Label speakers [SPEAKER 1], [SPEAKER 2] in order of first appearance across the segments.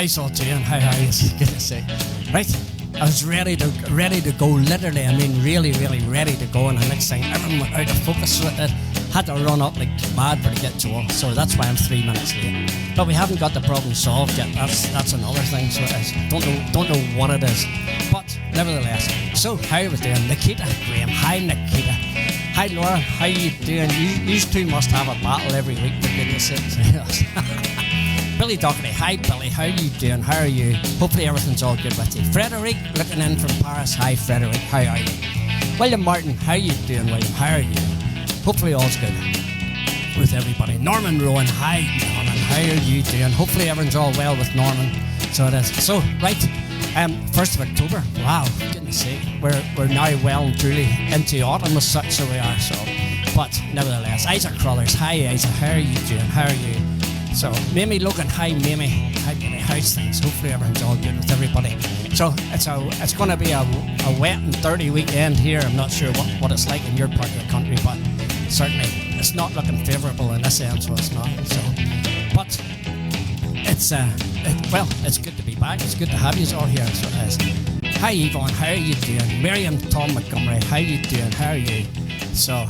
[SPEAKER 1] how's all doing? How are you? Goodness sake. Right, I was ready to go, literally. I mean, really ready to go. And the next thing, everyone went out of focus. So I had to run up like mad for to get Joel. So that's why I'm 3 minutes late. But we haven't got the problem solved yet. That's another thing. So I don't know what it is. But nevertheless, so how are we doing? Nikita Graham. Hi, Nikita. Hi, Laura. How you doing? You two must have a battle every week, for goodness sakes. Billy Doherty. Hi, Billy. How you doing? How are you? Hopefully everything's all good with you. Frederick, looking in from Paris. Hi, Frederick. How are you? William Martin. How you doing, William? How are you? Hopefully all's good with everybody. Norman Rowan. Hi, Norman. How are you doing? Hopefully everyone's all well with Norman. So it is. So, right. 1st of October. Wow, goodness sake. We're now well and truly into autumn as such, so we are. So, but nevertheless, Isaac Crullers. Hi, Isaac. How are you doing? How are you? So, Mimi Logan. Hi, Mimi. Hi, Mimi. How's things? Hopefully everyone's all good with everybody. So, it's going to be a wet and dirty weekend here. I'm not sure what it's like in your part of the country, but certainly it's not looking favourable in this end, so it's not. So, but it's it's good to be back. It's good to have you all here. So it is. Hi, Yvonne. How are you doing? Miriam Tom Montgomery. How you doing? How are you? So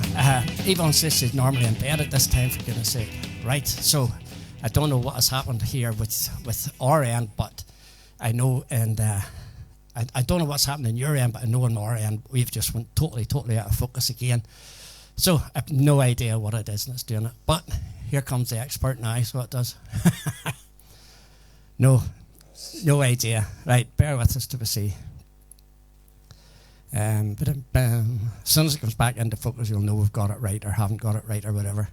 [SPEAKER 1] Yvonne says she's normally in bed at this time, for goodness sake. Right. So I don't know what has happened here with our end, but I know, and I don't know what's happened in your end, but I know on our end we've just went totally out of focus again. So I have no idea what it is that's doing it. But here comes the expert now, so it does. No idea. Right, bear with us till we see. As soon as it comes back into focus, you'll know we've got it right or haven't got it right or whatever.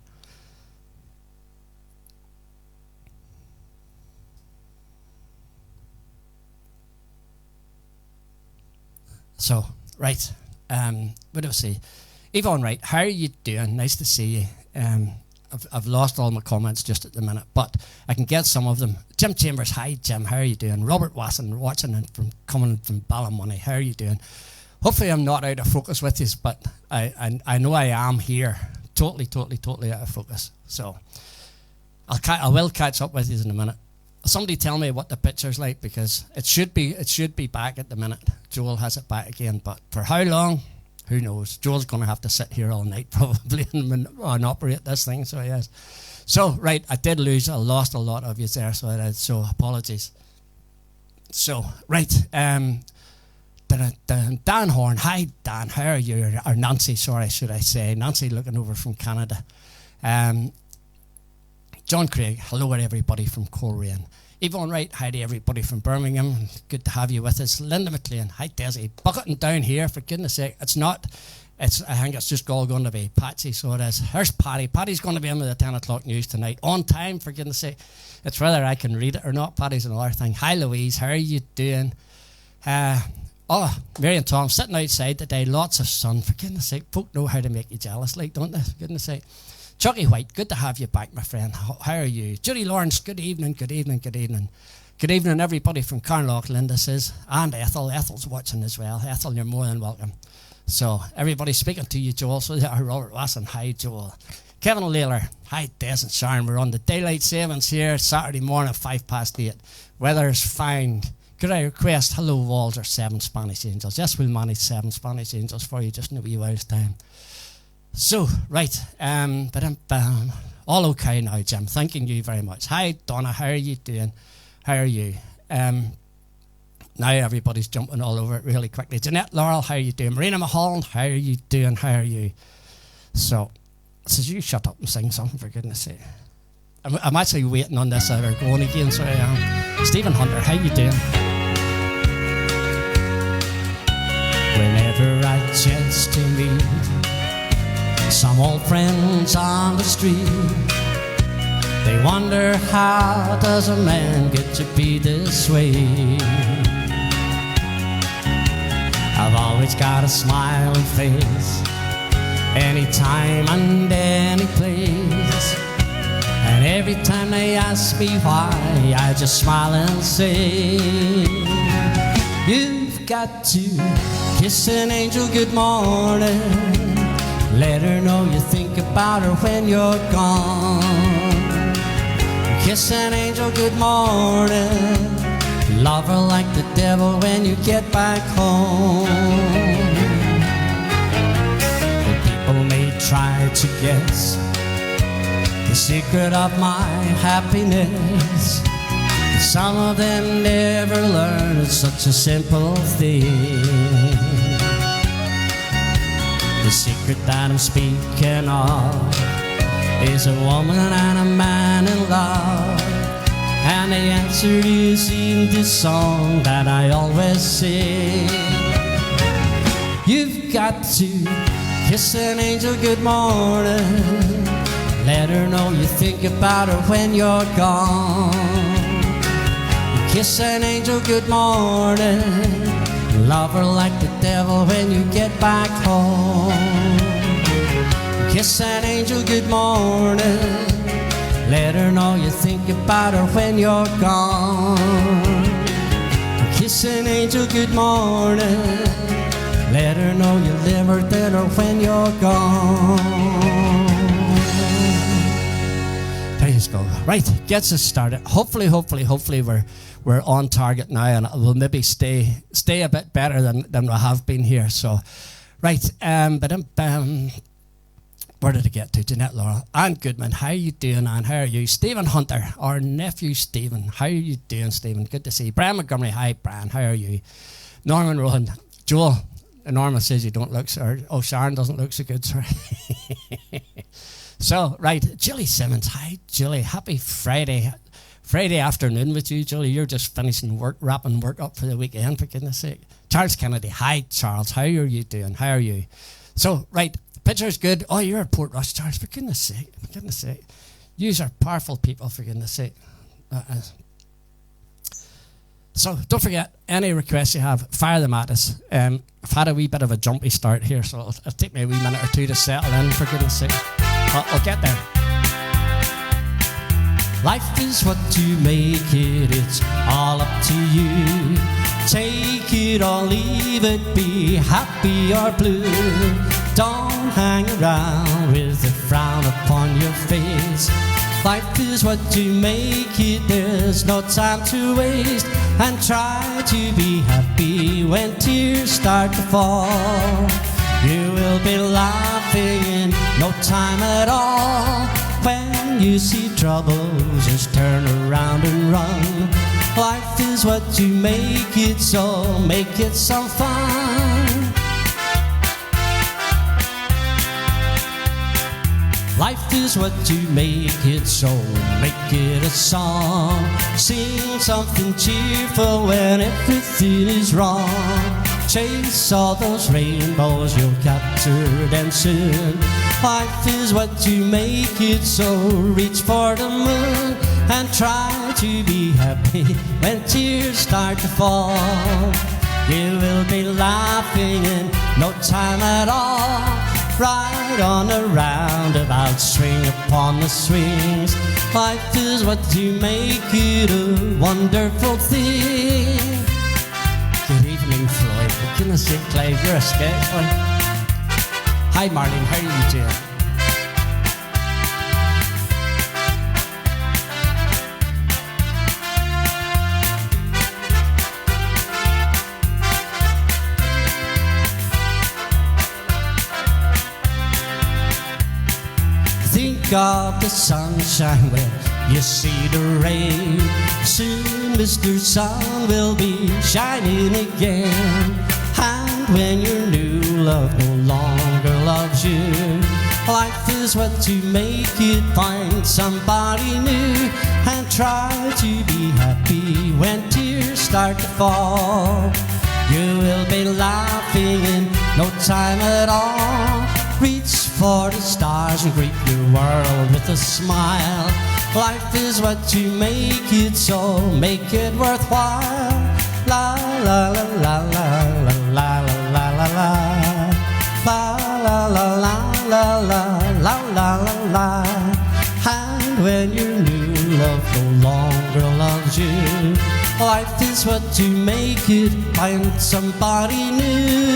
[SPEAKER 1] So, right, what do I see? Yvonne, right, how are you doing? Nice to see you. I've lost all my comments just at the minute, but I can get some of them. Jim Chambers, hi Jim, how are you doing? Robert Wasson, coming from Ballymoney, how are you doing? Hopefully I'm not out of focus with you, but I know I am here, totally out of focus. So I will catch up with you in a minute. Somebody tell me what the picture's like, because it should be back at the minute. Joel has it back again, but for how long? Who knows? Joel's going to have to sit here all night probably and operate this thing, so yes. So, right, I lost a lot of you there, so apologies. So, right, Dan Horn. Hi, Dan, how are you? Or Nancy, sorry, should I say. Nancy looking over from Canada. John Craig, hello everybody from Coleraine. Yvonne Wright, hi to everybody from Birmingham. Good to have you with us. Linda McLean, hi Desi. Bucketing down here, for goodness sake. I think it's just all going to be patchy, so it is. Here's Patty. Patty's going to be in with the 10 o'clock news tonight. On time, for goodness sake. It's whether I can read it or not. Patty's another thing. Hi Louise, how are you doing? Mary and Tom, sitting outside today. Lots of sun, for goodness sake. Folk know how to make you jealous, like, don't they? For goodness sake. Chucky White, good to have you back, my friend. How are you? Judy Lawrence, good evening. Good evening, everybody from Carnlough, Linda says. And Ethel. Ethel's watching as well. Ethel, you're more than welcome. So, everybody speaking to you, Joel. So, Robert Wasson, hi, Joel. Kevin O'Leary, hi, Des and Sharon. We're on the daylight savings here, Saturday morning, 8:05. Weather is fine. Could I request hello walls or 7 Spanish Angels? Yes, we'll manage 7 Spanish Angels for you just in a wee while's time. So, right, all okay now, Jim. Thanking you very much. Hi, Donna, how are you doing? How are you? Now everybody's jumping all over it really quickly. Jeanette Laurel, how are you doing? Marina Mulholland, how are you doing? How are you? So, says you shut up and sing something, for goodness sake. I'm actually waiting on this other going again, so I am. Stephen Hunter, how you doing? Whenever I chance to meet some old friends on the street, they wonder, how does a man get to be this way? I've always got a smiling face, anytime and any place. And every time they ask me why, I just smile and say, you've got to kiss an angel good morning, let her know you think about her when you're gone. Kiss an angel good morning, Love her like the devil when you get back home. The people may try to guess the secret of my happiness. Some of them never learn such a simple thing. The secret that I'm speaking of is a woman and a man in love. And the answer is in this song that I always sing. You've got to kiss an angel good morning. Let her know you think about her when you're gone. Kiss an angel good morning. Love her like the devil when you get back home. Kiss an angel good morning. Let her know you think about her when you're gone. Kiss an angel good morning. Let her know you live her better when you're gone. Praise God. Right, gets us started. Hopefully we're on target now, and we'll maybe stay a bit better than we have been here. So, right, where did I get to? Jeanette Laurel. Anne Goodman, how are you doing, Anne? How are you? Stephen Hunter, our nephew Stephen. How are you doing, Stephen? Good to see you. Brian Montgomery, hi, Brian. How are you? Norman Rowan. Joel, Norma says you don't look so... Oh, Sharon doesn't look so good, sorry. So, right, Julie Simmons. Hi, Julie. Happy Friday afternoon with you, Julie. You're just finishing work, wrapping work up for the weekend, for goodness sake. Charles Kennedy. Hi, Charles. How are you doing? How are you? So, right, picture's good. Oh, you're at Portrush, Charles. For goodness sake. For goodness sake. Yous are powerful people, for goodness sake. So, don't forget, any requests you have, fire them at us. I've had a wee bit of a jumpy start here, so it'll take me a wee minute or two to settle in, for goodness sake. I'll get there. Life is what you make it, it's all up to you. Take it or leave it, be happy or blue. Don't hang around with a frown upon your face. Life is what you make it, there's no time to waste. And try to be happy when tears start to fall. You will be laughing in no time at all. When you see trouble, just turn around and run. Life is what you make it, so make it some fun. Life is what you make it, so make it a song. Sing something cheerful when everything is wrong. Chase all those rainbows, you'll capture them soon. Life is what you make it, so reach for the moon. And try to be happy when tears start to fall. You will be laughing in no time at all. Ride on a roundabout, swing upon the swings. Life is what you make it, a wonderful thing. Good evening, Floyd. For goodness sake, Clive, you're a sketch one. Hi, Marlene, how are you doing? Think of the sunshine when you see the rain. Soon Mr. Sun will be shining again. And when your new love no longer loves you, life is what you make it. Find somebody new and try to be happy when tears start to fall. You will be laughing in no time at all. Reach for the stars and greet your world with a smile. Life is what you make it, so make it worthwhile. La la la la la la la la la la la la la la la la la la la. And when your new love no longer loves you, life is what you make it. Find somebody new.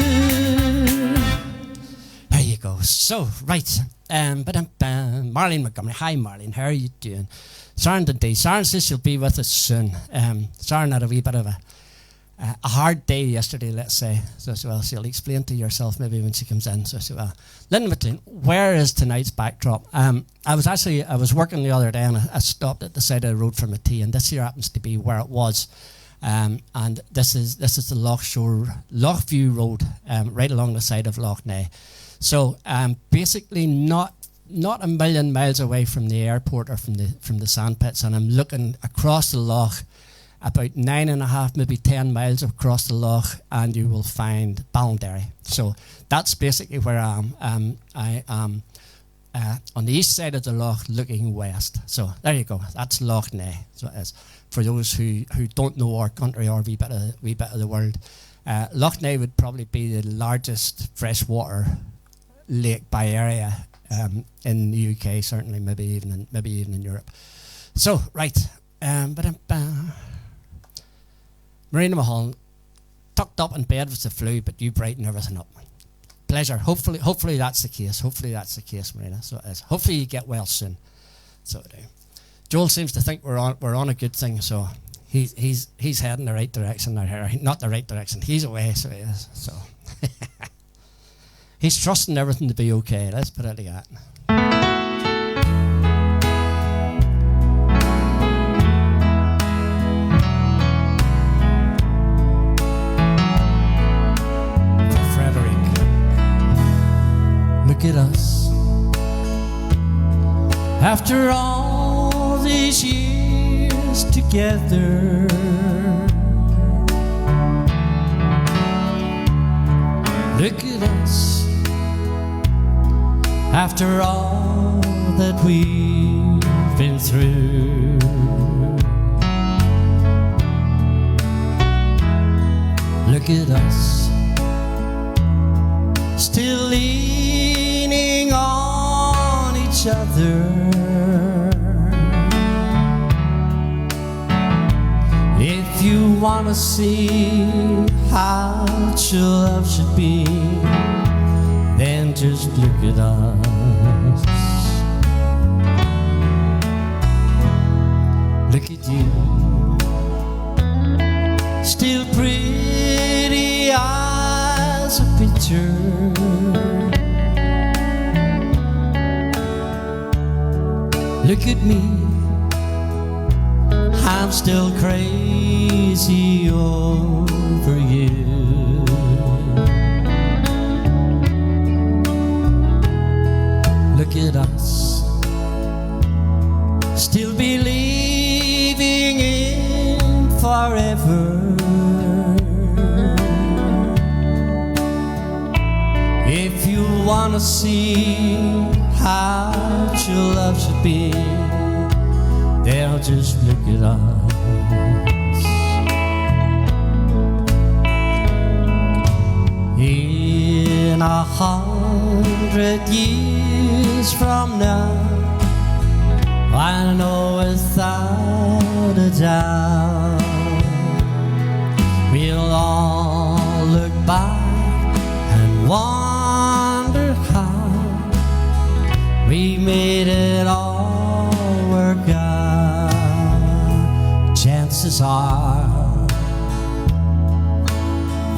[SPEAKER 1] There you go. So, right. Marlene Montgomery. Hi, Marlene. How are you doing? Sharon today. Sharon says she'll be with us soon. Sharon had a wee bit of a hard day yesterday, let's say. So well, she'll explain to yourself maybe when she comes in. So well, Lynn McLean, where is tonight's backdrop? I was working the other day and I stopped at the side of the road for my tea, and this here happens to be where it was. And this is the Lochview Road, right along the side of Loch Ness. So basically not a million miles away from the airport or from the sandpits, and I'm looking across the loch, about 9.5, maybe 10 miles across the loch, and you will find Ballinderry. So that's basically where I am. I am on the east side of the loch, looking west. So there you go. That's Loch Ness. So it is. For those who don't know our country or wee bit of the world, Loch Ness would probably be the largest freshwater lake by area in the UK, certainly, maybe even in Europe. So right, Marina Mulholland, tucked up in bed with the flu, but you brighten everything up. Pleasure. Hopefully that's the case. Hopefully that's the case, Marina. So it is. Hopefully you get well soon. So Joel seems to think we're on a good thing. So he's heading the right direction now. Not the right direction. He's away. So he is. So he's trusting everything to be okay. Let's put it like that. Look at us. After all these years together, look at us. After all that we've been through, look at us. Still leaning on each other. If you want to see how true love should be, then just look at us. Look at you, still pretty as a picture. Look at me, I'm still crazy over you. Look at us, still believing in forever. If you want to see how true love should be, they'll just look at us. In 100 years from now, I know without a doubt we'll all look back and wonder how we made it all work out. Chances are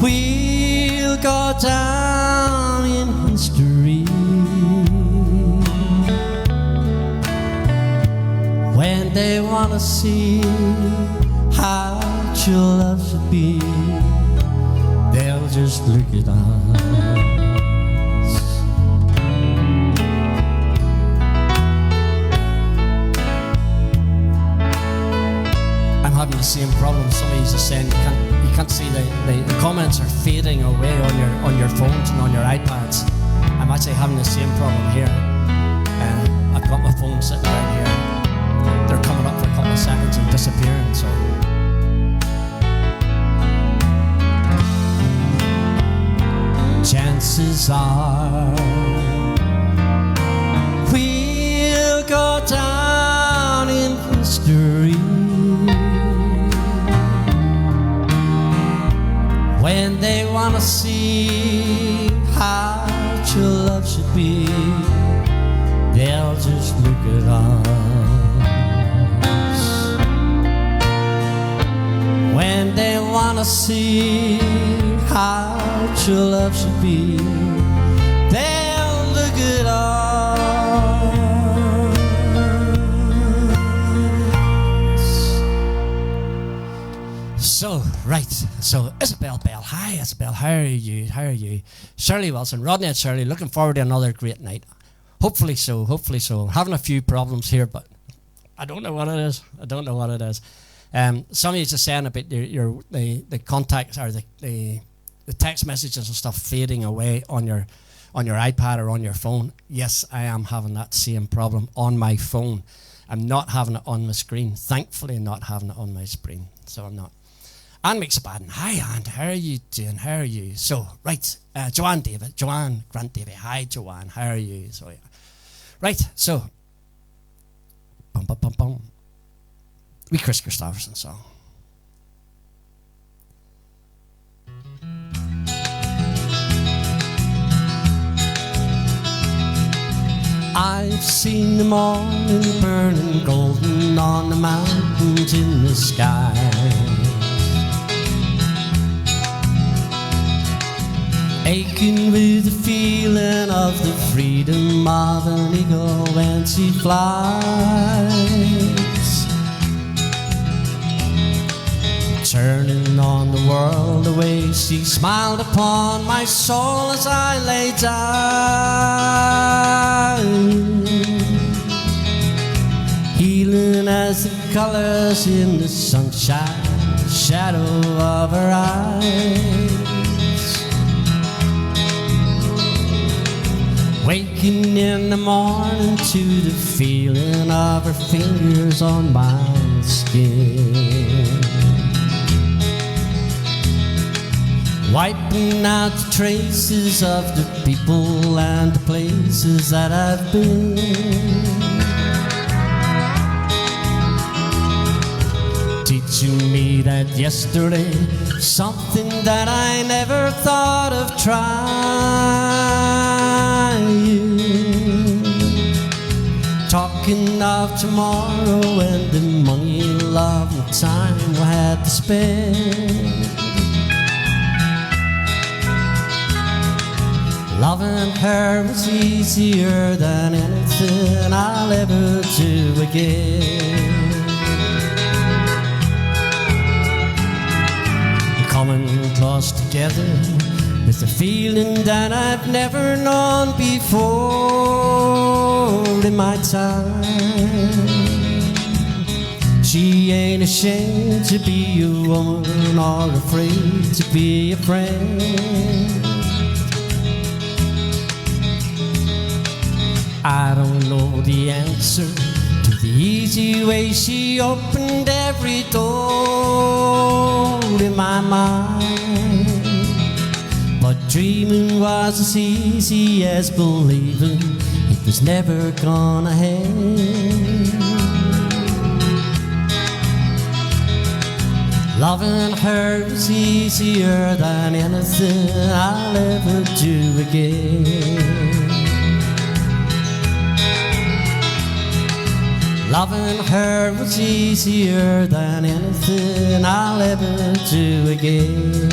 [SPEAKER 1] we'll go down in history when they want to see how true love should be. They'll just look at us. Having the same problem. Some of you are saying you can't see the comments are fading away on your phones and on your iPads. I'm actually having the same problem here. I've got my phone sitting down here. They're coming up for a couple of seconds and disappearing. So chances are we'll go down in history when they want to see how true love should be. They'll just look at us. wanna see how true love should be, they'll look it up. So, right. So, Isabel Bell. Hi, Isabel. How are you? How are you? Shirley Wilson. Rodney and Shirley. Looking forward to another great night. Hopefully so. Hopefully so. Having a few problems here, but I don't know what it is. I don't know what it is. Some of you just saying about the contacts or the text messages and stuff fading away on your iPad or on your phone. Yes, I am having that same problem on my phone. I'm not having it on my screen. Thankfully, not having it on my screen. So I'm not. Anne McSpadden. Hi, Anne. How are you doing? How are you? So, right. Joanne Grant David. Hi, Joanne. How are you? So, yeah. Right. So, bum, bum, bum, bum. We Chris Christopherson song. I've seen the morning burning golden on the mountains in the sky. Aching with the feeling of the freedom of an eagle when she flies. Turning on the world the way she smiled upon my soul as I lay down. Healing as the colors in the sunshine, the shadow of her eyes. Waking in the morning to the feeling of her fingers on my skin. Wiping out the traces of the people and the places that I've been. Teaching me that yesterday, something that I never thought of trying. Talking of tomorrow and the money, love and time we had to spend. Loving her was easier than anything I'll ever do again. Coming close together with a feeling that I've never known before in my time. She ain't ashamed to be a woman or afraid to be a friend. I don't know the answer to the easy way she opened every door in my mind. But dreaming was as easy as believing it was never gonna end. Loving her was easier than anything I'll ever do again. Loving her was easier than anything I'll ever do again.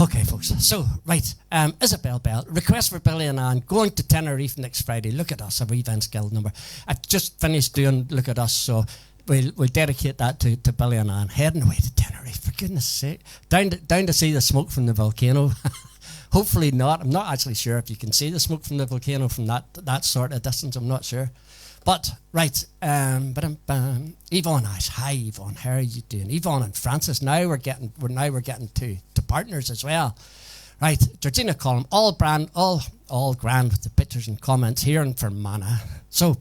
[SPEAKER 1] Okay, folks. So, right. Isabel Bell. Request for Billy and Ann. Going to Tenerife next Friday. Look at us. A Events Guild number. I've just finished doing Look at Us, so we'll dedicate that to Billy and Ann. Heading away to Tenerife, for goodness sake. Down to see the smoke from the volcano. Hopefully not. I'm not actually sure if you can see the smoke from the volcano from that sort of distance. I'm not sure. But, right. Yvonne Ash. Hi, Yvonne. How are you doing? Yvonne and Francis. Now we're getting to partners as well. Right. Georgina Collum. All grand with the pictures and comments here in Fermanagh. So,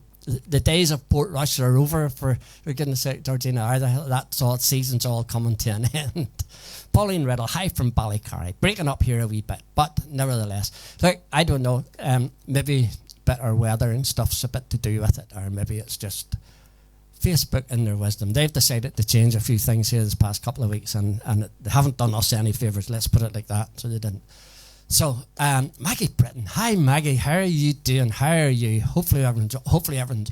[SPEAKER 1] the days of Portrush are over, for goodness sake, Georgina. That's all, season's all coming to an end. Pauline Riddle, hi from Ballycarry. Breaking up here a wee bit, but nevertheless. Like, I don't know, maybe better weather and stuff's a bit to do with it, or maybe it's just Facebook in their wisdom. They've decided to change a few things here this past couple of weeks, and they haven't done us any favours, let's put it like that, so they didn't. So, Maggie Britton. Hi, Maggie. How are you doing? How are you? Hopefully everyone's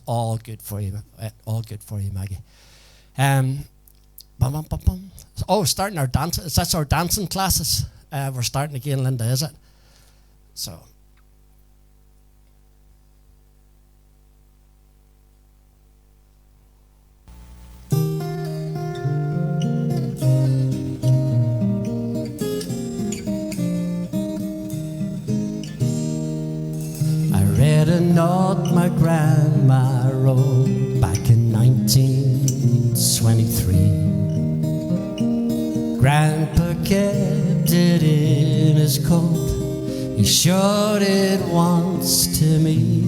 [SPEAKER 1] all good for you. All good for you, Maggie. Bum, bum, bum, bum. Oh, starting our dance. That's our dancing classes. We're starting again, Linda, is it? So. I read a note my grandma wrote back in 1923. Grandpa kept it in his coat. He showed it once to me.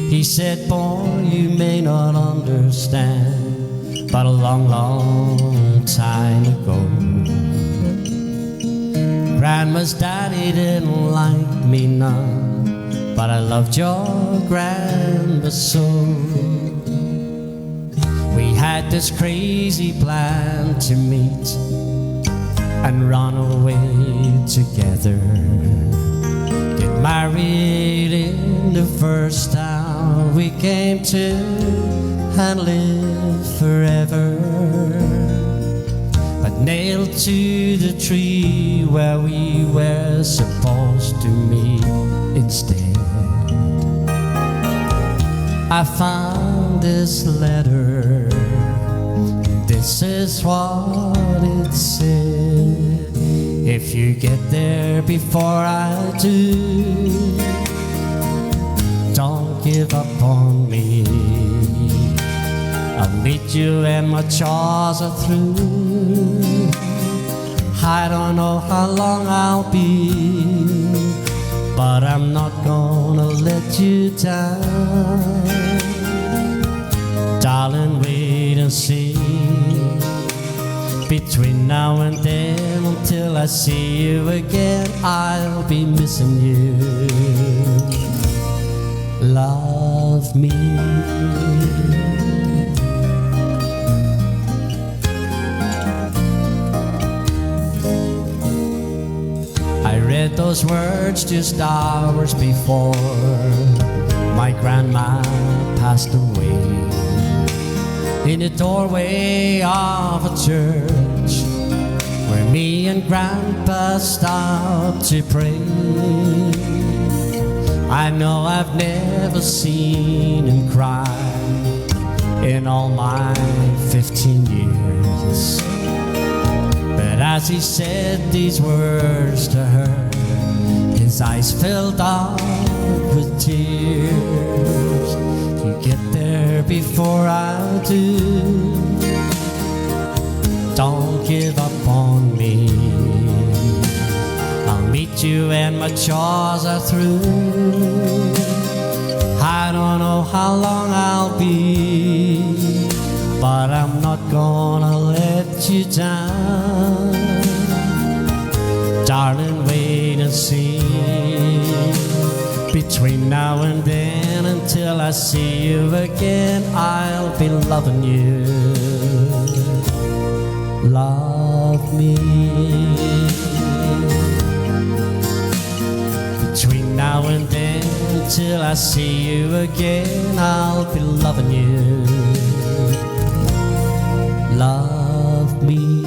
[SPEAKER 1] He said, boy, you may not understand, but a long, long time ago, Grandma's daddy didn't like me none, but I loved your grandma so. We had this crazy plan to meet and run away together. Get married in the first town we came to and live forever. But nailed to the tree where we were supposed to meet instead, I found this letter. This is what it said. If you get there before I do, don't give up on me. I'll meet you when my chores are through. I don't know how long I'll be, but I'm not gonna let you down. Darling, wait and see. Between now and then, until I see you again, I'll be missing you. Love me. I read those words just hours before my grandma passed away, in the doorway of a church where me and Grandpa stopped to pray. I know I've never seen him cry in all my 15 years, but as he said these words to her, his eyes filled up with tears. You get there before I do, don't give up on me. I'll meet you when my chores are through. I don't know how long I'll be, but I'm not gonna let you down. Darling, wait and see. Between now and then, until I see you again, I'll be loving you. Love me. Between now and then, until I see you again, I'll be loving you. Love me.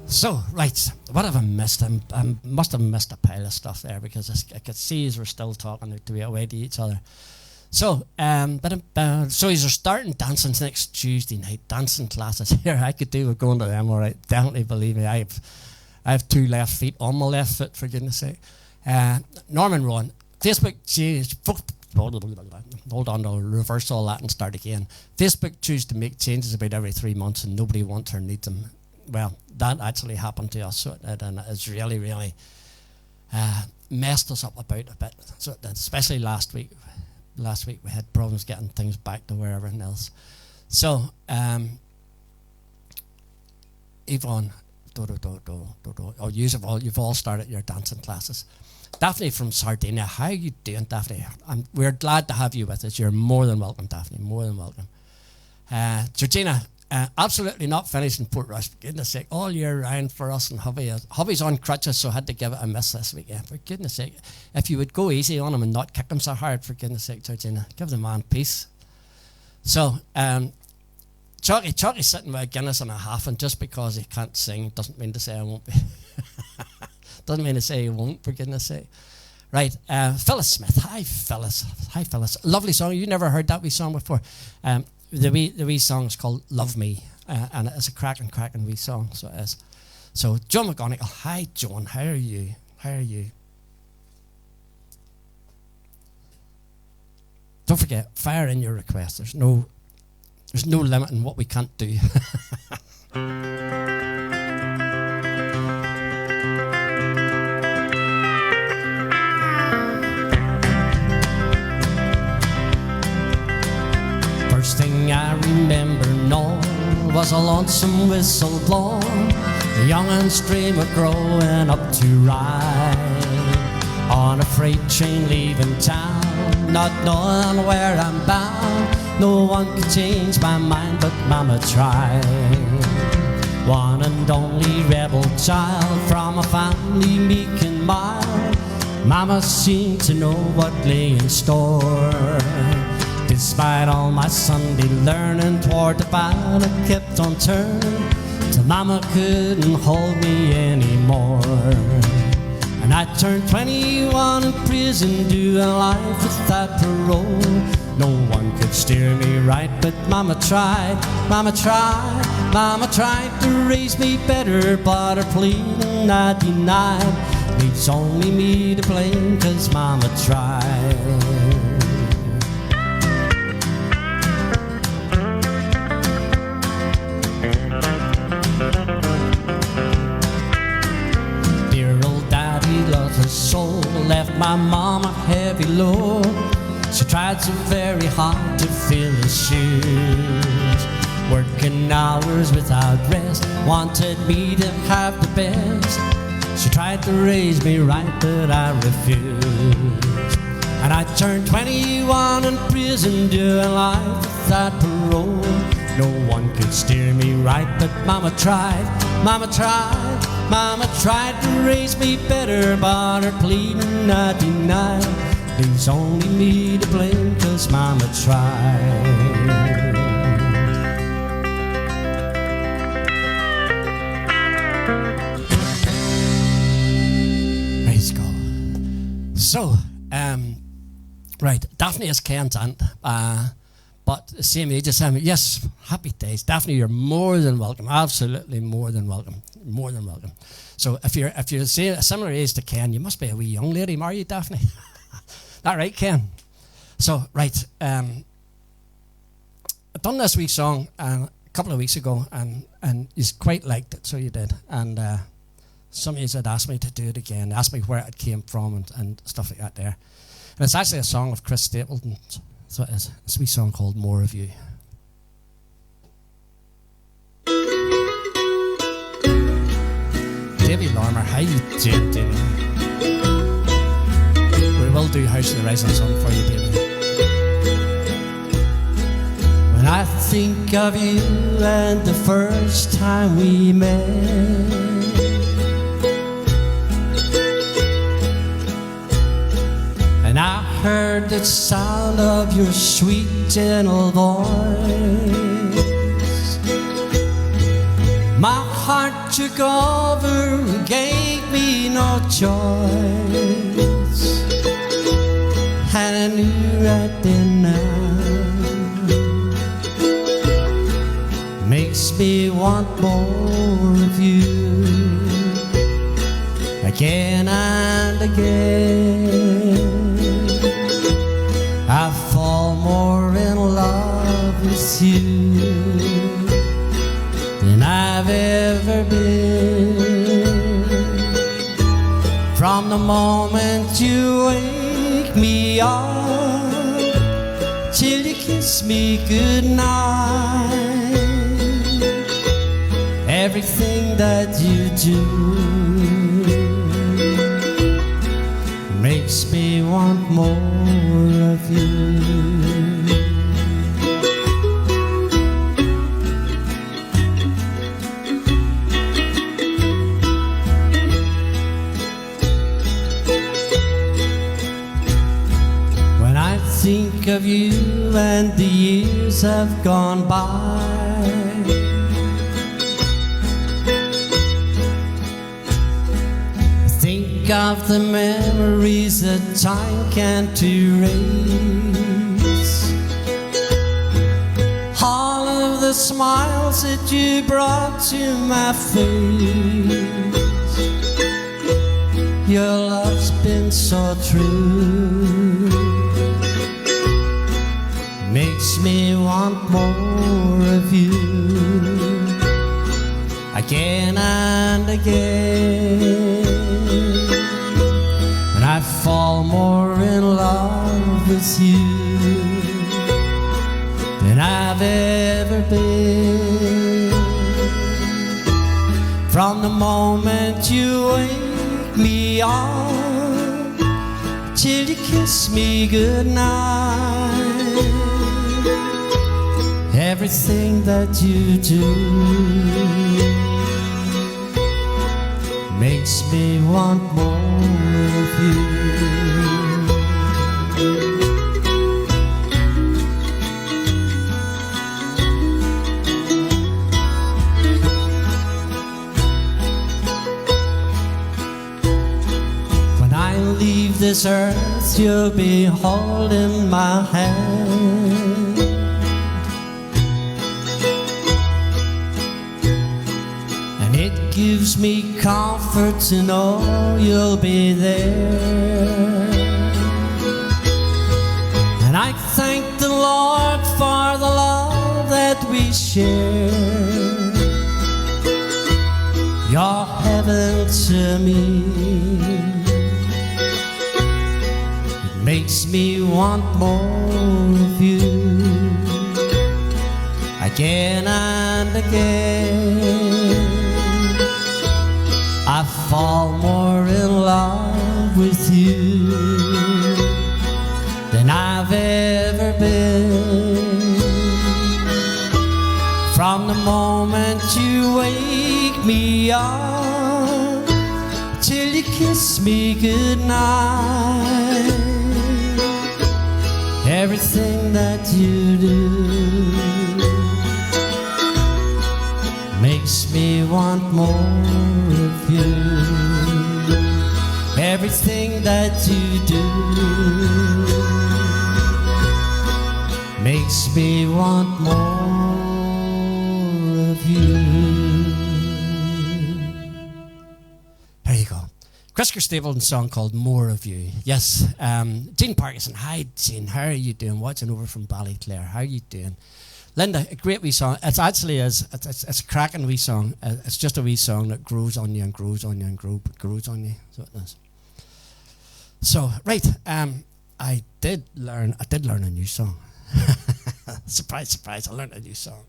[SPEAKER 1] So, right, what have I missed? I must have missed a pile of stuff there, because I could see as we're still talking away to each other. So, so you're starting dancing next Tuesday night, dancing classes here. I could do with going to them, all right. Definitely, believe me, I have two left feet on my left foot, for goodness sake. Norman Rowan, Facebook, hold on, I'll reverse all that and start again. Facebook chooses to make changes about every 3 months and nobody wants or needs them. Well, that actually happened to us, so and it's really, really messed us up about a bit. So, especially last week. Last week we had problems getting things back to where everything else. So, Yvonne, you've all started your dancing classes. Daphne from Sardinia. How are you doing, Daphne? We're glad to have you with us. You're more than welcome, Daphne. More than welcome. Georgina, absolutely not finished in Portrush. For goodness sake, all year round for us and hubby. Hubby's on crutches, so I had to give it a miss this weekend. For goodness sake, if you would go easy on him and not kick him so hard, for goodness sake, Georgina, give the man peace. So, Chucky's sitting with a Guinness and a half, and just because he can't sing doesn't mean to say I won't be. Doesn't mean to say he won't, for goodness sake. Right, Phyllis Smith. Hi, Phyllis. Hi, Phyllis. Lovely song. You never heard that wee song before. The wee song is called Love Me, and it's a cracking wee song, so it is. So, Joan McGonigal. Hi, Joan. How are you? How are you? Don't forget, fire in your requests. There's no limit in what we can't do. First thing I remember knowing was a lonesome whistle blowing, a young and streamer growing up to ride on a freight train leaving town, not knowing where I'm bound. No one could change my mind, but Mama tried. One and only rebel child from a family meek and mild, Mama seemed to know what lay in store. Despite all my Sunday learning, toward the bad I kept on turning, till Mama couldn't hold me anymore. And I turned 21 in prison, doing life without parole. No one could steer me right, but Mama tried, Mama tried, Mama tried to raise me better, but her pleading I denied. Leaves only me to blame, 'cause Mama tried. Soul left my mama heavy load. She tried so very hard to fill his shoes, working hours without rest, wanted me to have the best. She tried to raise me right, but I refused. And I turned 21 in prison, doing life without parole. No one could steer me right, but Mama tried, Mama tried, Mama tried to raise me better, but her pleading I denied. Leaves only me to blame, 'cause Mama tried. Praise God. So, right, Daphne is Ken's aunt. But the same age as him. Yes, happy days. Daphne, you're more than welcome. Absolutely more than welcome. More than welcome. So if you're a similar age to Ken, you must be a wee young lady, are you, Daphne? That right, Ken? So, right. I've done this wee song a couple of weeks ago, and you quite liked it, so you did. And some of you had asked me to do it again, asked me where it came from and stuff like that there. And it's actually a song of Chris Stapleton's. So it is. It's a wee song called More of You. Davy Lorimer, how you doing, Davy? We will do House of the Rising Sun for you, Davy. When I think of you and the first time we met, and I heard the sound of your sweet, gentle voice, my heart took over and gave me no choice. And I knew right then now, makes me want more of you, again and again. I fall more in love with you than I've ever been. From the moment you wake me up till you kiss me goodnight, everything that you do makes me want more of you. Think of you and the years have gone by. Think of the memories that time can't erase. All of the smiles that you brought to my face. Your love's been so true, makes me want more of you. Again and again, and I fall more in love with you than I've ever been. From the moment you wake me up till you kiss me goodnight, everything that you do makes me want more of you. When I leave this earth, you'll be holding my hand, and it gives me comfort to know you'll be there. And I thank the Lord for the love that we share. You're heaven to me. It makes me want more of you. Again and again, I fall more in love with you than I've ever been. From the moment you wake me up till you kiss me goodnight, everything that you do makes me want more of you. Everything that you do makes me want more of you. There you go. Chris Stapleton's song called More of You. Yes, Jean Parkinson. Hi, Jean. How are you doing? Watching over from Ballyclare. How are you doing? Linda, a great wee song. It's actually it's a cracking wee song. It's just a wee song that grows on you and grows on you and grows on you. So it is. So right, I did learn a new song. Surprise, surprise! I learned a new song.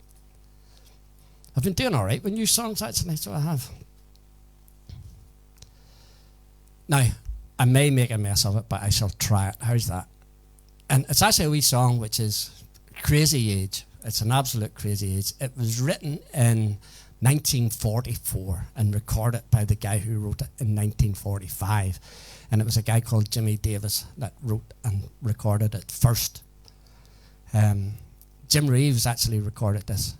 [SPEAKER 1] I've been doing all right with new songs actually, so I have. Now, I may make a mess of it, but I shall try it. How's that? And it's actually a wee song which is Crazy Age. It's an absolute crazy age. It was written in 1944 and recorded by the guy who wrote it in 1945. And it was a guy called Jimmy Davis that wrote and recorded it first. Jim Reeves actually recorded this.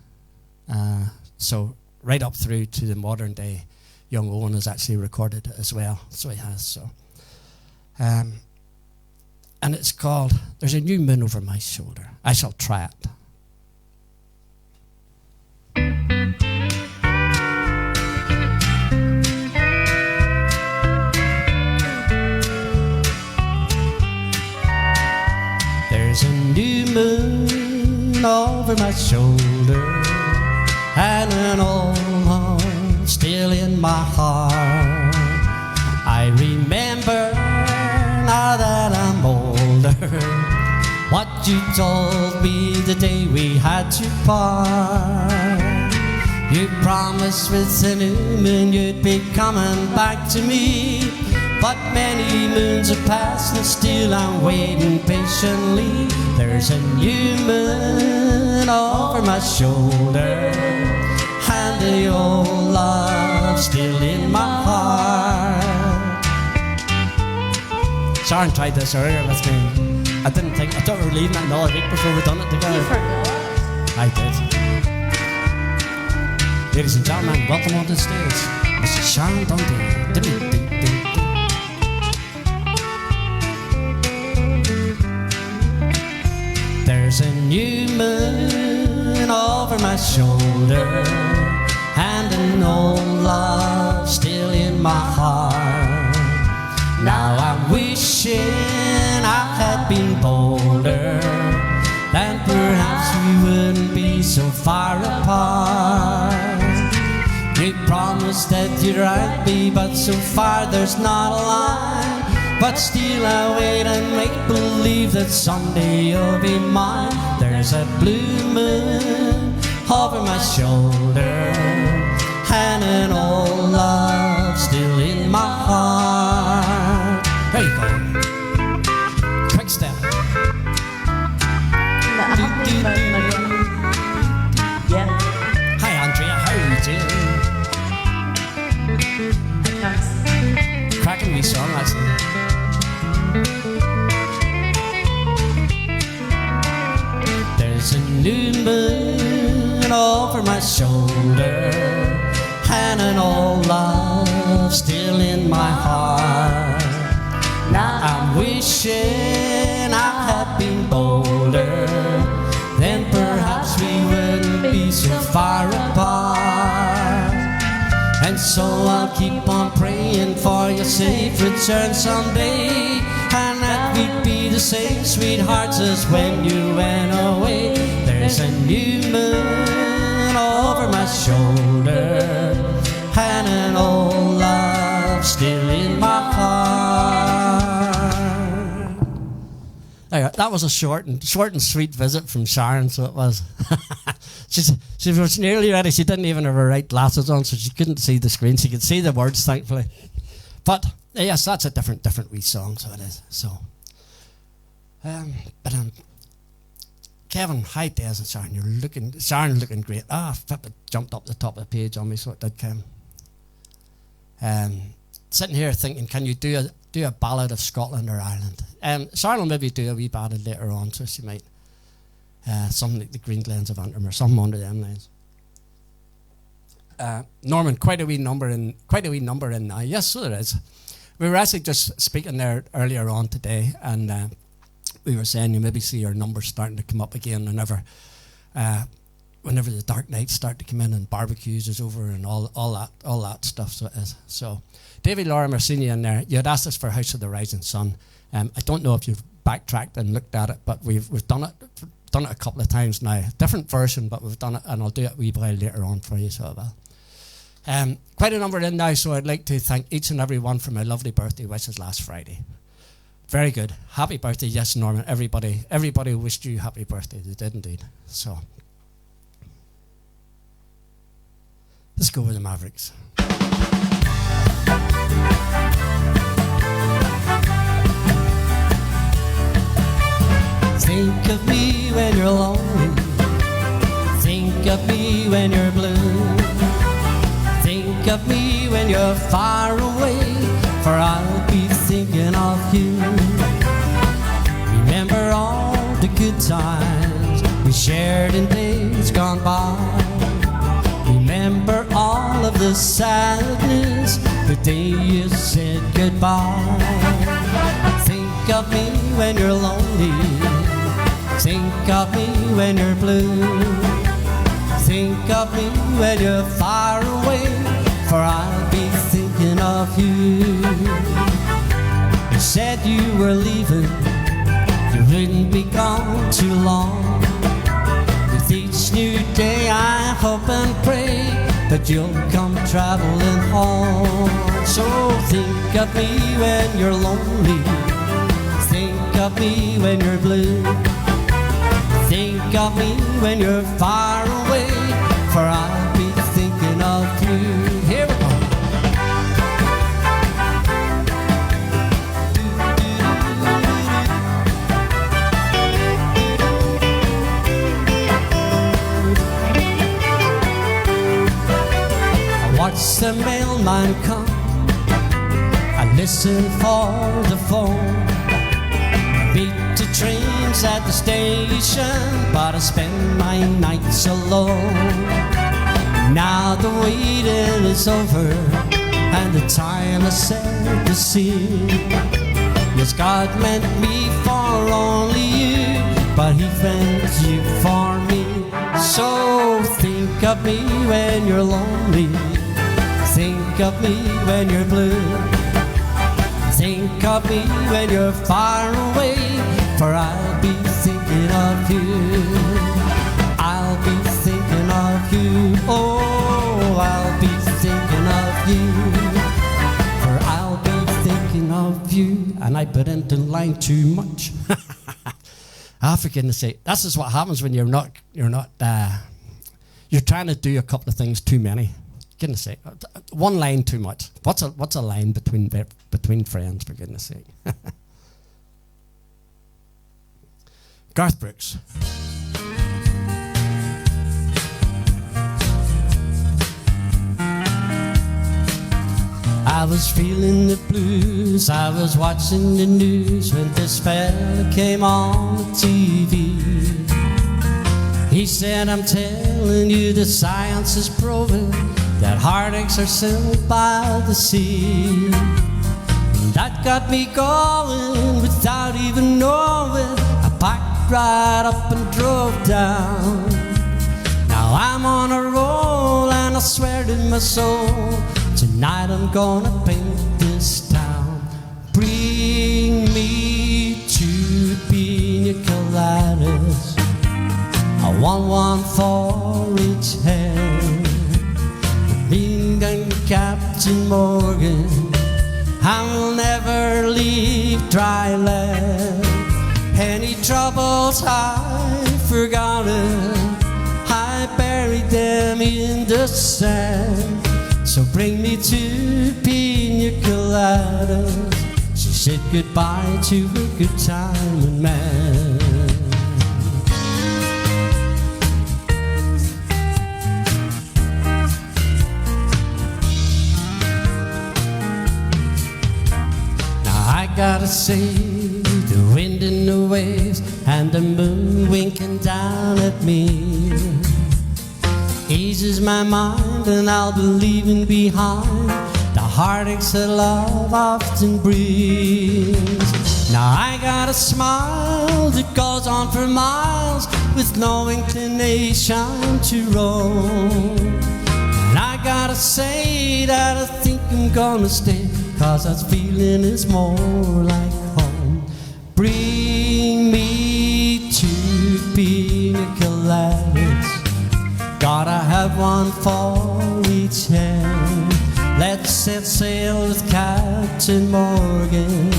[SPEAKER 1] So right up through to the modern day, young Owen has actually recorded it as well. So he has. So, and it's called There's a New Moon Over My Shoulder. I shall try it. There's a new moon over my shoulder and an old home still in my heart. I remember now that I'm older what you told me the day we had to part. You promised with the new moon you'd be coming back to me, But many moons have passed and still I'm waiting patiently. There's a new moon over my shoulder, and the old love still in my heart. Sharon tried this earlier with me. I thought we were leaving it another week before we done it together.
[SPEAKER 2] You forgot.
[SPEAKER 1] I did. Ladies and gentlemen, welcome on the stage, Mrs. Sharon Dundee. There's a new moon over my shoulder, and an old love still in my heart. Now I'm wishing I had been bolder, then perhaps we wouldn't be so far apart. You promised that you'd write me, but so far there's not a line. But still I wait and make believe that someday you'll be mine. There's a blue moon over my shoulder, and an old love still in my heart. There you go. Quick step.
[SPEAKER 2] Yeah.
[SPEAKER 1] Hi Andrea, how are you doing?
[SPEAKER 2] Thanks.
[SPEAKER 1] Cracking wee song actually. There's a new moon over my shoulder, and an old love still in my heart. Now I'm wishing I had been bolder, then perhaps we wouldn't be so far apart. And so I'll keep on praying for your safe return someday, and that we'd be the same sweethearts as when you went away. There's a new moon over my shoulder, and an old love still in my heart. There, that was a short and sweet visit from Sharon, so it was. She was nearly ready. She didn't even have her right glasses on, so she couldn't see the screen. She could see the words, thankfully. But yes, that's a different wee song, so it is. So, Kevin, hi Des and Sharon. Sharon's looking great. It jumped up the top of the page on me, so it did, Kevin. Sitting here thinking, can you do a ballad of Scotland or Ireland? Sharon will maybe do a wee ballad later on, so she might. Something like the Green Glens of Antrim or something under them lines. Norman, quite a wee number in now. Yes, so there is. We were actually just speaking there earlier on today, and we were saying you maybe see your numbers starting to come up again whenever the dark nights start to come in and barbecues is over and all that stuff. So it is. So, David Lorimer, seen you in there. You had asked us for House of the Rising Sun. I don't know if you've backtracked and looked at it, but we've done it a couple of times now. Different version, but we've done it, and I'll do it a wee while later on for you, so I will. Quite a number in now, so I'd like to thank each and every one for my lovely birthday wishes last Friday. Very good. Happy birthday, yes, Norman. Everybody wished you happy birthday. They did indeed. So, let's go with the Mavericks. Think of me when you're lonely. Think of me when you're blue. Think of me when you're far away, for I'll be thinking of you. Remember all the good times we shared in days gone by. Remember all of the sadness the day you said goodbye. Think of me when you're lonely. Think of me when you're blue. Think of me when you're far away, for I'll be thinking of you. You said you were leaving, you wouldn't be gone too long. With each new day I hope and pray that you'll come traveling home. So think of me when you're lonely. Think of me when you're blue. Think of me when you're far away, for I'll be thinking of you. Here we go. watch the mailman come, I listen for the phone. I meet the trains at the station, but I spend my nights alone. Now the waiting is over, and the time has sailed to sea. Yes, God meant me for only you, but He meant you for me. So think of me when you're lonely, think of me when you're blue, think of me when you're far away, for I'll be thinking of you. I'll be thinking of you. Oh, I'll be thinking of you, for I'll be thinking of you. And I put into line too much. For goodness sake, this is what happens when you're trying to do a couple of things too many. Goodness sake, one line too much. What's a line between friends? For goodness sake. Garth Brooks. I was feeling the blues, I was watching the news when this fella came on the TV. He said, I'm telling you, the science is proving that heartaches are settled by the sea. And that got me going without even knowing. I packed right up and drove down. Now I'm on a roll and I swear to my soul, tonight I'm gonna paint this town. Bring me two pina coladas, I want one for each hand. Me and Captain Morgan, I will never leave dry land. Any troubles I've forgotten, I buried them in the sand. So bring me two pina coladas. She said goodbye to her good time and man. Now I gotta say, the wind in the waves and the moon winking down at me eases my mind, and I'll be leaving behind the heartaches that love often brings. Now I got a smile that goes on for miles with no inclination to roam. And I gotta say that I think I'm gonna stay, 'cause that feeling is more like home. Bring me two pina coladas, gotta have one for each hand. Let's set sail with Captain Morgan.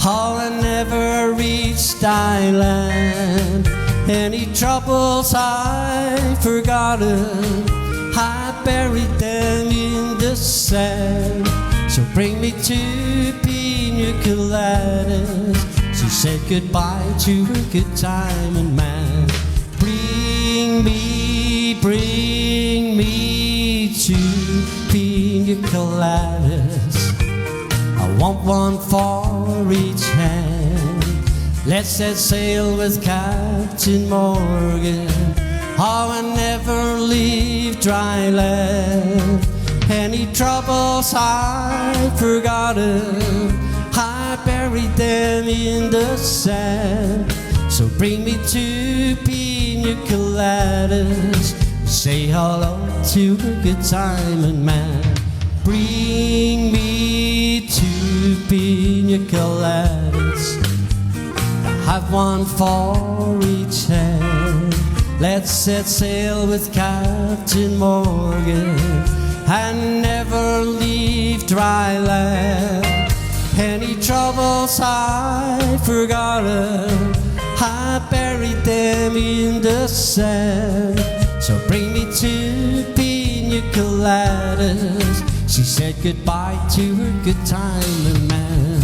[SPEAKER 1] Oh, I never reached island. Any troubles I've forgotten, I buried them in the sand. So bring me two pina coladas. She said goodbye to her good time and man. Bring me two pina coladas. I want one for each hand. Let's set sail with Captain Morgan. Oh, I never leave dry land. Any troubles I've forgotten, I buried them in the sand. So bring me two pina coladas. Say hello to a good time and man. Bring me two pina coladas. Have one for each hand. Let's set sail with Captain Morgan and never leave dry land. Any troubles I've forgotten, I buried them in the sand. So bring me two pina coladas. She said goodbye to her good time and man.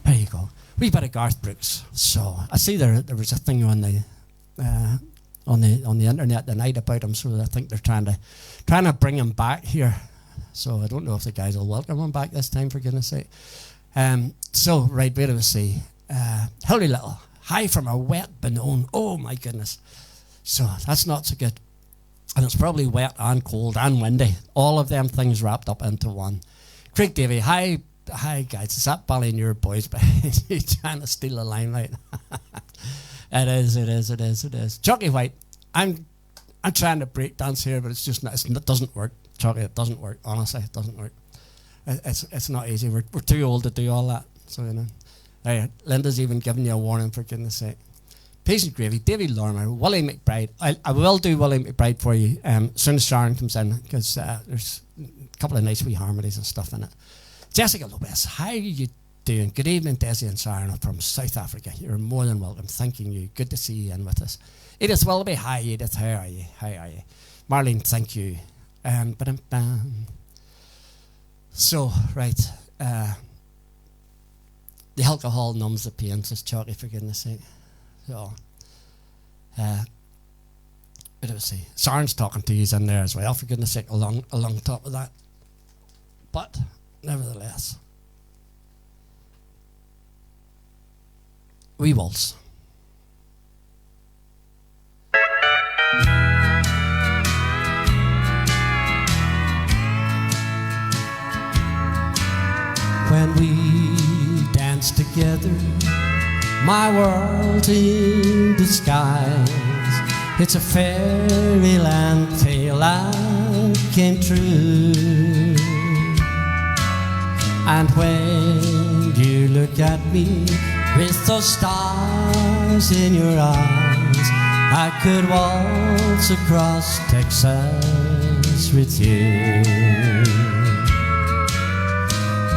[SPEAKER 1] There you go. Wee bit of Garth Brooks. So I see there was a thing on the on the internet tonight about him, so I think they're trying to bring him back here. So I don't know if the guys will welcome him back this time, for goodness sake. So, right, where do we see? Hilary Little, High from a Wet Benone. Oh my goodness. So that's not so good. And it's probably wet and cold and windy. All of them things wrapped up into one. Craig Davey, hi guys. Is that Ballynear boys behind you trying to steal the limelight? It is. Chucky White, I'm trying to break dance here, but it's just not, it doesn't work. Chucky, it doesn't work. Honestly, it doesn't work. It's not easy. We're too old to do all that. So, you know. Hey, Linda's even giving you a warning, for goodness sake. Patient Gravy, David Lorimer, Willie McBride. I will do Willie McBride for you as soon as Sharon comes in, because there's a couple of nice wee harmonies and stuff in it. Jessica Lopez, how are you doing? Good evening, Desi and Sharon from South Africa. You're more than welcome. Thanking you. Good to see you in with us. Edith Willoughby, hi Edith. How are you? Marlene, thank you. So, right. The alcohol numbs the pain, says Chucky, for goodness sake. So, what do I say? Sharon's talking to you in there as well, for goodness sake, along top of that. But, nevertheless, wee waltz. When we dance together, my world in disguise, it's a fairyland tale that came true. And when you look at me with those stars in your eyes, I could waltz across Texas with you.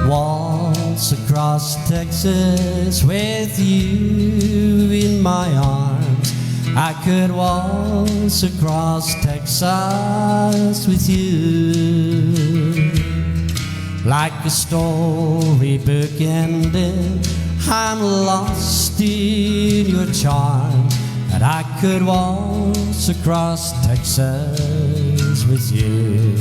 [SPEAKER 1] Waltz across Texas with you in my arms. I could waltz across Texas with you. Like a storybook ending, I'm lost in your charms. And I could waltz across Texas with you.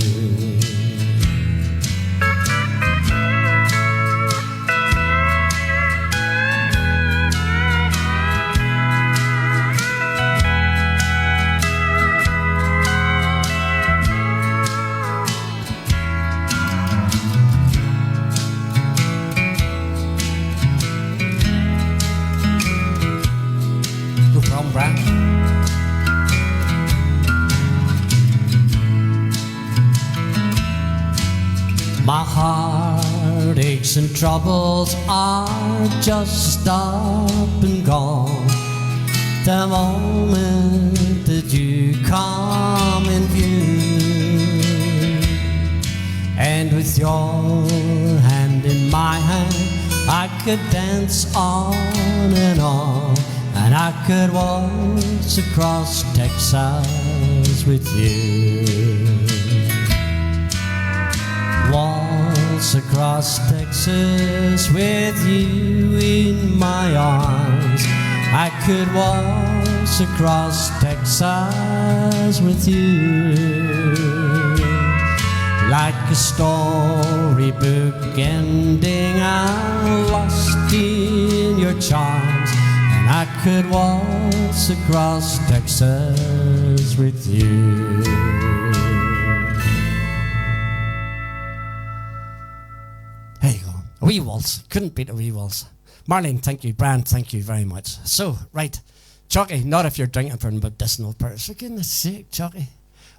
[SPEAKER 1] My heartaches and troubles are just up and gone the moment that you come in view. And with your hand in my hand, I could dance on, and I could waltz across Texas with you. Waltz across Texas with you in my arms. I could waltz across Texas with you. Like a storybook ending, I'm lost in your charms. And I could waltz across Texas with you. A wee waltz. Couldn't beat a wee waltz. Marlene, thank you. Brian, thank you very much. So, right. Chucky, not if you're drinking for medicinal purpose. For goodness sake, Chucky.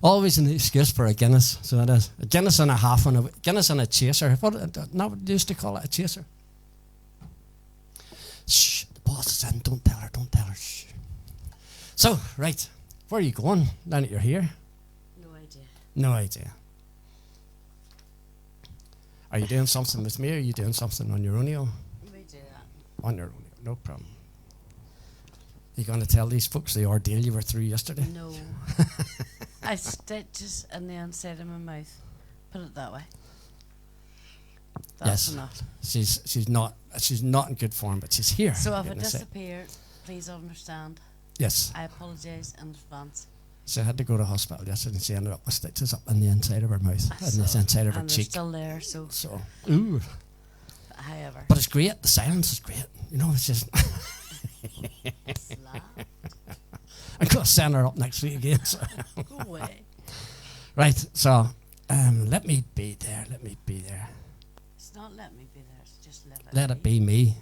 [SPEAKER 1] Always an excuse for a Guinness. So it is. A Guinness and a half and a Guinness and a chaser. What they used to call it, a chaser. Shh, the boss is in. Don't tell her. Shh. So, right. Where are you going now that you're here? No idea. Are you doing something with me, or are you doing something on your own?
[SPEAKER 2] We do that.
[SPEAKER 1] On your own, no problem. You going to tell these folks the ordeal you were through yesterday?
[SPEAKER 2] No. I stitches in the inside of my mouth. Put it that way. That's
[SPEAKER 1] yes.
[SPEAKER 2] enough.
[SPEAKER 1] She's not in good form, but she's here.
[SPEAKER 2] So if I disappear, please understand.
[SPEAKER 1] Yes.
[SPEAKER 2] I apologise in advance.
[SPEAKER 1] She had to go to hospital yesterday, and she ended up with stitches up in the inside of her mouth and the inside of her
[SPEAKER 2] and they're
[SPEAKER 1] cheek.
[SPEAKER 2] still there, so.
[SPEAKER 1] Ooh.
[SPEAKER 2] However.
[SPEAKER 1] But it's great. The silence is great. You know, it's just. I'm going to send her up next week again. So.
[SPEAKER 2] Go away.
[SPEAKER 1] Right, so let me be there. Let me be there.
[SPEAKER 2] It's not let me be there, it's just
[SPEAKER 1] let it be me.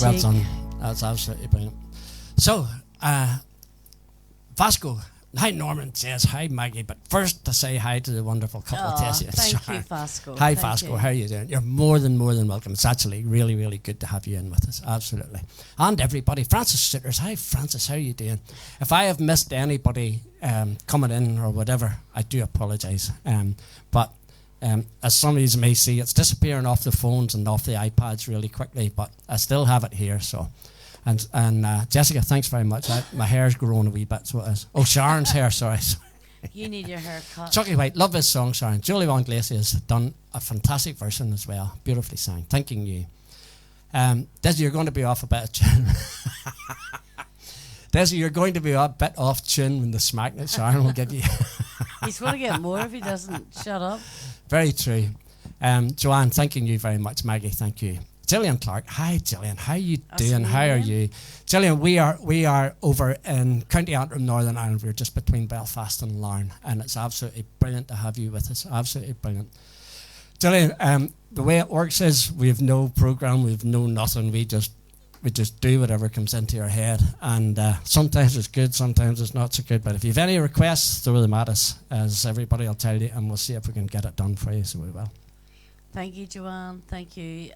[SPEAKER 1] Well done. That's absolutely brilliant. So, Vasco, hi Norman says, hi Maggie, but first to say hi to the wonderful couple of Tessie.
[SPEAKER 2] Thank you, Vasco.
[SPEAKER 1] Hi Vasco, how are you doing? You're more than welcome. It's actually really, really good to have you in with us. Absolutely. And everybody. Francis Sitters, hi Francis, how are you doing? If I have missed anybody coming in or whatever, I do apologise. But as some of you may see, it's disappearing off the phones and off the iPads really quickly, but I still have it here. So, and Jessica, thanks very much. My hair's growing a wee bit, so it is. Oh, Sharon's hair, sorry.
[SPEAKER 2] You need your hair cut.
[SPEAKER 1] Chucky White, love this song, Sharon. Julie Von Glacy has done a fantastic version as well. Beautifully sang. Thanking you. Desi, you're going to be off a bit of tune. Desi, you're going to be a bit off tune when the smack that Sharon will give you.
[SPEAKER 2] He's going to get more if he doesn't shut up.
[SPEAKER 1] Very true. Joanne, thanking you very much. Maggie, thank you. Gillian Clark, hi Gillian, how you doing? How are you? Gillian, we are over in County Antrim, Northern Ireland. We're just between Belfast and Larne, and it's absolutely brilliant to have you with us. Absolutely brilliant. Gillian, the way it works is we have no program, we have no nothing. We just do whatever comes into your head, and sometimes it's good, sometimes it's not so good. But if you have any requests, throw them at us, as everybody will tell you, and we'll see if we can get it done for you. So we will.
[SPEAKER 2] Thank you, Joanne. Thank you.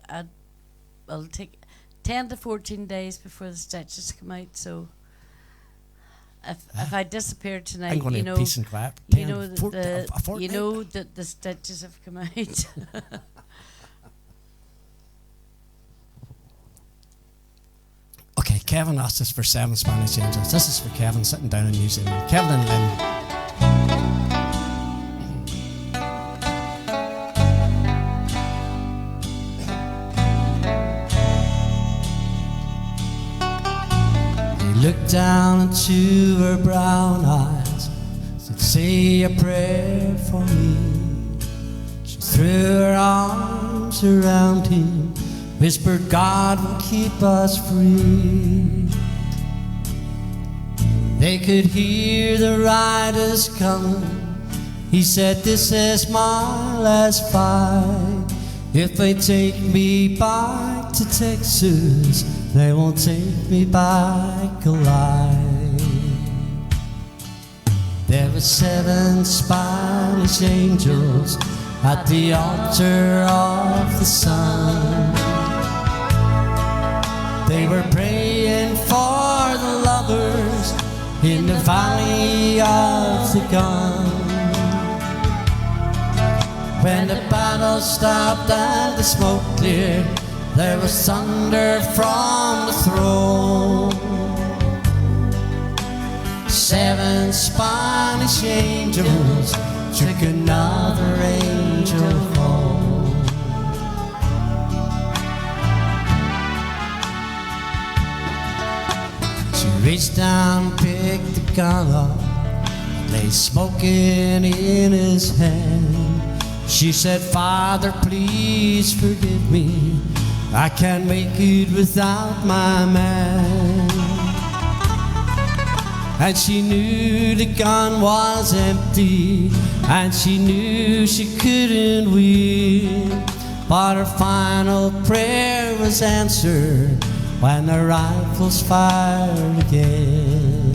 [SPEAKER 2] it'll take 10 to 14 days before the stitches come out. So if I disappear tonight,
[SPEAKER 1] I'm going
[SPEAKER 2] you
[SPEAKER 1] to
[SPEAKER 2] know,
[SPEAKER 1] peace and quiet.
[SPEAKER 2] you know that
[SPEAKER 1] A fortnight.
[SPEAKER 2] you know that the stitches have come out.
[SPEAKER 1] Okay, Kevin asked us for 7 Spanish angels. This is for Kevin sitting down in New Zealand. Kevin and Lynn. He looked down into her brown eyes, said, say a prayer for me. She threw her arms around him, whispered, God will keep us free. They could hear the riders coming. He said, this is my last fight. If they take me back to Texas, they won't take me back alive. There were 7 Spanish angels at the altar of the sun. They were praying for the lovers in the valley of the gun. When the battle stopped and the smoke cleared, there was thunder from the throne. 7 Spanish angels took another angel home. She reached down, picked the gun up, lay smoking in his hand. She said, Father, please forgive me. I can't make it without my man. And she knew the gun was empty, and she knew she couldn't win. But her final prayer was answered when the rifles fired again.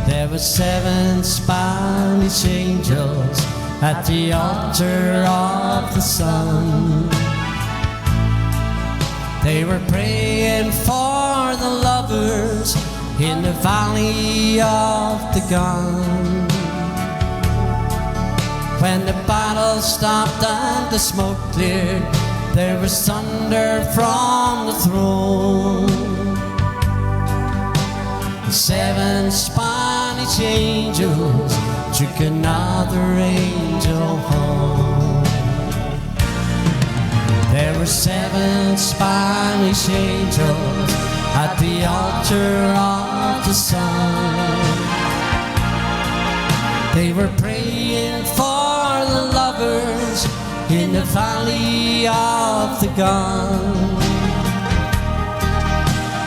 [SPEAKER 1] There were 7 Spanish angels at the altar of the sun. They were praying for the lovers in the valley of the gun. When the battle stopped and the smoke cleared, there was thunder from the throne. 7 Spanish angels took another angel home. There were 7 Spanish angels at the altar of the sun. They were praying for the lovers in the valley of the gun.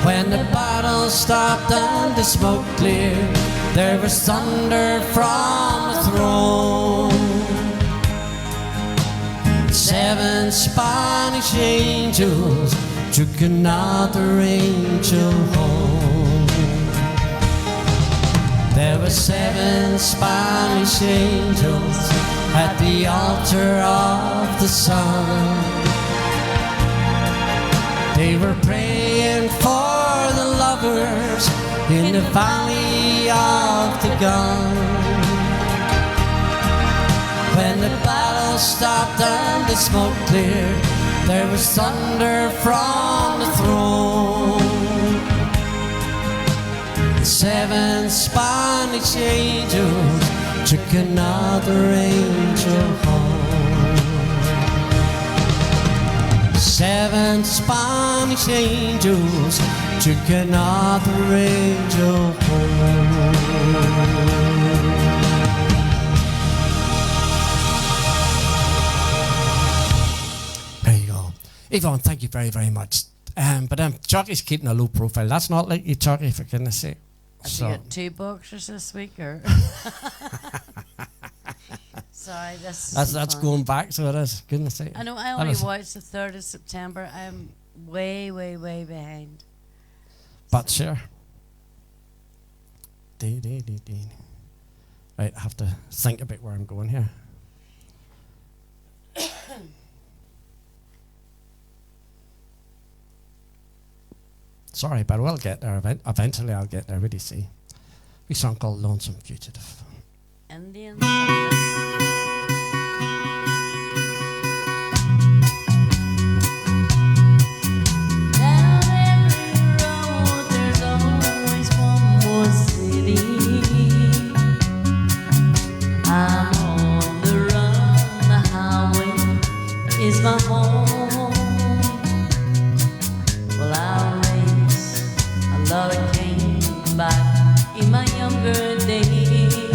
[SPEAKER 1] When the battle stopped and the smoke cleared, there was thunder from the throne. 7 Spanish angels took another angel home. There were 7 Spanish angels at the altar of the sun. They were praying for the lovers in the valley of the gun. When the battle stopped and the smoke cleared, there was thunder from the throne. 7 Spanish angels took another angel home. 7 Spanish angels took another angel home. There you go. Yvonne, thank you very, very much. But Chucky's keeping a low profile. That's not like you, Chucky, for goodness sake.
[SPEAKER 2] Have you got 2 boxers this week, or? Sorry,
[SPEAKER 1] that's going back, so it is. Goodness sake.
[SPEAKER 2] I know. I only watched the 3rd of September. I'm way, way, way behind.
[SPEAKER 1] But sure. Right, I have to think about where I'm going here. Sorry, but we'll get there. Eventually I'll get there. What do you see? We song called Lonesome Fugitive.
[SPEAKER 2] Indian summer. Down every road there's always one more city. I'm on the run, the highway is my home. Well, I race a lot of cane back in my younger days.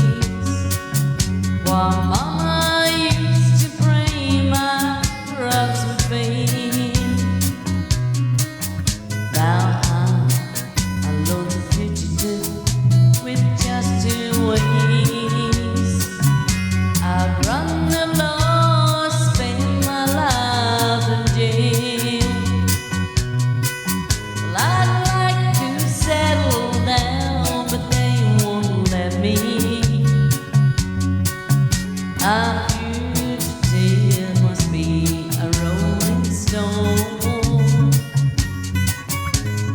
[SPEAKER 2] While Mama used to pray my crops would fade. Now I'm a lonely fugitive with just 2 ways. I'd run the law, spend my life in jail. Well, I'd like to settle down, but they won't let me. A fugitive must be a rolling stone.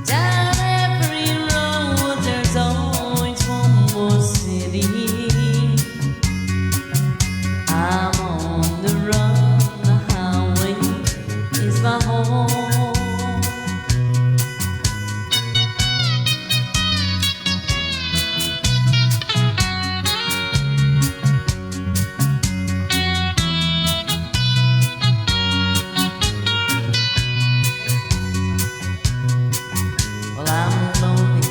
[SPEAKER 2] Down every road there's always one more city. I'm on the run, the highway is my home. Well, I'm lonely,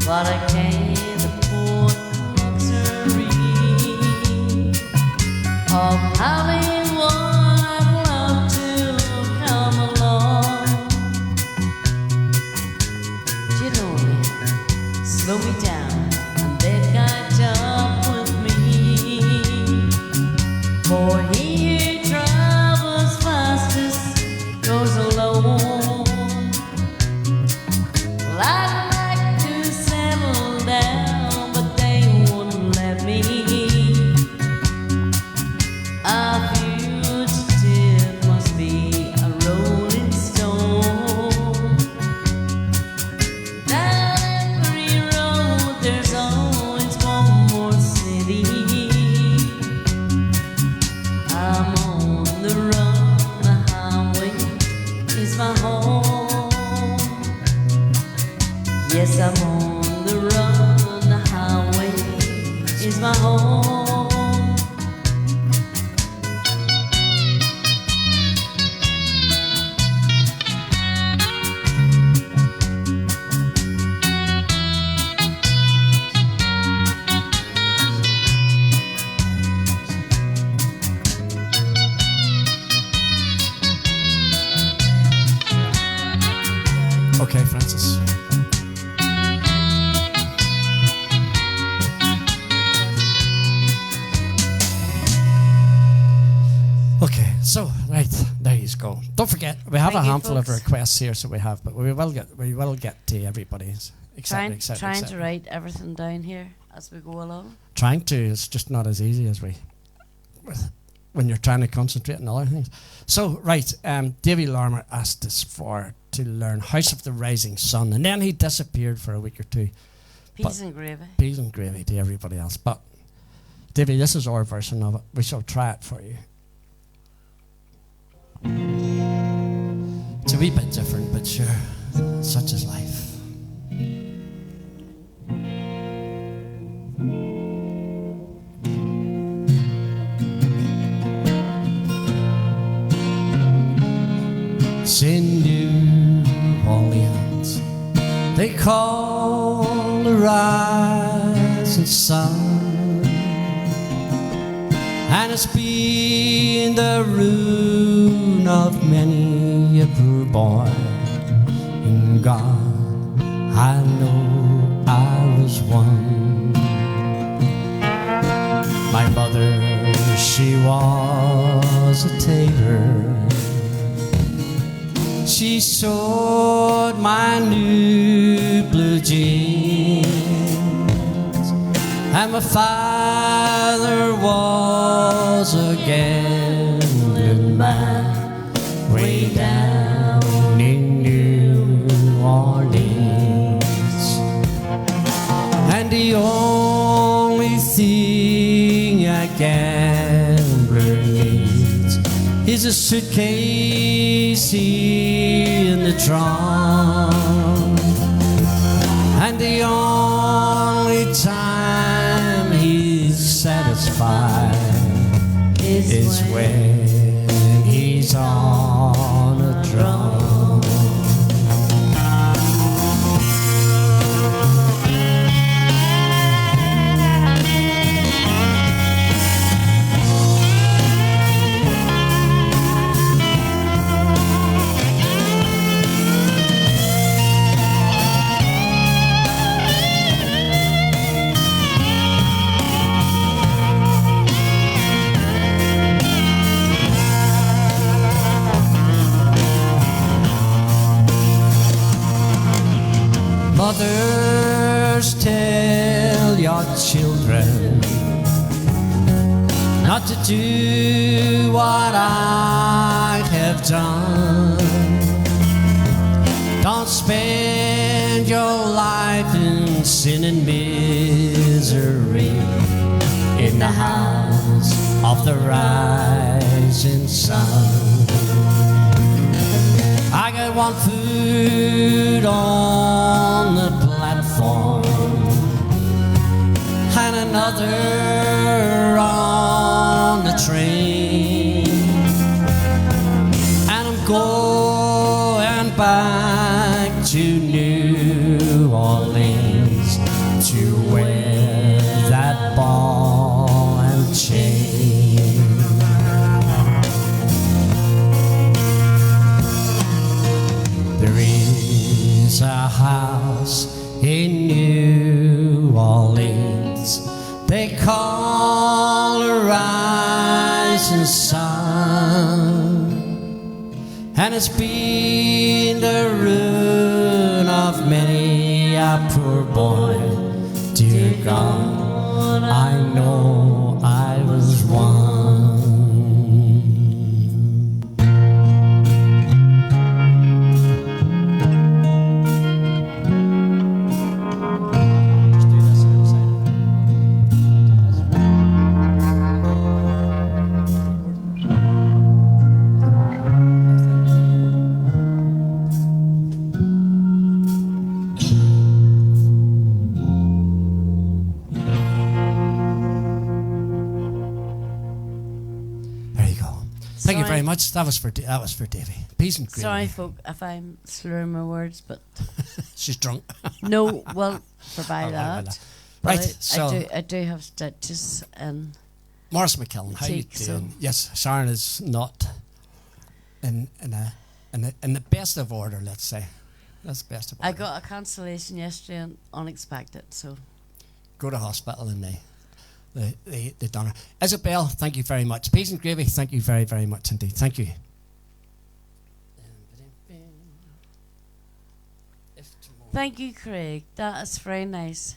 [SPEAKER 2] but I can't afford the luxury of having one I'd love to come along. You know me, slow me down, and then catch up with me. For he who travels fastest goes alone. Well, I'd like to settle down, but they wouldn't let me. A fugitive must be a rolling stone. Down every road there's always one more city. I'm on the run, the highway is my home. Yes, I'm on the run, the highway is my home.
[SPEAKER 1] Okay, Francis. Okay, so right there you go. Don't forget, we have
[SPEAKER 2] Thank
[SPEAKER 1] a
[SPEAKER 2] you,
[SPEAKER 1] handful of
[SPEAKER 2] folks.
[SPEAKER 1] requests here, so we have, but we will get to everybody's.
[SPEAKER 2] Trying to write everything down here as we go along.
[SPEAKER 1] Trying to is just not as easy as when you're trying to concentrate on other things. So right, Davy Larmer asked us to learn House of the Rising Sun, and then he disappeared for a week or two.
[SPEAKER 2] Peas and gravy.
[SPEAKER 1] Peas and gravy to everybody else. But Davy, this is our version of it. We shall try it for you. It's a wee bit different, but sure, such is life. It's in New Orleans, they call the rising sun, and it's been the ruin of many a poor boy. And God, I know I was one. My mother, she was a tailor. She sewed my new blue jeans, and my father was a gambling man way down in New Orleans. a suitcase in the trunk, and the only time he's satisfied is when he's on a drum. Mothers, tell your children not to do what I have done. Don't spend your life in sin and misery in the house of the rising sun. I got one foot on the platform and another on the train, and I'm going back to New Orleans to wear that ball and chain. There is a house in New Orleans they call a rising sun, and it's been the ruin of many a poor boy. Dear God, I know I was one. Thank you very much. That was for Davy. Peace and gravy.
[SPEAKER 2] Sorry, folk, if I'm slurring my words, but
[SPEAKER 1] she's drunk.
[SPEAKER 2] No, well, forbye that.
[SPEAKER 1] Right,
[SPEAKER 2] so I do have stitches and
[SPEAKER 1] Morris McKellen, how you doing?
[SPEAKER 2] So.
[SPEAKER 1] Yes, Sharon is not in the best of order. Let's say that's best of order.
[SPEAKER 2] I got a cancellation yesterday, and unexpected. So
[SPEAKER 1] go to hospital and they done it. Isabel, thank you very much. Peas and gravy, thank you very, very much indeed. Thank you.
[SPEAKER 2] Thank you, Craig. That is very nice.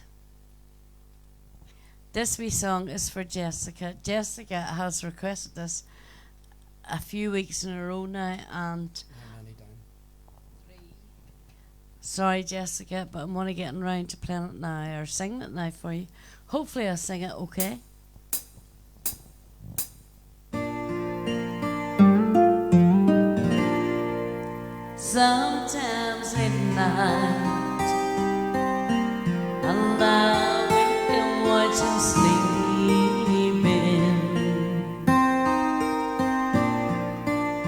[SPEAKER 2] This wee song is for Jessica. Jessica has requested this a few weeks in a row now, and sorry, Jessica, but I'm only getting round to playing it now or singing it now for you. Hopefully I'll sing it okay. Sometimes at night I lie awake and watch him sleeping.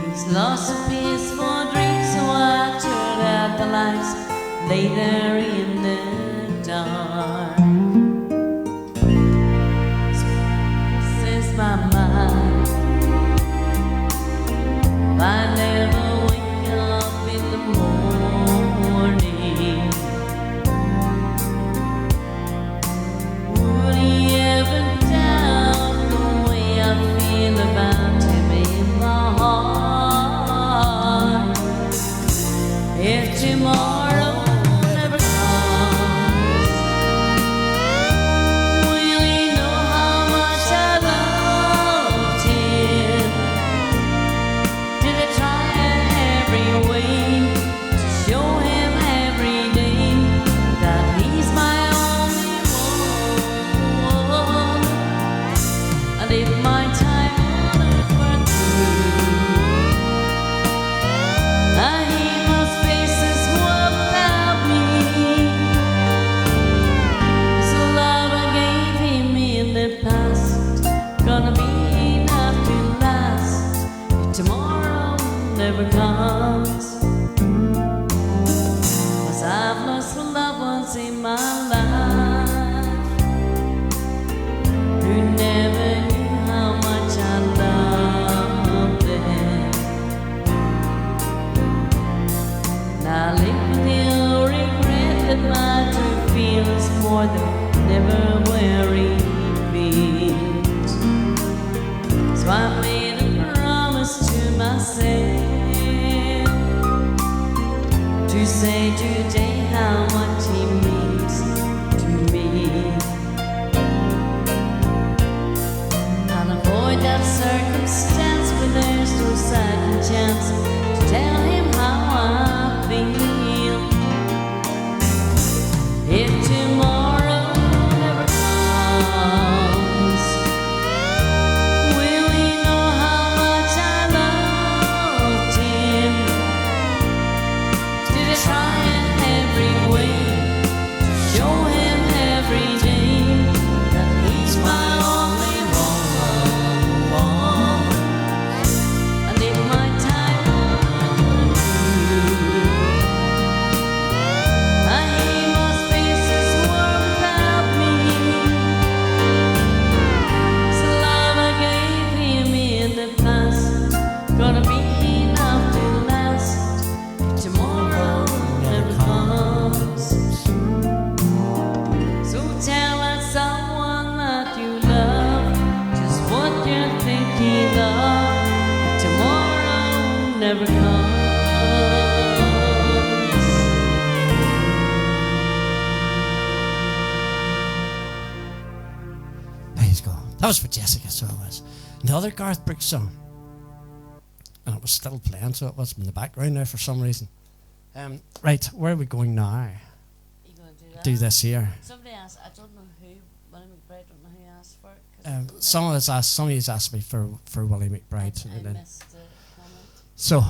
[SPEAKER 2] He's lost a peaceful dream, so I turn out the lights later in the dark. My mind, I never wake up in the morning. Would he ever doubt the way I feel about him in my heart? If tomorrow never comes, will he know how much I love? Did I try every way to show him every day that he's my only one? And if my time on earth were through, never weary feet. So I made a promise to myself to say today how much he means to me, and avoid that circumstance where there's no second chance to tell him how I feel. If tomorrow never comes, will he know how much I loved him? Did I try in every way to show him every day that he's my only one? And if my time were through, he must face this world without me. So love I gave him in the past gonna be enough to last if tomorrow never comes. So tell that someone that you love just what you're thinking of if tomorrow never comes.
[SPEAKER 1] Praise God. That was for Jessica, so it was. And the other Garth Brooks song. And it was still playing, so it was in the background there for some reason. Right, where are we going now?
[SPEAKER 2] You gonna do that?
[SPEAKER 1] Do this here.
[SPEAKER 2] Somebody asked, I don't know who, Willie McBride, don't know who asked for it. 'Cause
[SPEAKER 1] Somebody has asked me for Willie McBride.
[SPEAKER 2] I
[SPEAKER 1] and then-
[SPEAKER 2] missed the comment.
[SPEAKER 1] So,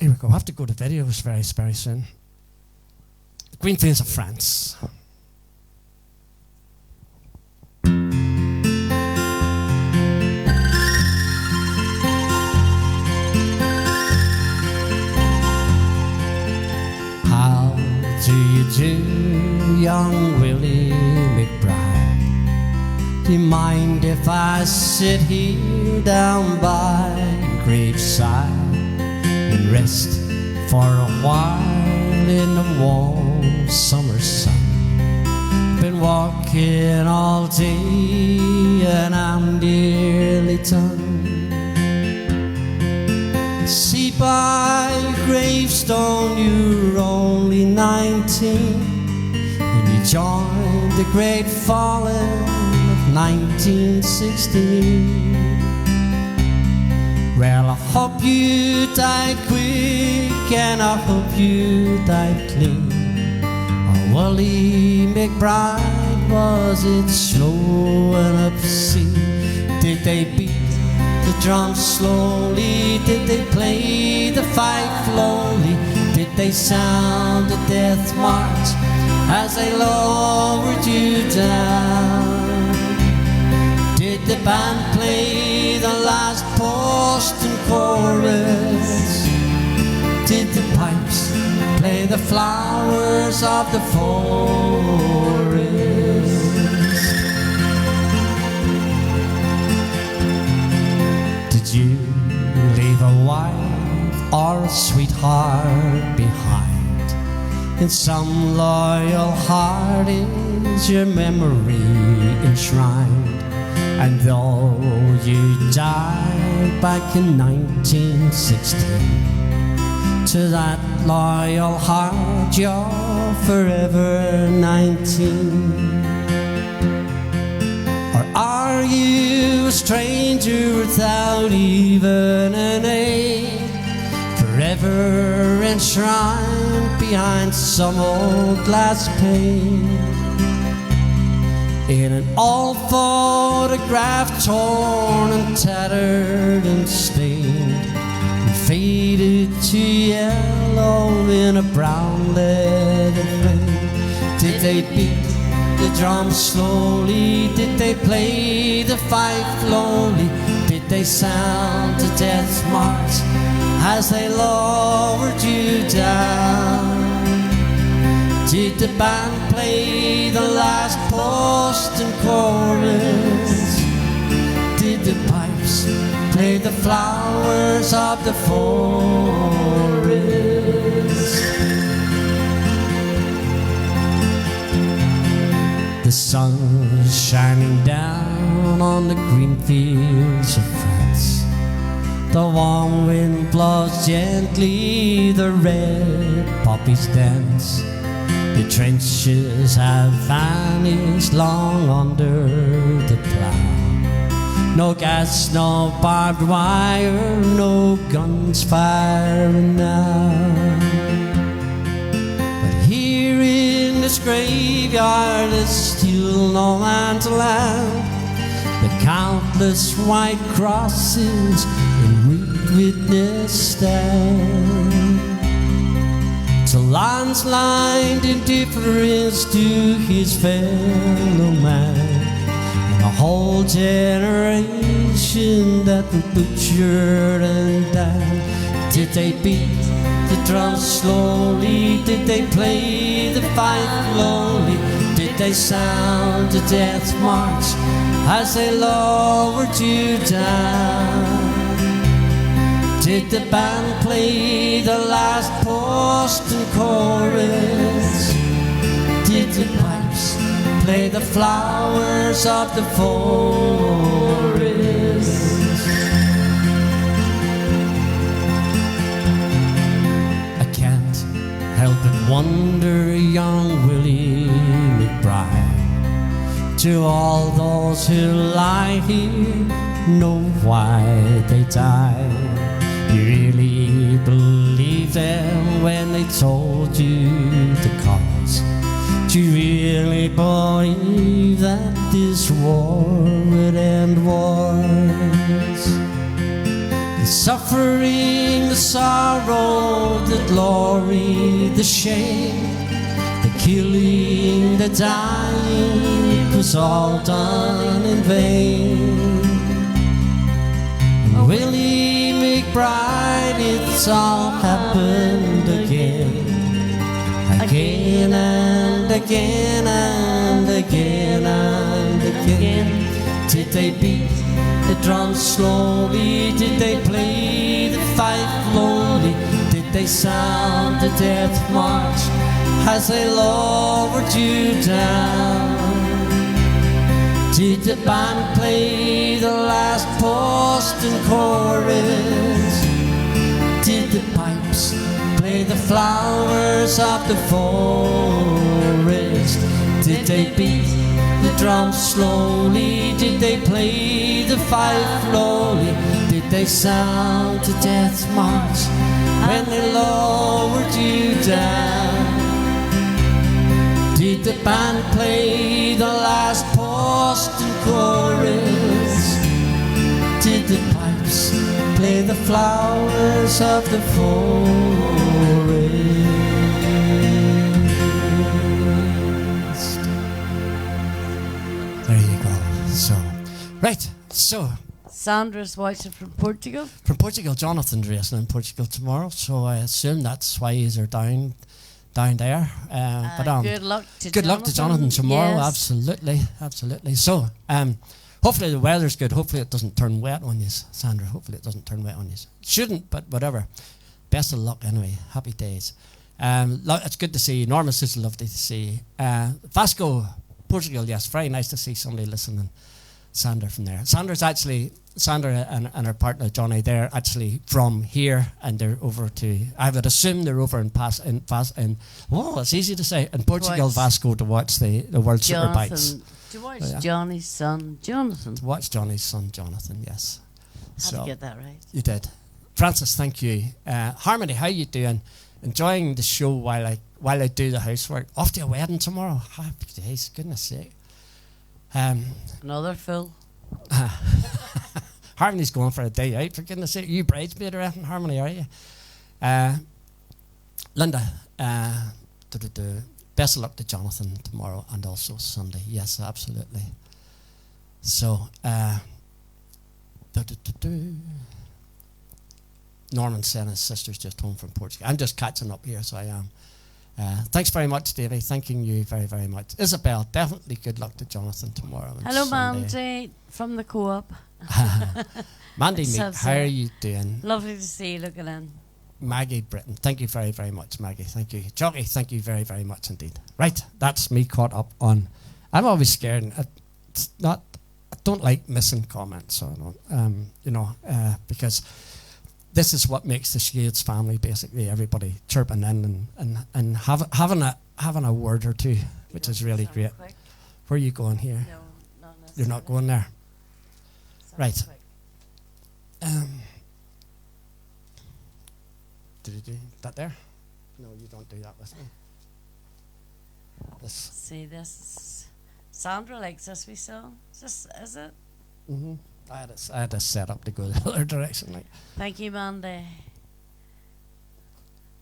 [SPEAKER 1] here we go. I have to go to videos very soon. The Green Fields of France. How do you do, young Willie McBride? Do you mind if I sit here down by your graveside and rest for a while in the warm summer sun? Been walking all day and I'm nearly done. See by your gravestone you're only 19 when you joined the great fallen of 1916. Well, I hope you died quick and I hope you died clean. Oh, Willie McBride, was it slow and obscene? Did they beat the drums slowly? Did they play the fife lonely? Did they sound the death march as they lowered you down? Did the band play the last post and chorus? Did the pipes play the flowers of the forest? Did you leave a wife or a sweetheart behind? In some loyal heart is your memory enshrined. And though you died back in 1916, to that loyal heart you're forever 19. Or are you a stranger without even a name, forever enshrined behind some old glass pane? In an old photograph, torn and tattered and stained, and faded to yellow in a brown leather frame. Did they beat the drums slowly? Did they play the fife lonely? Did they sound the death march as they lowered you down? Did the band play the last post and chorus? Did the pipes play the flowers of the forest? The sun shining down on the green fields of France. The warm wind blows gently, the red poppies dance. The trenches have vanished long under the plough. No gas, no barbed wire, no guns firing now. But here in this graveyard there's still no man's land. The countless white crosses in mute witness stand. To land's-blind indifference to his fellow man, and a whole generation that were butchered and died. Did they beat the drum slowly? Did they play the fife lonely? Did they sound the death march as they lowered you down? Did the band play the last post and chorus? Did the pipes play the flowers of the forest? I can't help but wonder, young Willie McBride, to all those who lie here, know why they died. You really believed them when they told you the cause? Do you really believe that this war would end wars? The suffering, the sorrow, the glory, the shame, the killing, the dying, it was all done in vain. Willie McBride, it's all happened again. Again and again and again and again. Did they beat the drums slowly? Did they play the fife lonely? Did they sound the death march as they lowered you down? Did the band play the last post and chorus? Did the pipes play the flowers of the forest? Did they beat the drums slowly? Did they play the fife lowly? Did they sound the death march when they lowered you down? Did the band play the last post and chorus? Did the pipes play the flowers of the forest? There you go. So, right, so.
[SPEAKER 2] Sandra's watching from Portugal.
[SPEAKER 1] From Portugal, Jonathan's racing in Portugal tomorrow, so I assume that's why he's down there. But
[SPEAKER 2] good luck to
[SPEAKER 1] good luck to Jonathan tomorrow.
[SPEAKER 2] Yes.
[SPEAKER 1] Absolutely. So, hopefully the weather's good. Hopefully it doesn't turn wet on you, Sandra. Hopefully it doesn't turn wet on you. Shouldn't, but whatever. Best of luck anyway. Happy days. It's good to see you. Norman, it's lovely to see you. Vasco, Portugal. Yes, very nice to see somebody listening. Sandra from there. Sandra and her partner Johnny, they're actually from here, and they're over to, I would assume they're over it's easy to say, in Portugal, Vasco, to watch the World Superbikes.
[SPEAKER 2] To watch Johnny's son, Jonathan.
[SPEAKER 1] To watch Johnny's son, Jonathan, yes.
[SPEAKER 2] How to get that right?
[SPEAKER 1] You did. Francis, thank you. Harmony, how you doing? Enjoying the show while I do the housework. Off to a wedding tomorrow. Happy days, goodness sake.
[SPEAKER 2] Another full.
[SPEAKER 1] Harmony's going for a day out, for goodness sake. You bridesmaid or anything, Harmony, are you? Linda, best of luck to Jonathan tomorrow and also Sunday. Yes, absolutely. So, Norman's saying his sister's just home from Portugal. I'm just catching up here, so I am. Thanks very much, Davey. Thanking you very, very much. Isabel, definitely good luck to Jonathan tomorrow.
[SPEAKER 2] Hello, Mandy from the co-op.
[SPEAKER 1] Mandy, how are you doing?
[SPEAKER 2] Lovely to see you looking in.
[SPEAKER 1] Maggie Britton, thank you very, very much, Maggie. Thank you. Jockey, thank you very, very much indeed. Right, that's me caught up on I'm always scared. It's not. I don't like missing comments. So I don't, because this is what makes the Shades family. Basically, everybody chirping in and having a word or two, which is really great.
[SPEAKER 2] Quick.
[SPEAKER 1] Where are you going here?
[SPEAKER 2] No, not necessarily.
[SPEAKER 1] You're not going there.
[SPEAKER 2] Sounds
[SPEAKER 1] Right.
[SPEAKER 2] quick.
[SPEAKER 1] Did you do that there? No, you don't do that with me. This.
[SPEAKER 2] See, this is, Sandra likes this wee song. Is it?
[SPEAKER 1] Mm-hmm. I had to set up to go the other direction. Like.
[SPEAKER 2] Thank you, Mandy.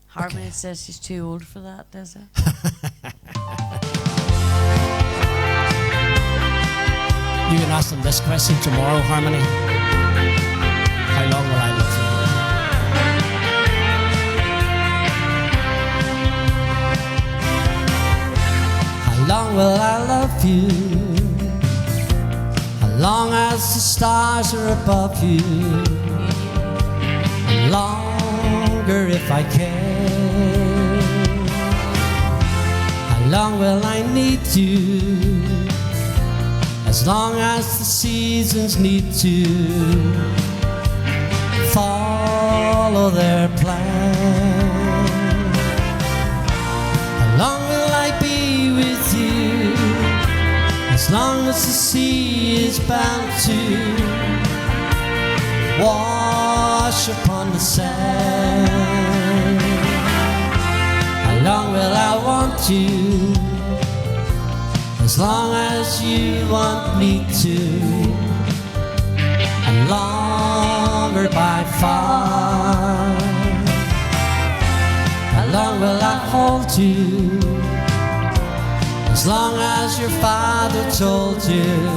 [SPEAKER 2] Harmony says she's too old for that, does it?
[SPEAKER 1] You can ask them this question tomorrow, Harmony. How long will I live for you? How long will I love you? How long as the stars are above you? And longer if I can. How long will I need you? As long as the seasons need to follow their plan. How long will I be with you? As long as the sea is bound to wash upon the sand. How long will I want you? As long as you want me to, and longer by far. How long will I hold you? As long as your father told you,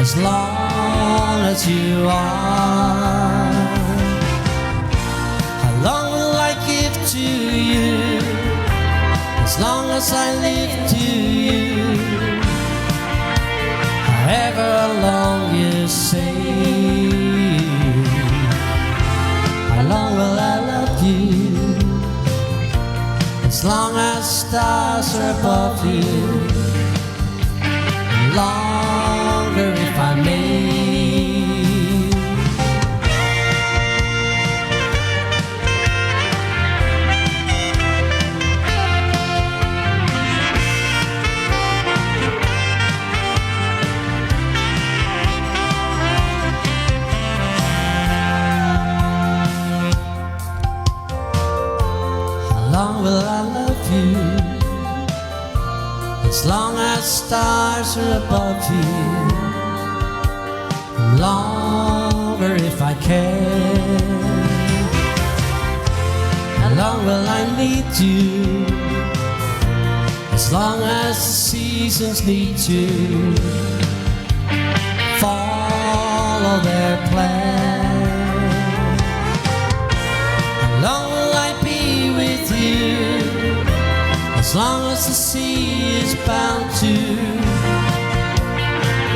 [SPEAKER 1] as long as you are. How long will I give to you? As long as I live to you, however long you say. How long will I love you? As long as stars are above you, longer if I may. How long will I love you? As long as stars are above you, and longer if I can. How long will I need you? As long as the seasons need to follow their plan. How long will I be with you? As long as the sea is bound to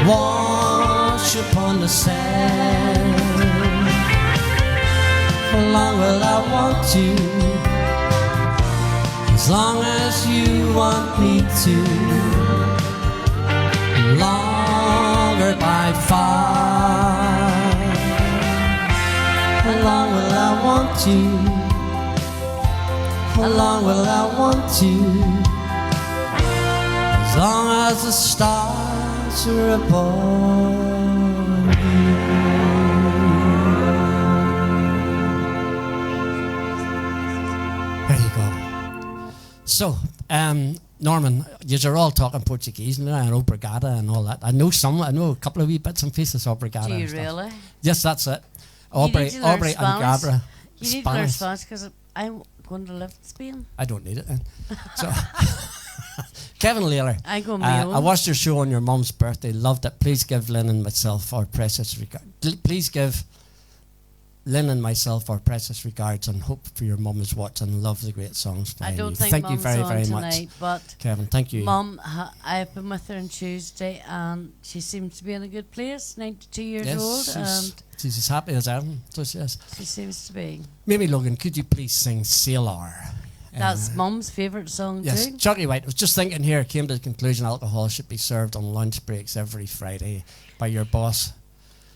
[SPEAKER 1] wash upon the sand. How long will I want you? As long as you want me to, longer by far. How long will I want you? How long will I want you? As long as the stars are above you. There you go. So, Norman, you're all talking Portuguese now, and obrigada and all that. I know a couple of wee bits and pieces of obrigada.
[SPEAKER 2] Do you
[SPEAKER 1] and stuff.
[SPEAKER 2] really?
[SPEAKER 1] Yes, that's it.
[SPEAKER 2] You need
[SPEAKER 1] Aubrey
[SPEAKER 2] to learn
[SPEAKER 1] and
[SPEAKER 2] Spanish.
[SPEAKER 1] Gabra.
[SPEAKER 2] You need to learn Spanish because I'm going to live in Spain.
[SPEAKER 1] I don't need it then. So, Kevin Layler,
[SPEAKER 2] I go my own.
[SPEAKER 1] I watched your show on your mum's birthday. Loved it. Please give Lynn and myself our precious regards. Please give Lynn and myself our precious regards and hope for your mum is watching. Love the great songs.
[SPEAKER 2] I don't think
[SPEAKER 1] Thank you
[SPEAKER 2] Mum's
[SPEAKER 1] very,
[SPEAKER 2] on
[SPEAKER 1] very
[SPEAKER 2] tonight,
[SPEAKER 1] much,
[SPEAKER 2] but
[SPEAKER 1] Kevin. Thank you.
[SPEAKER 2] Mum, I've been with her on Tuesday, and she seems to be in a good place. 92 years old, and
[SPEAKER 1] she's as happy as ever. So she is.
[SPEAKER 2] she seems to be.
[SPEAKER 1] Maybe Logan, could you please sing Sailor?
[SPEAKER 2] That's Mum's favourite song
[SPEAKER 1] Yes,
[SPEAKER 2] too.
[SPEAKER 1] Chucky White. I was just thinking here, came to the conclusion alcohol should be served on lunch breaks every Friday by your boss.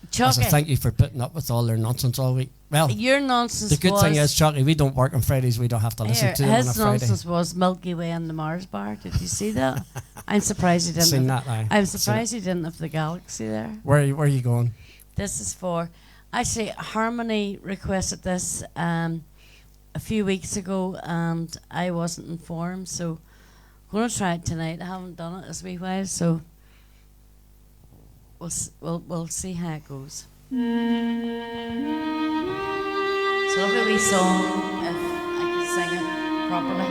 [SPEAKER 1] As a
[SPEAKER 2] Chucky,
[SPEAKER 1] thank you for putting up with all their nonsense all week. Well,
[SPEAKER 2] your nonsense
[SPEAKER 1] the good
[SPEAKER 2] was...
[SPEAKER 1] thing is, Chucky, we don't work on Fridays. We don't have to listen
[SPEAKER 2] Here,
[SPEAKER 1] to it on a
[SPEAKER 2] his
[SPEAKER 1] Friday.
[SPEAKER 2] nonsense was Milky Way and the Mars bar. Did you see that? I'm surprised you didn't.
[SPEAKER 1] Seen that, aye.
[SPEAKER 2] I'm
[SPEAKER 1] Seen
[SPEAKER 2] surprised you didn't have the Galaxy there.
[SPEAKER 1] Where are you going?
[SPEAKER 2] This is for... Actually, Harmony requested this a few weeks ago, and I wasn't informed, so I'm going to try it tonight. I haven't done it this wee while, so we'll see how it goes. It's a lovely wee song, if I can sing it properly.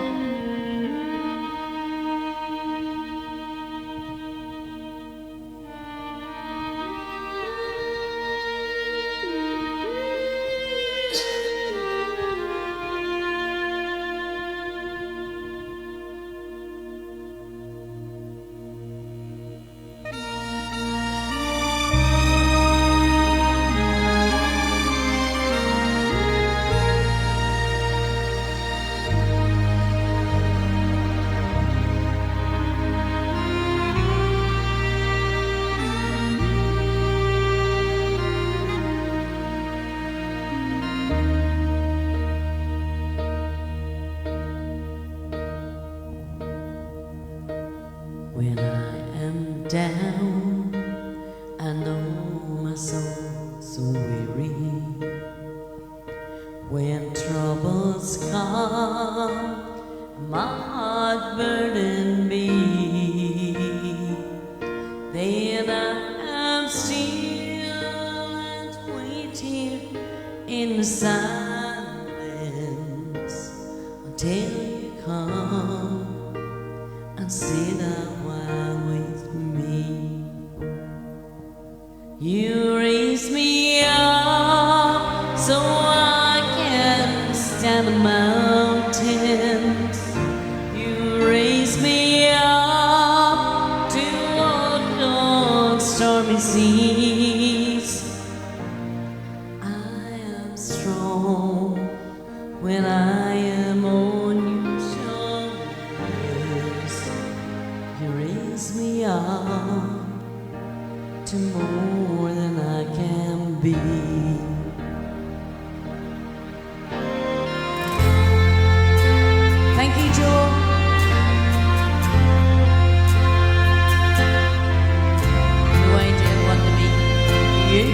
[SPEAKER 2] When I am down, I know my soul so weary. When troubles come, my heart burden me, then I am still and wait here in silence until you come and sit a while with me. You raise me up so I can stand the mountains. You raise me up to walk on stormy seas. I am strong when I am on your shoulders. You raise me up to more than I can be. Thank you, Joel. The way you want to be you.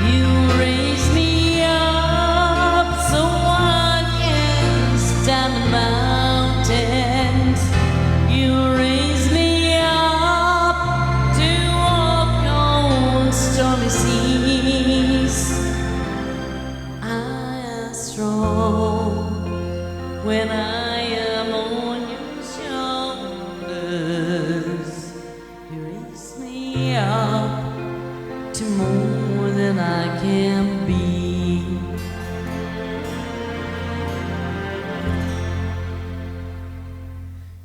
[SPEAKER 2] You raise me up so I can stand the mountains. You raise me up to walk on stormy seas. I am strong when I am on your shoulders. You raise me up to more than I can be.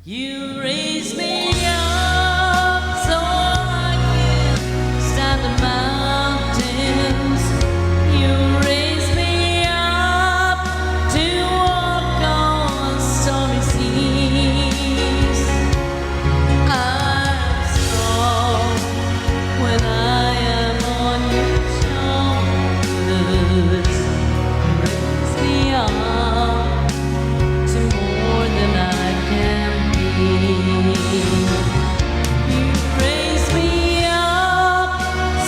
[SPEAKER 2] You raise me up so I can stand the mountains. You raise me up to walk on stormy seas. I'm strong when I am on your shoulders. Raise me up to more than I can be. You raise me up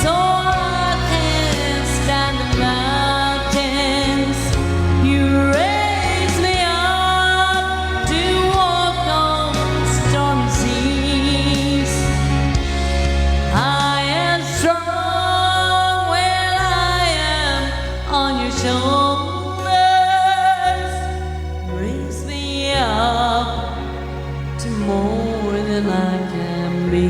[SPEAKER 2] so I can stand the mountains. You raise me up to walk on stormy seas. I am strong when I am on your shoulders. Raise me up to more than I can be.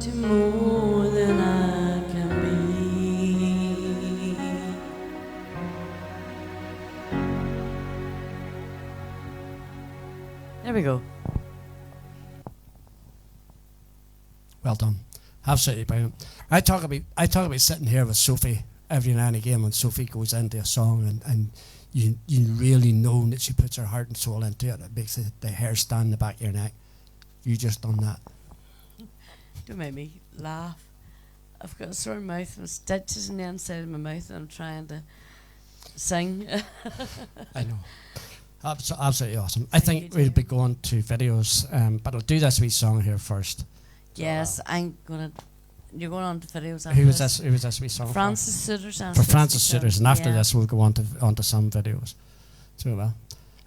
[SPEAKER 2] to more than I can be. There we go.
[SPEAKER 1] Well done. Absolutely brilliant. I talk about sitting here with Sophie every now and again when Sophie goes into a song and you really know that she puts her heart and soul into it. It makes the hair stand in the back of your neck. You just done that.
[SPEAKER 2] Don't make me laugh. I've got a sore mouth and stitches in the inside of my mouth and I'm trying to sing.
[SPEAKER 1] I know. Absolutely awesome. I think we'll be going to videos, but I'll do this wee song here first.
[SPEAKER 2] Yes, you're going on to videos after
[SPEAKER 1] Who was this wee song
[SPEAKER 2] Francis Suitors.
[SPEAKER 1] for Francis Suitors, and after this we'll go on to some videos. So well,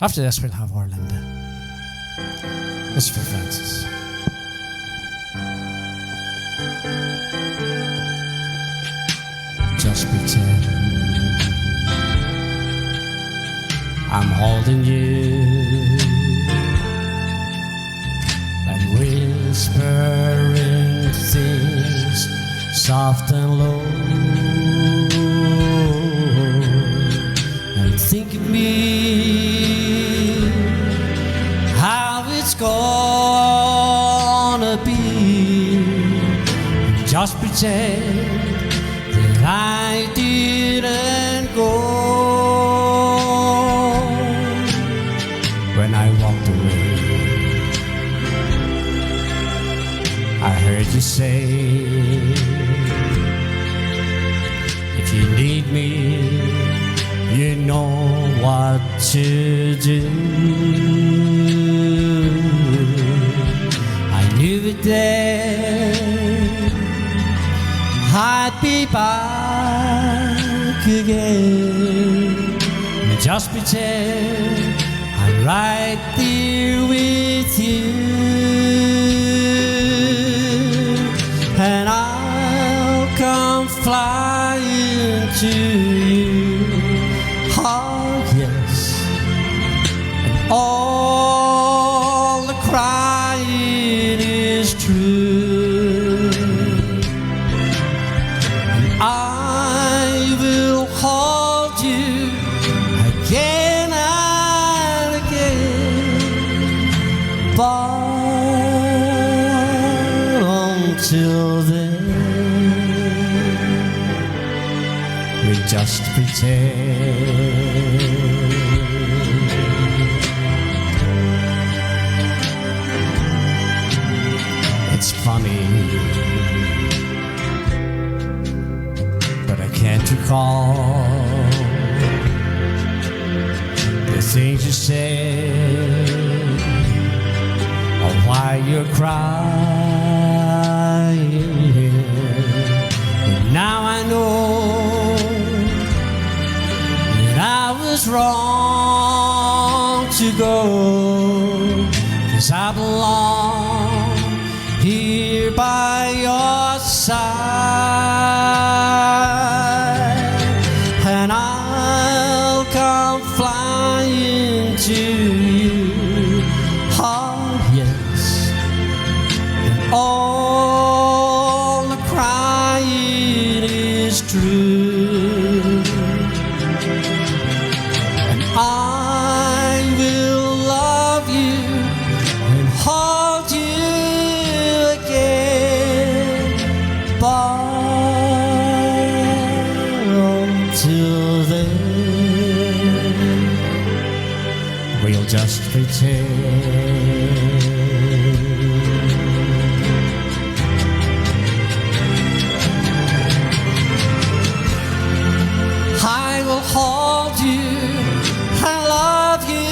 [SPEAKER 1] after this we'll have Orlinda. This is for Francis. Just pretend I'm holding you and whispering things soft and low, and think of me, how it's gonna be. Just pretend that I didn't go when I walked away. I heard you say, if you need me, you know what to do. I knew it then, I'd be back again. Just pretend I'm right there with you, and I'll come flying to you. Oh yes, and all the crying is true, and I will hold you again and again, but until then we just pretend. It's funny, but I can't recall the things you said or why you're crying. But now I know that I was wrong to go, 'cause I belong here by your side, and I'll come flying to you. Oh yes, and all the crying is true, and I will love you and hold you again, but until then we'll just pretend. I will hold you and love you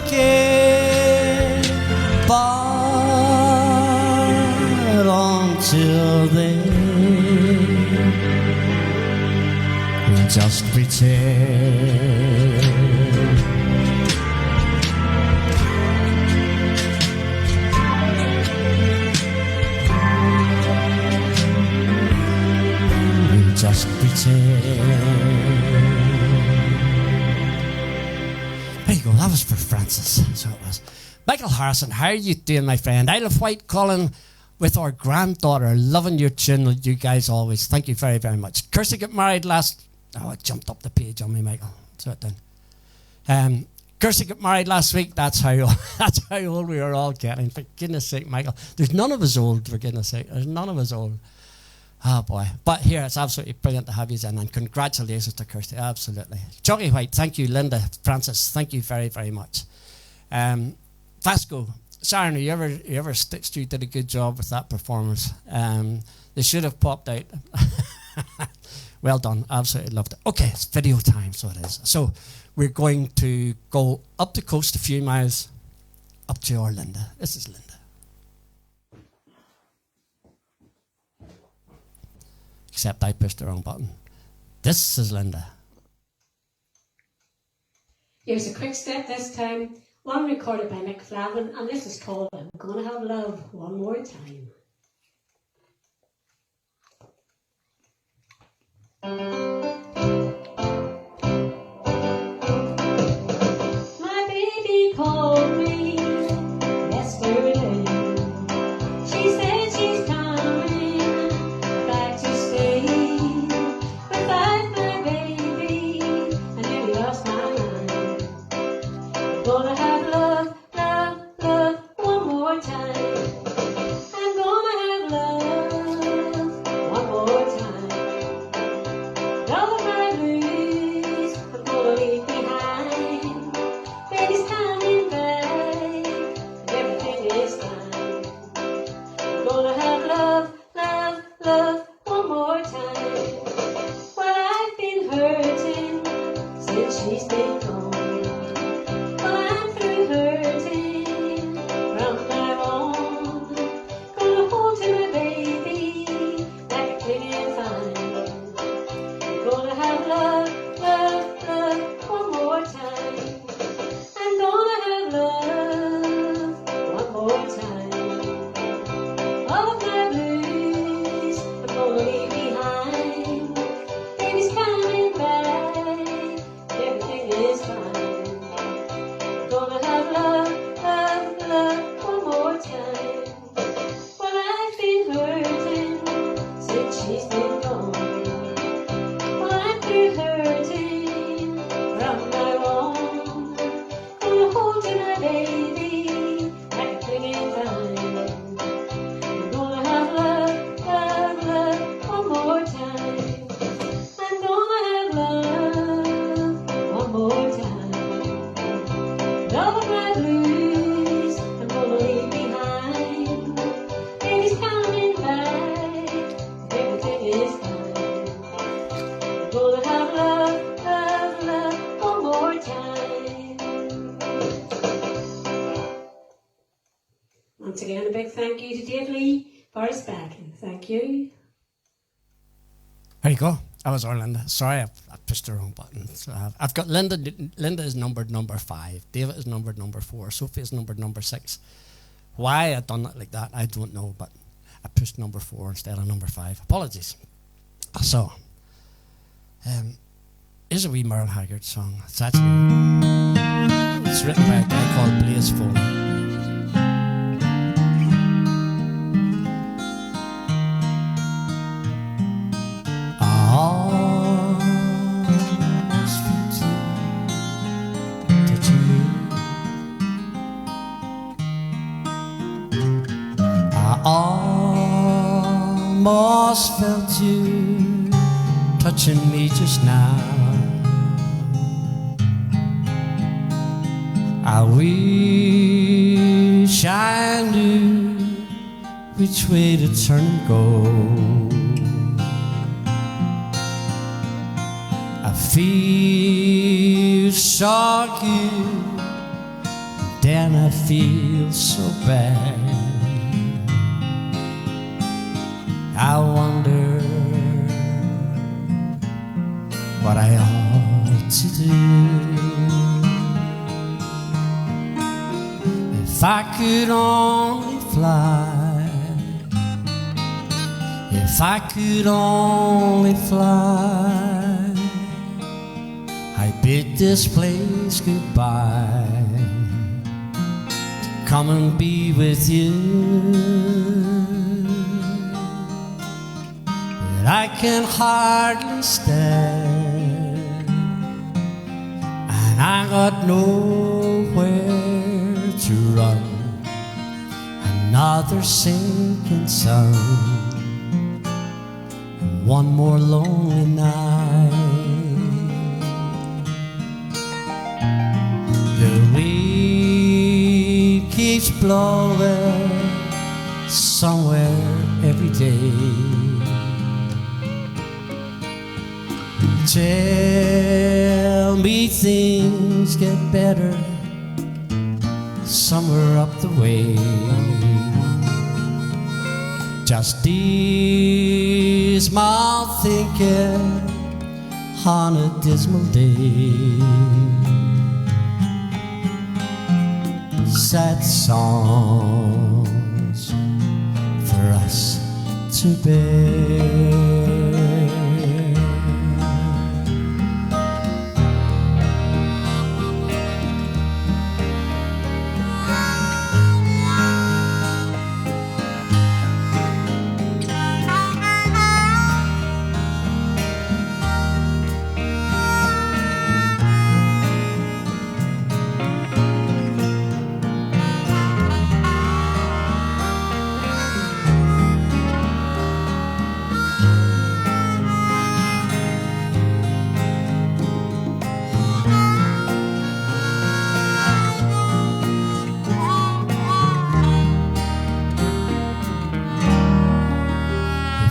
[SPEAKER 1] again, but until then we'll just pretend. We'll just pretend. There you go, that was for Francis. So it was. Michael Harrison, how are you doing, my friend? Isle of Wight calling with our granddaughter. Loving your channel, you guys always. Thank you very, very much. Kirsty got married last... Oh, it jumped up the page on me, Michael. So it done. Kirsty got married last week. That's how old we are all getting. For goodness sake, Michael. There's none of us old, for goodness sake. There's none of us old. Oh, boy. But here, it's absolutely brilliant to have you in. And congratulations to Kirsty. Absolutely. Jockey White, thank you. Linda, Francis, thank you very, very much. Vasco, Sharon, you ever Stu did a good job with that performance. They should have popped out. Well done. Absolutely loved it. Okay, it's video time, so it is. So we're going to go up the coast a few miles up to our Linda. This is Linda. Except I pushed the wrong button. This is Linda.
[SPEAKER 3] Here's a quick step this time. One recorded by Mick Flavin, and this is called I'm Gonna Have Love One More Time. My baby called me yesterday. She said she's coming back to stay. Without my baby, I nearly lost my mind. I'm gonna have love, love, love one more time. I'm gonna have love one more time. All of my blues I'm gonna leave behind. Baby's coming back, and everything is fine. I'm gonna have love, love, love one more time. Well, I've been hurting since she's been gone. Well, I'm through hurting from now on. Gonna hold to my baby like a clinging vine. Gonna have love, love, love one more time. I'm gonna have love one more time. All of my blues I'm gonna leave behind. Baby's coming back, everything is fine. Gonna have love, love, love one more time. Well, I've been hurting since she's been gone. Well, I'm through hurting from now on. Gonna hold to my baby like a clinging vine. I'm gonna have love, love, love one more time. I'm gonna have love one more time. All of my blues I'm gonna leave behind. Baby's coming back, everything is fine. I'm gonna have love, love, love one more time. Once again, a big thank you to Dave Lee for his backing. Thank you.
[SPEAKER 1] There you go. That was our Linda. Sorry, I pushed the wrong button. So I've got Linda. Linda is numbered number 5. David is numbered number 4. Sophie is numbered number 6. Why I done it like that, I don't know. But I pushed number 4 instead of number 5. Apologies. So, here's a wee Merle Haggard song. It's written by a guy called Blaze Foley. I almost felt you touching me just now. I wish I knew which way to turn and go. I feel so good, then I feel so bad. I wonder what I ought to do. If I could only fly, if I could only fly, I bid this place goodbye to come and be with you. can hardly stand, and I got nowhere to run. Another sinking sun, and one more lonely night. The wind keeps blowing somewhere every day. Tell me things get better somewhere up the way. Just dismal thinking on a dismal day. Sad songs for us to bear.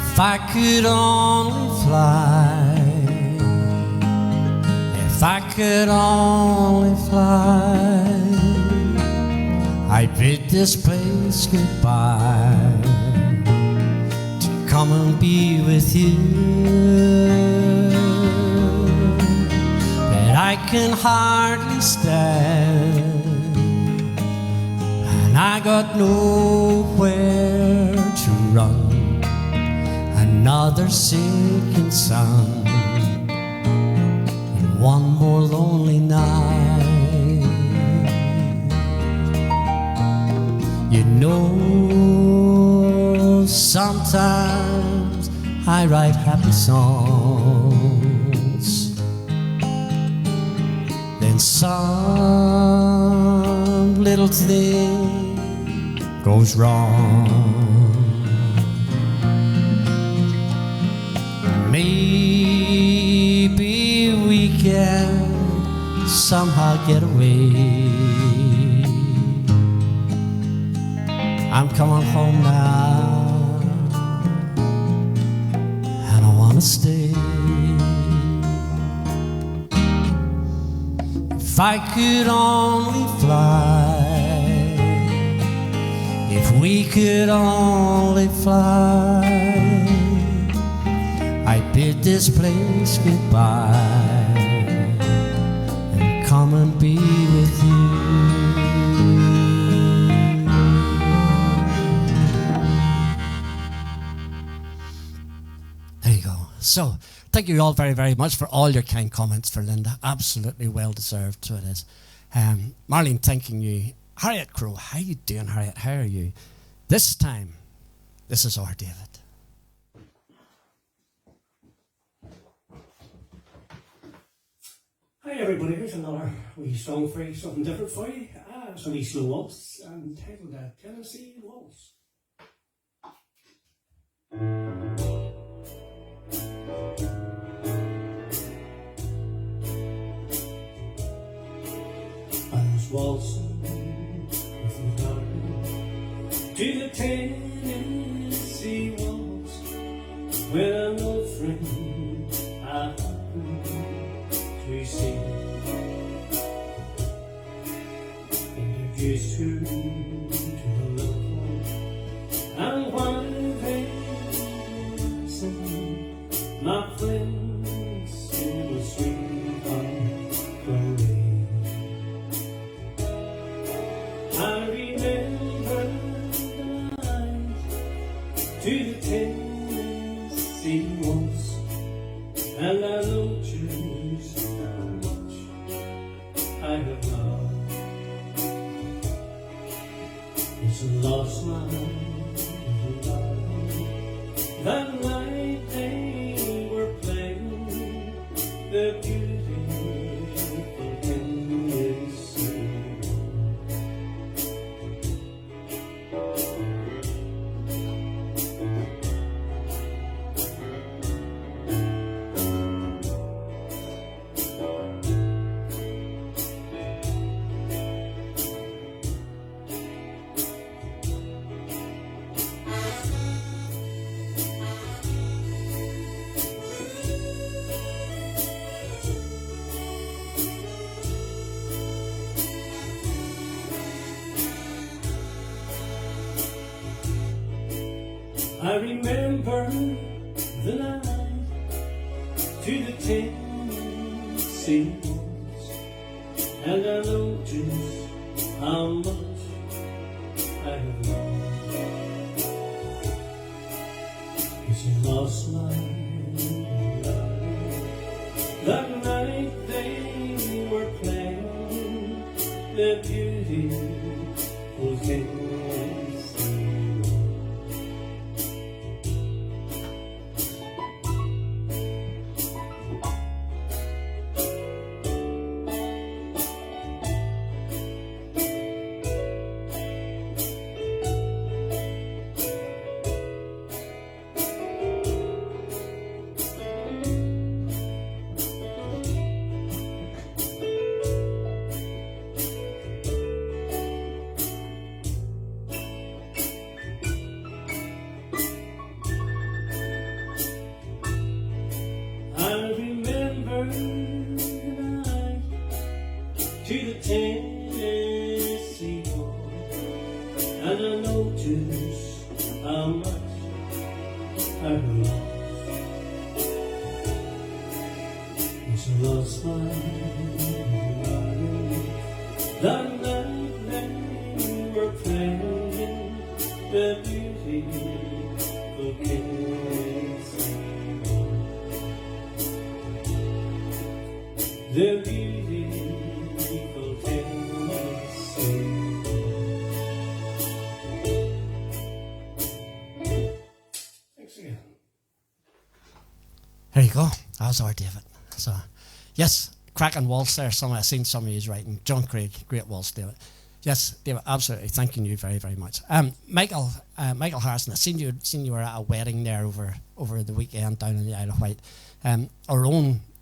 [SPEAKER 1] If I could only fly, if I could only fly, I'd bid this place goodbye to come and be with you. But I can hardly stand, and I got nowhere to run. Another sinking sun, and one more lonely night. You know, sometimes I write happy songs, then some little thing goes wrong. Maybe we can somehow get away. I'm coming home now, and I wanna stay. If I could only fly, if we could only fly, I bid this place goodbye and come and be with you. There you go. So, thank you all very, very much for all your kind comments for Linda. Absolutely well deserved, so it is. Marlene, thanking you. Harriet Crow, how you doing, Harriet? How are you? This time, this is our David.
[SPEAKER 4] Hi everybody, here's another wee song for you, something different for you. It's a wee slow waltz, titled Tennessee Waltz. I was waltzing with my darling to the Tennessee Waltz, when an old friend I we see, introduced her to the loved one, and one day my friends in the sweetheart parade. I remember the night to the Tennessee Waltz, and I know just how much I have loved. It's a lost love, that night they I remember the night to the Tennessee woods, and I noticed how much I have lost. It's a lost life. That night they were playing the beautiful Tennessee. I remember the night to the Tennessee woods, and I noticed how much I have lost. It's a lost life. That night they were playing the beautiful Tennessee. The beautiful Tennessee. Thanks again.
[SPEAKER 1] There you go. That was our David. So, yes, cracking waltz there. I seen some of his writing. John Craig, great waltz, David. Yes, David, absolutely. Thanking you very, very much. Michael Harrison, I seen you were at a wedding there over the weekend down in the Isle of Wight.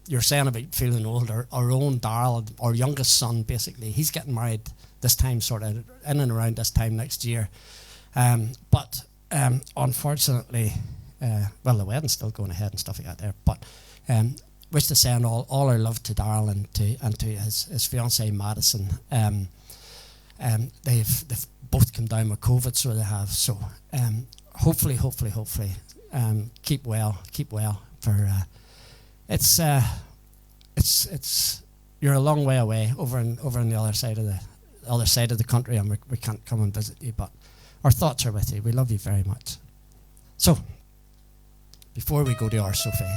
[SPEAKER 1] You're saying about feeling old. Our own Darrell, our youngest son, basically, he's getting married this time, sort of in and around this time next year. But unfortunately, well, the wedding's still going ahead and stuff like that there. But wish to send all our love to Darrell and to his fiancée Madison. They've both come down with COVID, so they have. So hopefully, keep well. For it's you're a long way away over on the other side of the country, and we can't come and visit you. But our thoughts are with you. We love you very much. So before we go to our Sophie.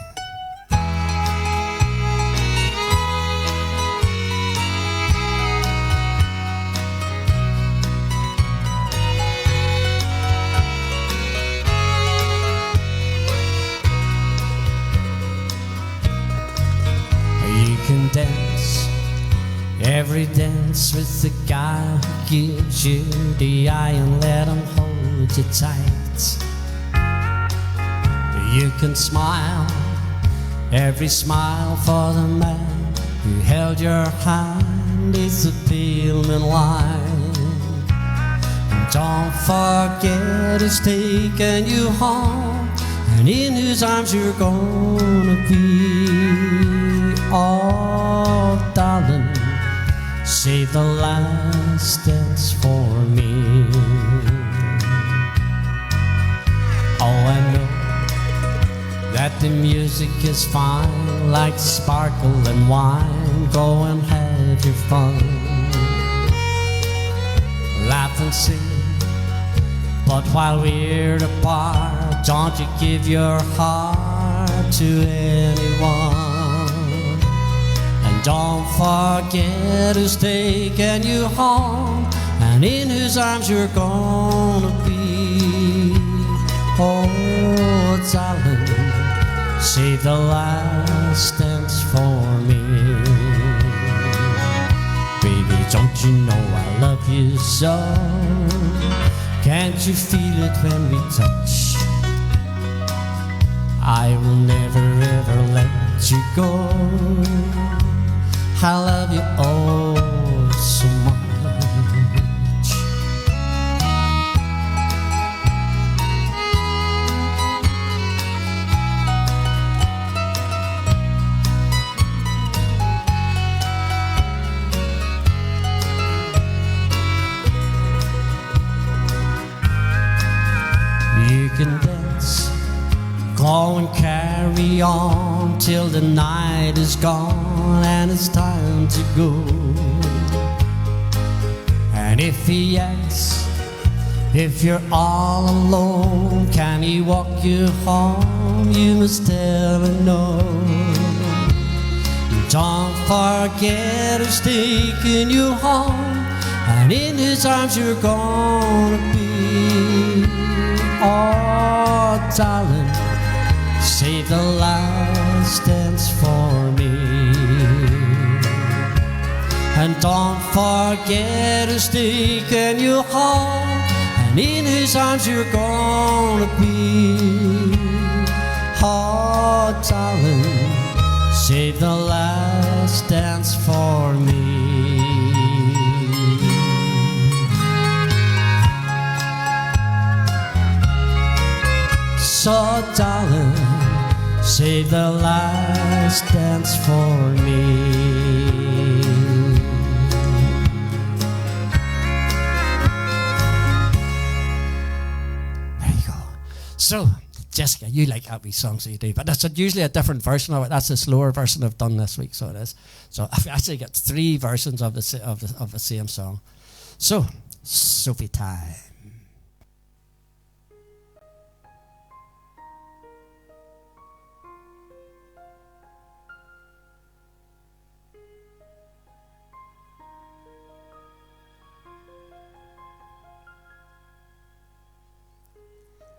[SPEAKER 1] Can dance every dance with the guy who gives you the eye and let him hold you tight. You can smile every smile for the man who held your hand. It's a pale moonlight. And don't forget who's taking you home and in whose arms you're gonna be. Oh, darling, save the last dance for me. Oh, I know that the music is fine, like sparkling wine. Go and have your fun, laugh and sing. But while we're apart, don't you give your heart to anyone. Don't forget who's taking you home and in whose arms you're gonna be. Oh, darling, save the last dance for me. Baby, don't you know I love you so? Can't you feel it when we touch? I will never ever let you go. I love you oh so much. You can dance Go and carry on till the night is gone and it's time to go. And if he asks if you're all alone, can he walk you home? You must tell him no. Don't forget who's taking you home, and in his arms you're gonna be. Oh, darling, save the last dance for me. And don't forget who's taking you home, and in his arms you're gonna be. Oh, darling, save the last dance for me. So, darling, save the last dance for me. There you go. So, Jessica, you like happy songs, so you do, but that's usually a different version of it. That's a slower version I've done this week, so it is. So I've actually got 3 versions of the same song. So, Sophie time.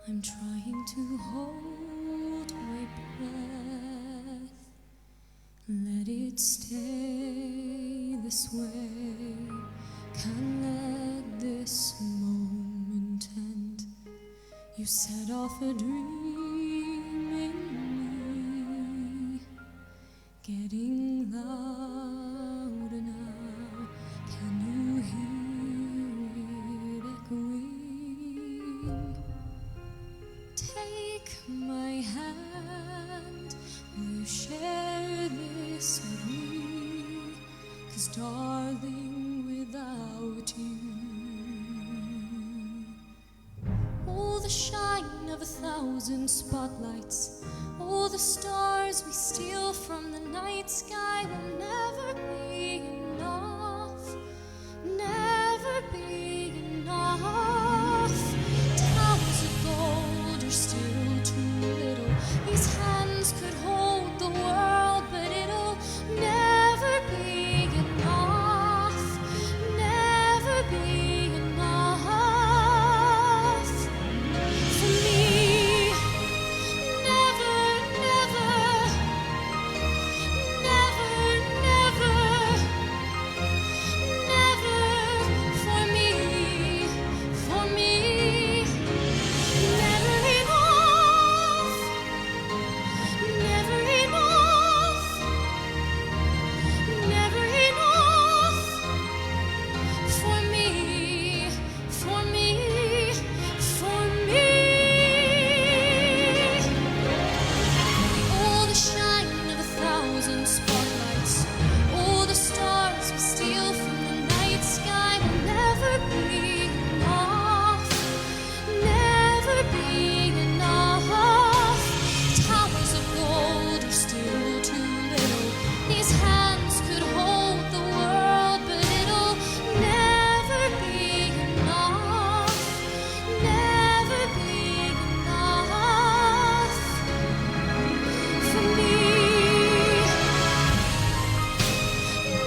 [SPEAKER 3] I'm trying to hold my breath, let it stay this way, can't let this moment end. You set off a dream in me, getting louder now, can you hear it echoing? Take my hand, will you share this with me? 'Cause darling, without you, oh, the shine of 1,000 spotlights, oh, the stars we steal from the night sky will never be enough, never be enough. Towers of gold are still too little. These hands could hold the world, but it'll never be enough, never be enough for me. Never, never, never, never, never for me, for me. Never enough, never enough, never enough for me, for me, for me. Oh, the shine of 1,000 spotlights, oh, the stars we steal from the night sky will never be enough, never be enough. Towers of gold are still too little. These hands could hold the world, but it'll never be enough, never be enough for me.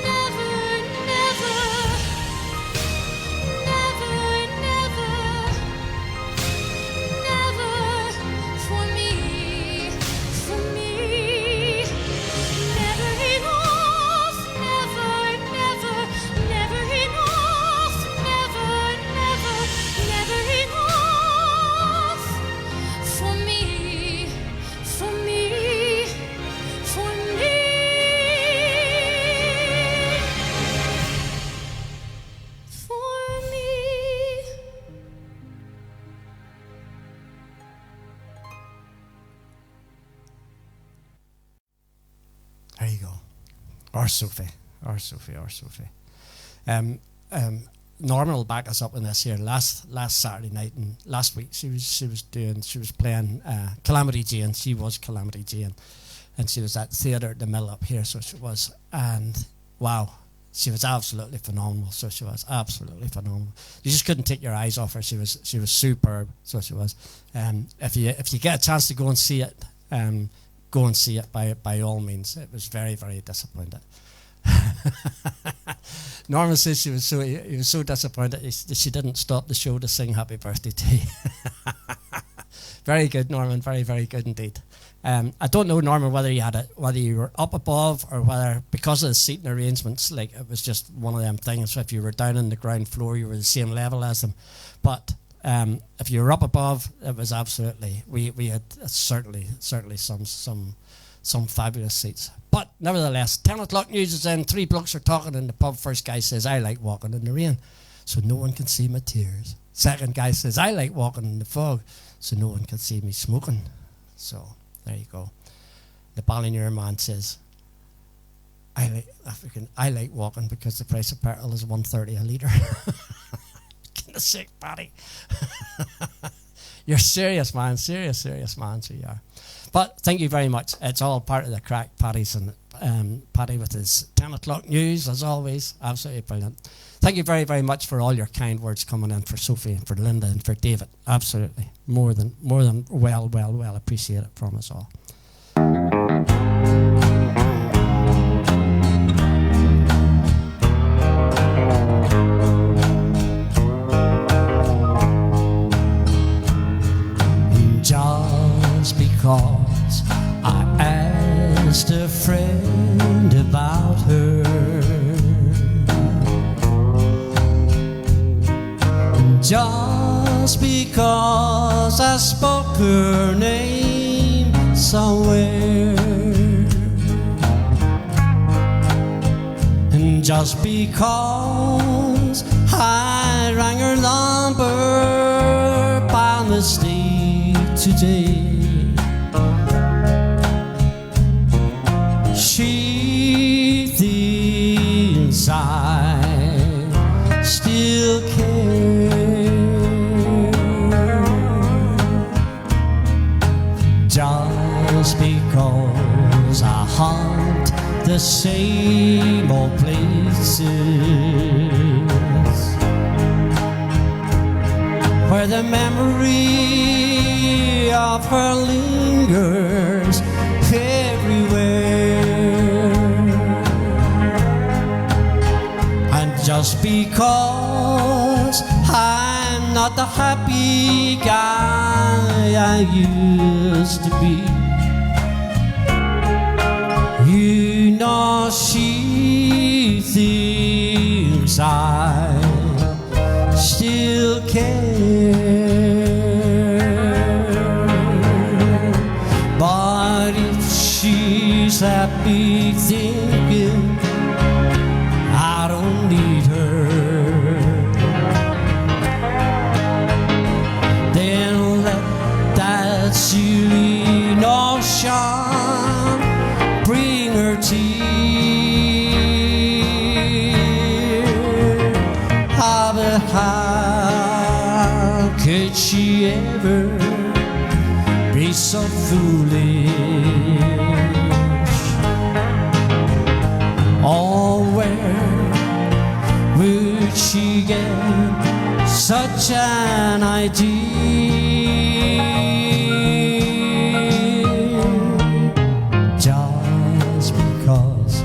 [SPEAKER 3] Never, never, never, never, never for me, for me. Never enough, never, never, never enough, never, never, never enough for me, for me, for me. For me.
[SPEAKER 1] There you go. Our Sophie, our Sophie, our Sophie. Norman will back us up in this here. Last Saturday night and last week she was playing Calamity Jane. She was Calamity Jane, and she was at Theatre at the Mill up here. So she was, and wow, she was absolutely phenomenal. So she was absolutely phenomenal. You just couldn't take your eyes off her. She was superb. So she was. If you get a chance to go and see it, go and see it by all means. It was very, very disappointed. Norman says he was so disappointed that she didn't stop the show to sing happy birthday to you. Very good, Norman. Very, very good indeed. I don't know, Norman, whether you were up above or whether, because of the seating arrangements, like it was just one of them things. So if you were down on the ground floor, you were the same level as them. But if you were up above, it was absolutely. We had certainly some fabulous seats. But nevertheless, 10 o'clock news is in. 3 blokes are talking in the pub. First guy says, I like walking in the rain, so no one can see my tears. Second guy says, I like walking in the fog, so no one can see me smoking. So there you go. The Ballinger man says, I like walking because the price of petrol is $1.30 a litre. Goodness sake, Paddy. You're serious, man. Serious man, so you are. But thank you very much. It's all part of the crack, Paddy's, and Paddy with his 10 o'clock news, as always. Absolutely brilliant. Thank you very, very much for all your kind words coming in for Sophie and for Linda and for David. Absolutely. More than well appreciate it from us all. Just because I asked a friend about her, just because I spoke her name somewhere, and just because I rang her number by mistake today, she thinks I still care. Just because I haunt the same old places where the memory of her lingers everywhere. And just because I'm not the happy guy I used to be, you know she thinks I still care. But if she's happy thinking I don't need her, then let that silly notion bring her tears. But how could she ever be so foolish? Oh, where would she get such an idea? Just because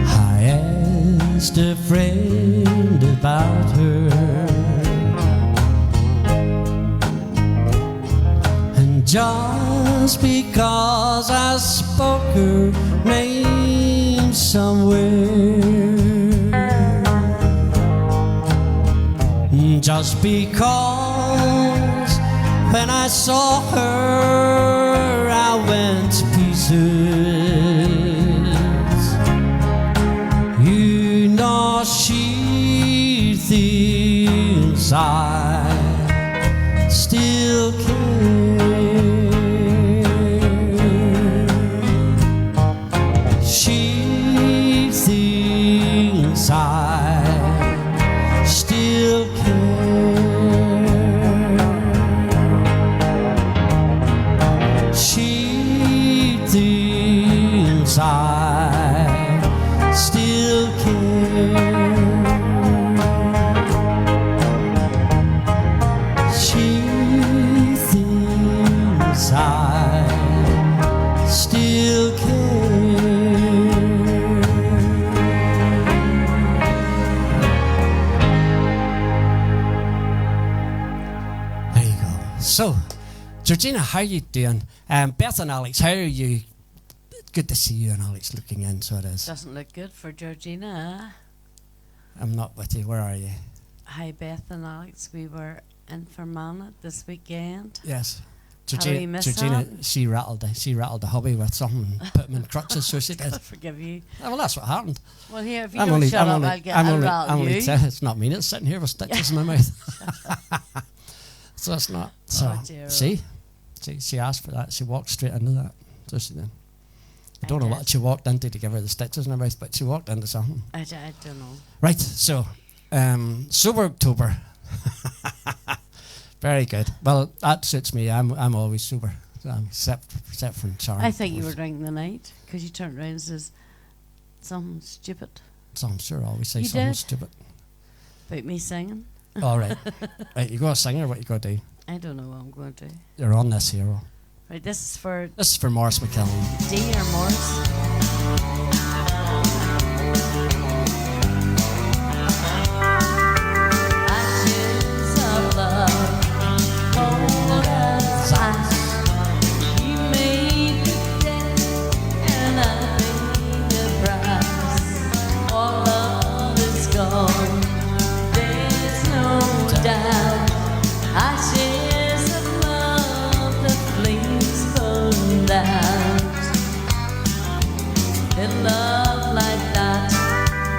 [SPEAKER 1] I asked a friend about her, and just because I spoke her name somewhere, just because when I saw her I went to pieces. You know she thinks I still care. She thinks I still still care. There you go. So, Georgina, how are you doing? Beth and Alex, how are you? Good to see you and Alex looking in, so it is.
[SPEAKER 2] Doesn't look good for Georgina.
[SPEAKER 1] I'm not with you. Where are you?
[SPEAKER 2] Hi, Beth and Alex. We were in Fermanagh this weekend.
[SPEAKER 1] Yes.
[SPEAKER 2] How do we miss
[SPEAKER 1] Georgina,
[SPEAKER 2] that?
[SPEAKER 1] she rattled the hubby with something and put him in crutches, so she did.
[SPEAKER 2] God forgive you.
[SPEAKER 1] Well, that's what happened.
[SPEAKER 2] Well, here, if you don't shut up, I'll rattle you.
[SPEAKER 1] It's not me that's sitting here with stitches in my mouth. So it's not. So,
[SPEAKER 2] Oh, dear.
[SPEAKER 1] see, she asked for that. She walked straight into that. So she did. I don't know
[SPEAKER 2] did.
[SPEAKER 1] what she walked into to give her the stitches in her mouth, but she walked into something.
[SPEAKER 2] I don't know.
[SPEAKER 1] Right, so, Sober October. Very good. Well, that suits me. I'm always sober, except from Sharon.
[SPEAKER 2] I think you were drinking the night because you turned around and says something stupid
[SPEAKER 1] So I'm sure I always say
[SPEAKER 2] You
[SPEAKER 1] something
[SPEAKER 2] did?
[SPEAKER 1] stupid.
[SPEAKER 2] about me singing.
[SPEAKER 1] All right. Right, you go to sing or what you go to do?
[SPEAKER 2] I don't know what I'm going to do.
[SPEAKER 1] You're on this hero.
[SPEAKER 2] Right, this is for
[SPEAKER 1] This is for Morris McKellen.
[SPEAKER 2] D or Morris. Ashes of love, cold as ice. You made the debt, and I paid the price. All love is gone, there's no doubt. Ashes of love, the flames burned out. And love like that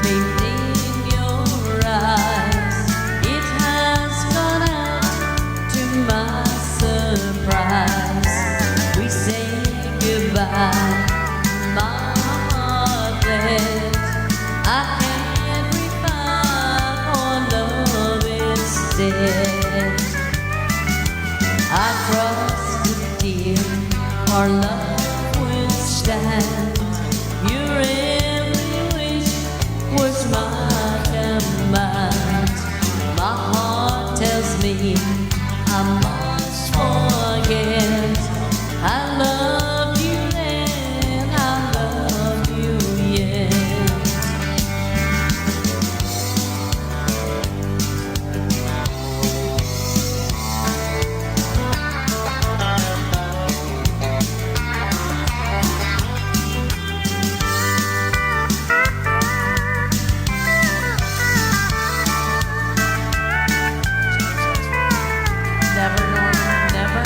[SPEAKER 2] gleamed in your eyes. It has gone out to my surprise. We say goodbye, my heart beat. I can't revive or love instead. I trusted, dear, our love will stand. Your every wish was my command. My heart tells me I must forget. I loved you then, I love you yet. Never, Norman, never.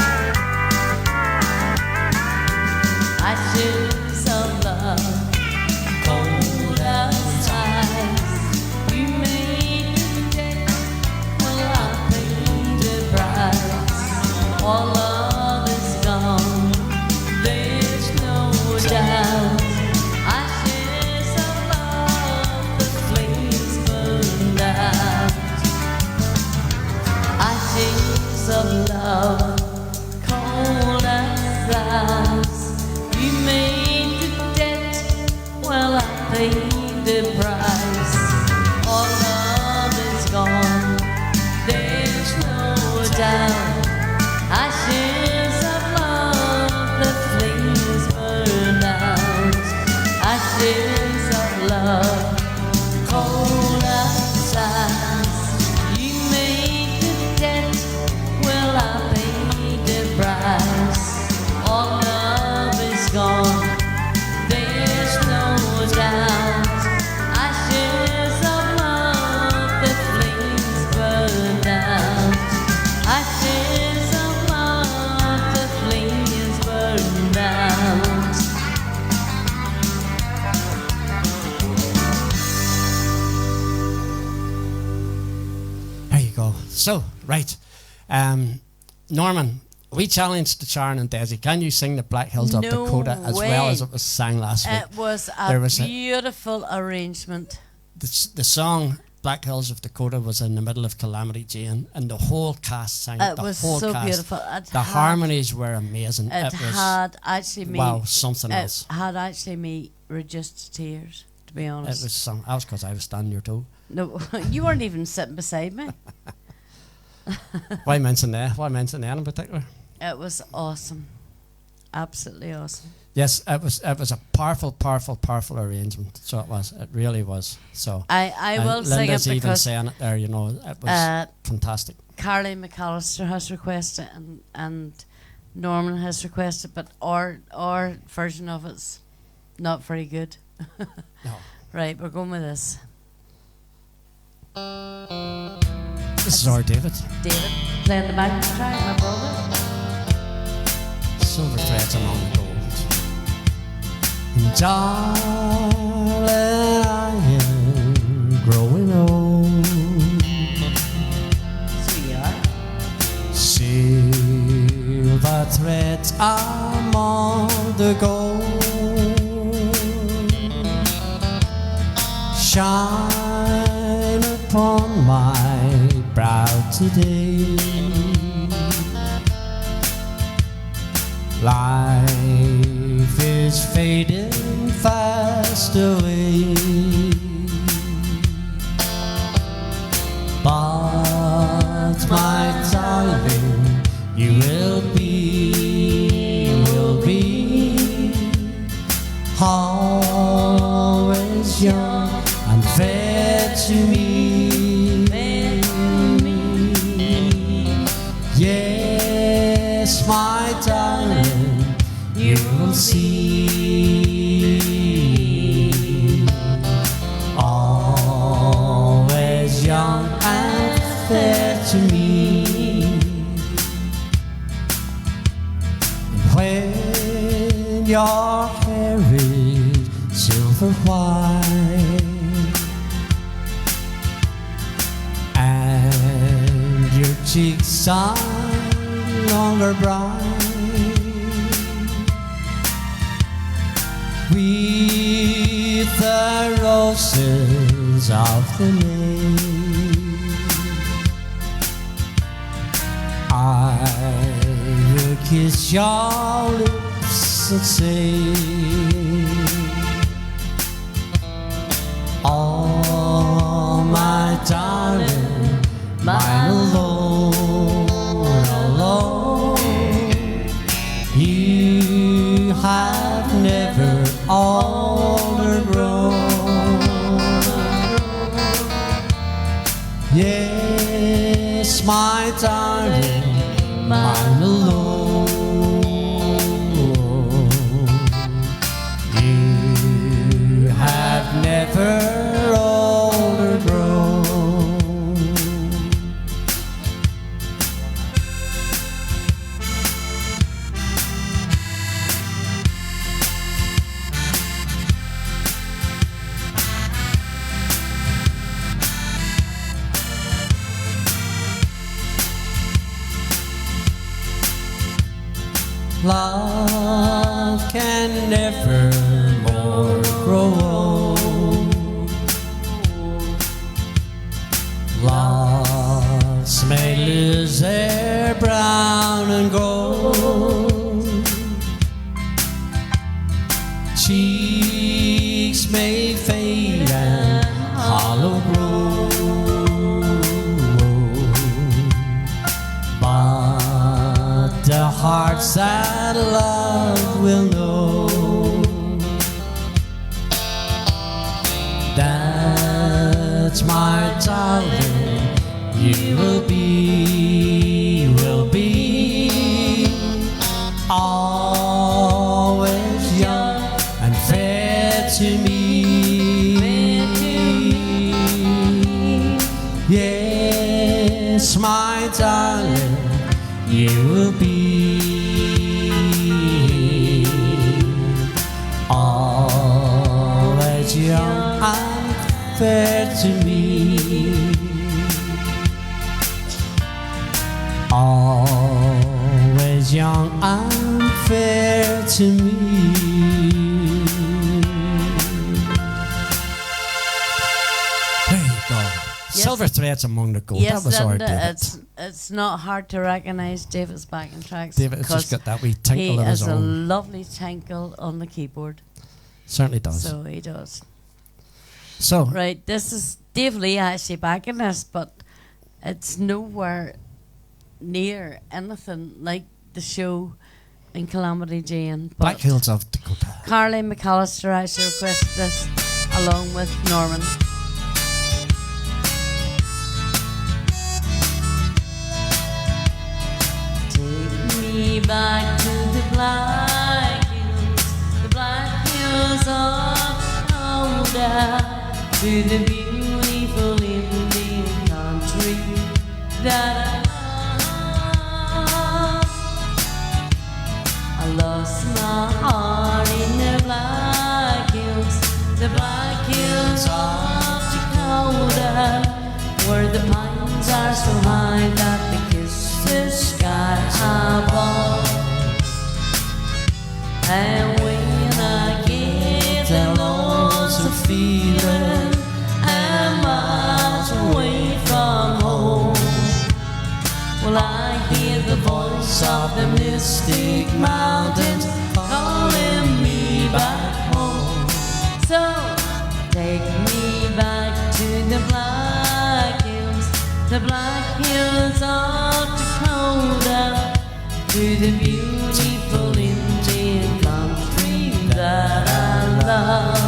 [SPEAKER 2] Ashes of love, cold as ice. You made the debt, well I paid the price. All love is gone, there's no doubt. Ashes of love, the flames burned out. Ashes of love, cold as ice. You made the debt, well I paid the price. All love is gone, there's no doubt. Ashes of love, the flames burn out. Ashes of love, cold as ice. You made the debt, well I paid the price. All love is gone, there's no doubt. Ashes of love, the flames burn out. Ashes of love, the flames burn out.
[SPEAKER 1] There you go. So, right. Norman, we challenged the Sharon and Desi. Can you sing the Black Hills of
[SPEAKER 2] No
[SPEAKER 1] Dakota as
[SPEAKER 2] way.
[SPEAKER 1] well as it was sang last week?
[SPEAKER 2] It was
[SPEAKER 1] There
[SPEAKER 2] a
[SPEAKER 1] was a-
[SPEAKER 2] beautiful arrangement.
[SPEAKER 1] The song Black Hills of Dakota was in the middle of Calamity Jane, and the whole cast sang it.
[SPEAKER 2] It
[SPEAKER 1] The
[SPEAKER 2] was
[SPEAKER 1] whole
[SPEAKER 2] so
[SPEAKER 1] cast.
[SPEAKER 2] beautiful.
[SPEAKER 1] The harmonies were amazing.
[SPEAKER 2] It
[SPEAKER 1] was
[SPEAKER 2] had actually me.
[SPEAKER 1] wow, something
[SPEAKER 2] It
[SPEAKER 1] else.
[SPEAKER 2] had actually me reduced to tears, to be
[SPEAKER 1] It
[SPEAKER 2] honest.
[SPEAKER 1] was some. That was because I was standing your toe.
[SPEAKER 2] No, you weren't even sitting beside me.
[SPEAKER 1] Why mention that? Why mention that in particular?
[SPEAKER 2] It was awesome. absolutely awesome.
[SPEAKER 1] Yes, it was a powerful arrangement. So it was. It really was. So
[SPEAKER 2] I will
[SPEAKER 1] and
[SPEAKER 2] sing it
[SPEAKER 1] Linda's even
[SPEAKER 2] because
[SPEAKER 1] saying it there. You know, it was fantastic.
[SPEAKER 2] Carly McAllister has requested and Norman has requested, but our version of it's not very good.
[SPEAKER 1] No.
[SPEAKER 2] Right, we're going with this.
[SPEAKER 1] This is our David.
[SPEAKER 2] David playing the backing track, my brother.
[SPEAKER 1] Silver threads among the gold. And darling, I am growing old.
[SPEAKER 2] So you are.
[SPEAKER 1] Silver threads among the gold. Shine upon my brow today. Life is fading fast away, but my darling, you will be always young and fair to me. Yes, my darling, you will see. Always young and fair to me. And when your hair is silver white and your cheeks are longer bright, with the roses of the May, I will kiss your lips and say, oh, my darling, mine alone. You have never overgrown. Yes, my darling, mine alone. You have never overgrown. Love can never more grow old. Loves may lose their brown and gold. Cheeks may fade and hollow grow. The hearts that love will know that, my darling, you will be always young and fair to me. Yes, my darling, you will be always young and fair to me. Always young and fair to me. There you go.
[SPEAKER 2] Yes.
[SPEAKER 1] Silver threads among the gold.
[SPEAKER 2] Yes,
[SPEAKER 1] that was our
[SPEAKER 2] and
[SPEAKER 1] David.
[SPEAKER 2] it's not hard to recognise David's backing tracks.
[SPEAKER 1] David has just got that wee tinkle of his
[SPEAKER 2] He has a
[SPEAKER 1] own.
[SPEAKER 2] lovely tinkle on the keyboard.
[SPEAKER 1] Certainly does.
[SPEAKER 2] So he does.
[SPEAKER 1] So,
[SPEAKER 2] Right, this is Dave Lee actually backing this, but it's nowhere near anything like the show in Calamity Jane. But
[SPEAKER 1] Black Hills of Dakota.
[SPEAKER 2] Carly McAllister actually requested this along with Norman. Take me back to the Black Hills of Dakota, to the beautiful Indian country that I lost my heart in the Black Hills of Dakota, where the pines are so high that they kiss the sky above. And when I get the lonesome feeling, I'm miles away from home, well, I hear the voice of the mystic mountains calling me back home. So take me back to the Black Hills of Dakota, to the beautiful Indian country that I love.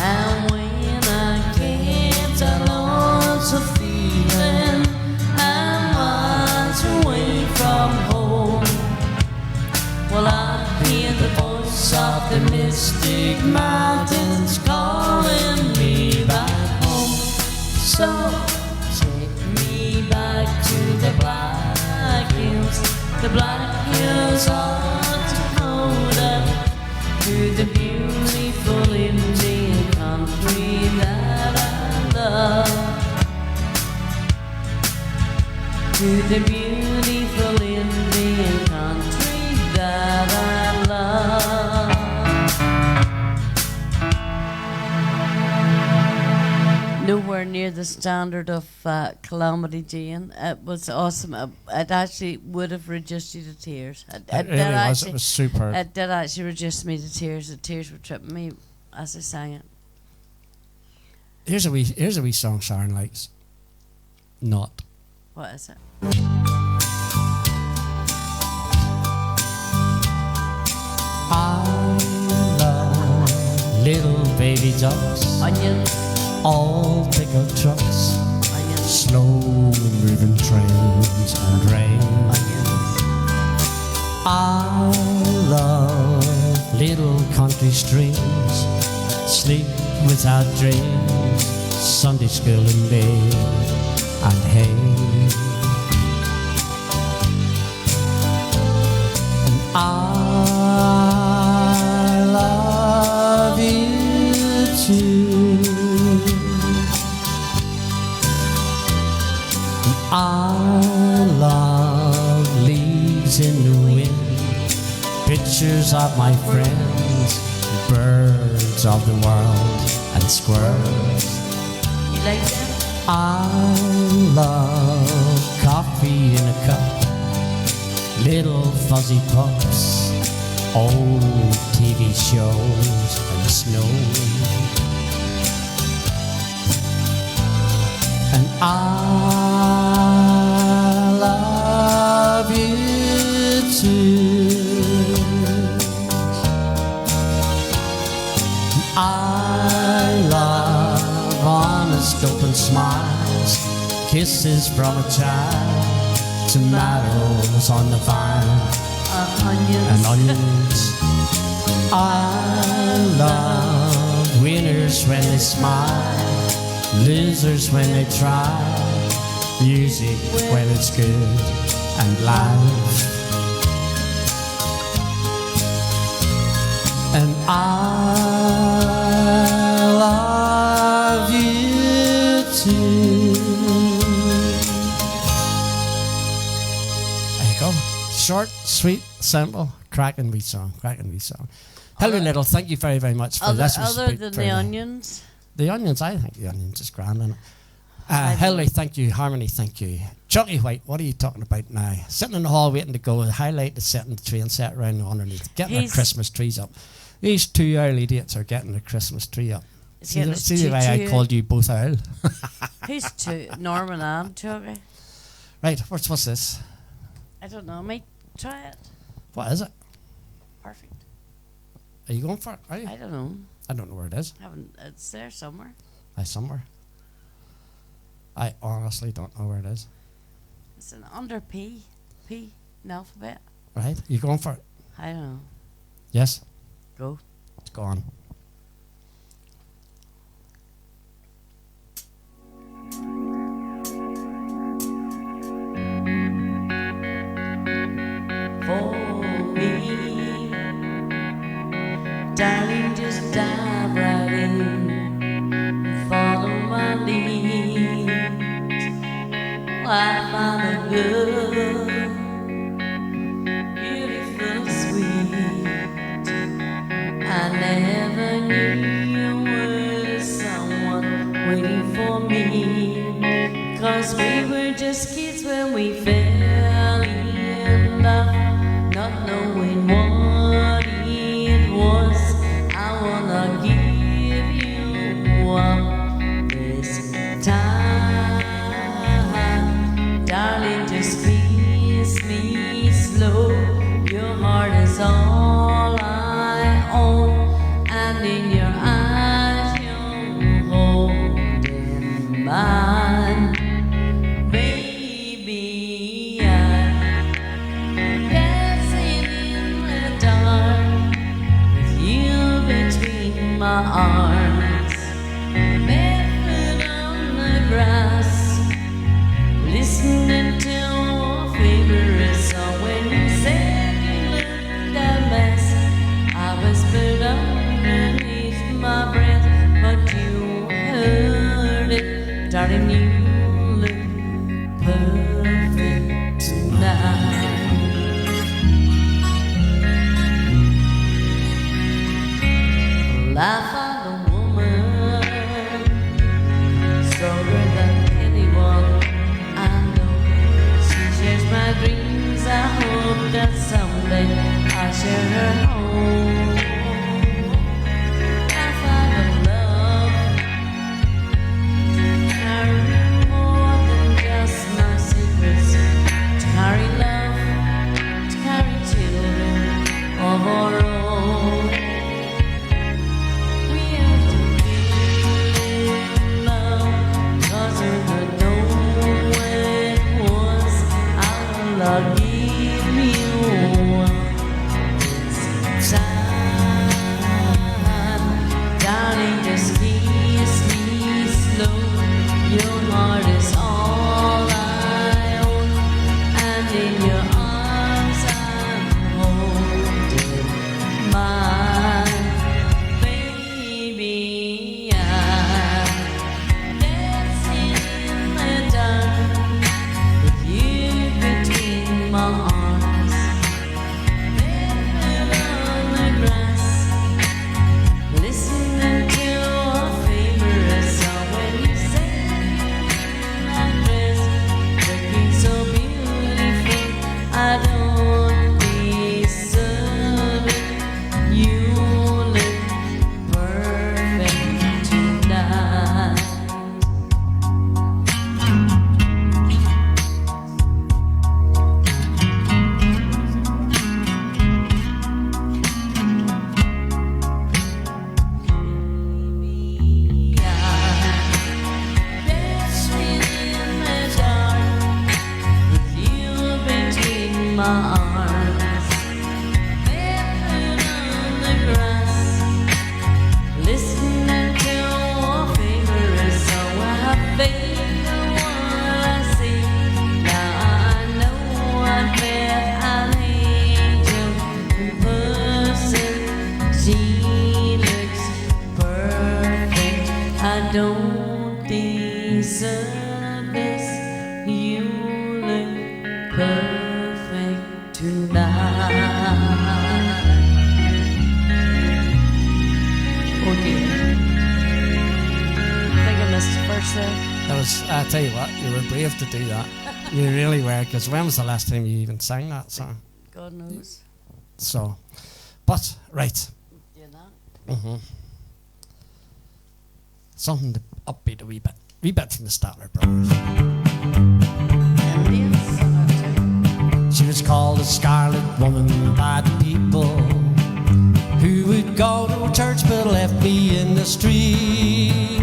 [SPEAKER 2] And when I get a lonesome feeling, I'm miles away from home, well, I hear the voice of the mystic mountains calling me back home. So take me back to the Black Hills of Dakota, to the beautiful Indian country that I love, to the beautiful Indian country that I love. Nowhere near the standard of Calamity Jane. It was awesome. It actually would have reduced you to tears.
[SPEAKER 1] It really was. It was superb.
[SPEAKER 2] It did actually reduce me to tears. The tears were tripping me as I sang it.
[SPEAKER 1] Here's a wee song Sharon likes. Not.
[SPEAKER 2] What is it?
[SPEAKER 1] I love little baby ducks,
[SPEAKER 2] Onions.
[SPEAKER 1] all pickup trucks,
[SPEAKER 2] Onions.
[SPEAKER 1] slow moving trains and rain.
[SPEAKER 2] Onions.
[SPEAKER 1] I love little country streams, sleep without dreams, Sunday school in May and hay. And I love you too. And I love leaves in the wind, pictures of my friends, birds of the world and squirrels.
[SPEAKER 2] You like that?
[SPEAKER 1] I love coffee in a cup, little fuzzy pups, old TV shows and snow. And I love you too. I love honest open smiles, kisses from a child, tomatoes on the vine
[SPEAKER 2] Onions.
[SPEAKER 1] and onions. I love winners when they smile, losers when they try, music when it's good and life. And I love you too. There you go. Short, sweet, simple, cracking wee song. Hello, Little. Thank you very, very much for this.
[SPEAKER 2] Other than the onions.
[SPEAKER 1] The onions, I think the onions is grand in it. Hilary, thank you. Harmony, thank you. Chucky White, what are you talking about now? Sitting in the hall waiting to go. The highlight is setting the train set around underneath, getting their Christmas trees up. These two early dates are getting the Christmas tree up. See the way I called you both owl?
[SPEAKER 2] Who's two? Norman and Chucky.
[SPEAKER 1] Right, what's this?
[SPEAKER 2] I don't know. Might try it.
[SPEAKER 1] What is it?
[SPEAKER 2] Perfect.
[SPEAKER 1] Are you going for it? Are you?
[SPEAKER 2] I don't know.
[SPEAKER 1] I don't know where it is.
[SPEAKER 2] It's there somewhere.
[SPEAKER 1] Somewhere. I honestly don't know where it is.
[SPEAKER 2] It's an under P in the alphabet.
[SPEAKER 1] Right, you going for it?
[SPEAKER 2] I don't know.
[SPEAKER 1] Yes?
[SPEAKER 2] Go.
[SPEAKER 1] It's gone.
[SPEAKER 2] For me, darling, just dive right in, follow my lead. I found a love, beautiful, sweet. I never knew you were someone waiting for me, 'cause we were just kids when we fell in love, not knowing what it was. I wanna give you up this time, darling, just kiss me slow. Your heart is all I own, and in your eyes you're holding mine. Baby, I'm dancing in the dark with you between my arms, barefoot on the grass, listening to our favorite song. When you said you looked a mess, I whispered underneath my breath, but you heard it, darling. You look perfect tonight. Well, I found a woman stronger than anyone I know. She shares my dreams. I hope that someday I'll share her home. I found a love to carry more than just my secrets, to carry love, to carry children of our own. We have to feel love, 'cause we don't know when it was. I will give you this time, darling, just kiss me slow. Your heart is all I own, and in your arms I'm holding mine. Baby, I'm dancing in the dark with you between my arms, barefoot on the grass, listening to our favorite song. When you said my dress looking so beautiful, I don't deserve it. You look perfect tonight. Dancing in the dark with you between my arms, barefoot on the grass, listening to our favorite song. I have faith in what I see. Now I know I've met an angel in person. She looks perfect. I don't deserve this. You look perfect tonight. Oh dear. I think I missed the first there.
[SPEAKER 1] I tell you what, you were brave to do that. You really were, because when was the last time you even sang that song?
[SPEAKER 2] God knows.
[SPEAKER 1] So, but, right.
[SPEAKER 2] Do that.
[SPEAKER 1] Something to upbeat a wee bit. Wee bit from the Statler Brothers.
[SPEAKER 2] Indians sung it too.
[SPEAKER 1] She was called a scarlet woman by the people who would go to church but left me in the street.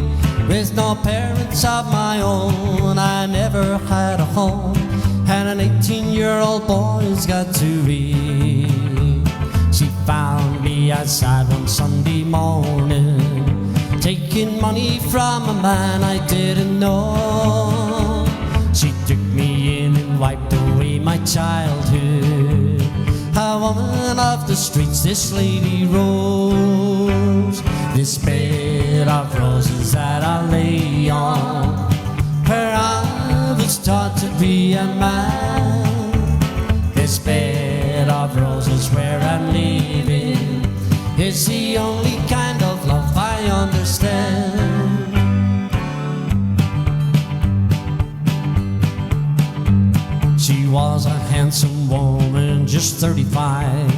[SPEAKER 1] With no parents of my own, I never had a home, and an 18-year-old boy's got to read. She found me outside one Sunday morning, taking money from a man I didn't know. She took me in and wiped away my childhood. A woman of the streets, this lady rose. This bed of roses that I lay on, where I was taught to be a man. This bed of roses where I'm living is the only kind of love I understand. She was a handsome woman, just 35,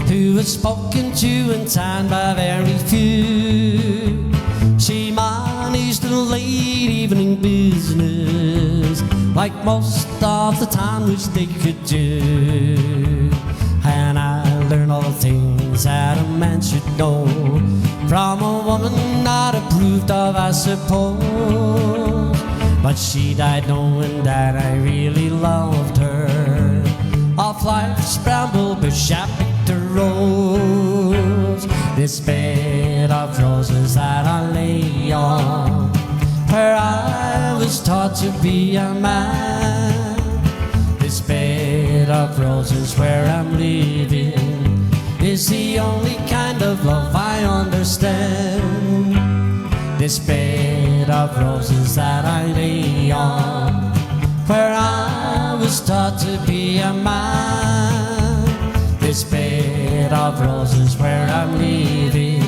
[SPEAKER 1] who was spoken to and tanned by very few. She managed a late evening business, like most of the time which they could do. And I learned all the things that a man should know from a woman not approved of, I suppose. But she died knowing that I really loved her. Off life's bramble bush I picked a rose. This bed of roses that I lay on, where I was taught to be a man. This bed of roses where I'm living is the only kind of love I understand. This bed of roses that I lay on, where I was taught to be a man. This bed of roses where I'm living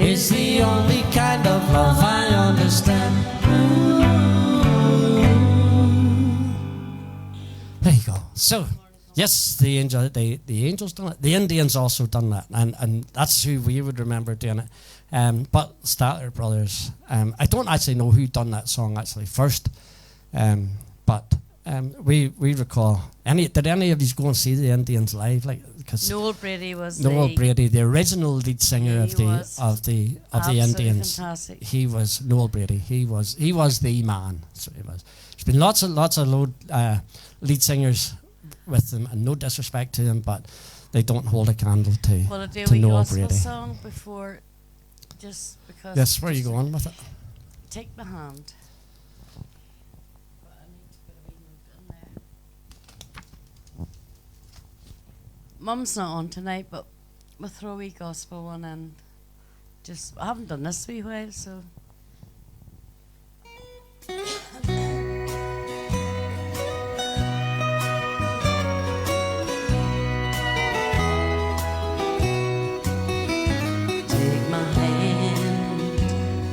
[SPEAKER 1] is the only kind of love I understand. There you go. So, yes, the angels done it. The Indians also done that, and that's who we would remember doing it. But Statler Brothers, I don't actually know who done that song actually first, but we recall. Did any of you go and see the Indians live?
[SPEAKER 2] Noel Brady was
[SPEAKER 1] Noel Brady, the original lead singer of the Indians.
[SPEAKER 2] Fantastic.
[SPEAKER 1] He was Noel Brady. He was the man. So he was. There's been lots of lead singers with them, and no disrespect to them, but they don't hold a candle to
[SPEAKER 2] Well, I do
[SPEAKER 1] to
[SPEAKER 2] a
[SPEAKER 1] Noel
[SPEAKER 2] gospel
[SPEAKER 1] Brady.
[SPEAKER 2] song before, just because.
[SPEAKER 1] Yes, where are you going with it?
[SPEAKER 2] Take my hand. But I need to put a wee note in there. Mum's not on tonight, but we'll throw a wee gospel one in. I haven't done this wee while, so.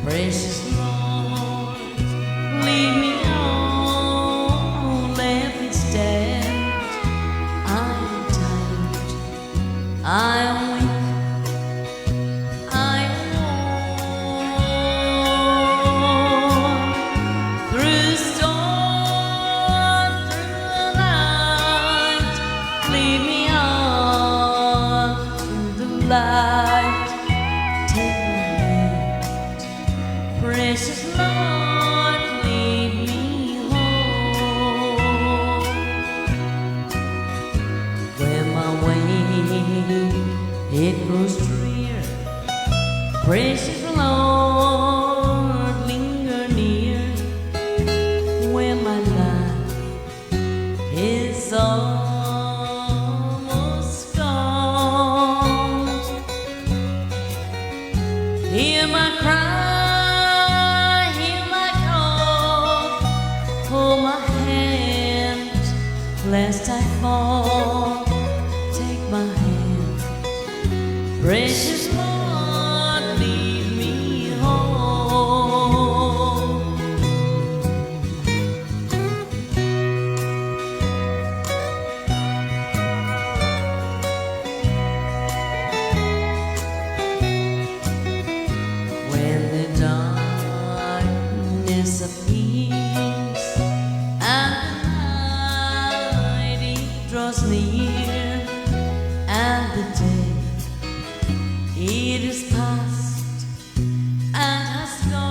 [SPEAKER 2] Precious Lord, lead me on, let me stand. I'm tired, I'm weak, I'm worn. Through the storm, through the night, lead me on to the light. Precious Lord, lead me home, where my way it grows drear. Precious Lord, linger near, where my life is almost gone. Hear my cry, lest I fall, take my hand. Precious Lord, lead me home. draws near, and the day it is past and has gone.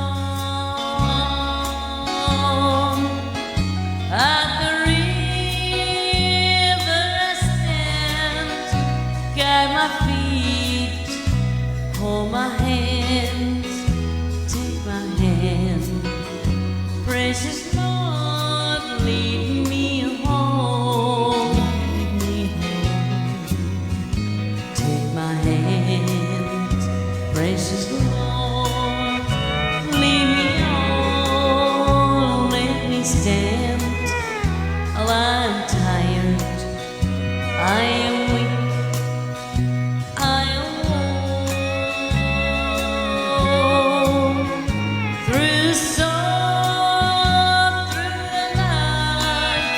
[SPEAKER 2] At the river I stand, guide my feet, hold my hands, take my hand. Precious Lord, lead me home. Take my hand, precious Lord, lead me on. Let me stand. I'm tired, I am weak, I am worn. Through the storm, through the night,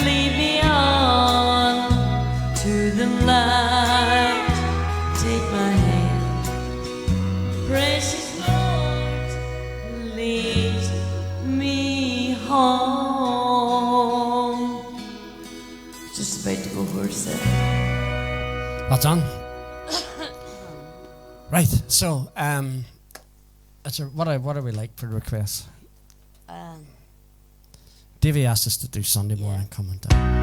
[SPEAKER 2] lead me on to the light. Take my hand, precious Lord, lead me home. Just about to go hoarse there.
[SPEAKER 1] Well done. Right, so what are we like for requests? Davey asked us to do Sunday morning coming down.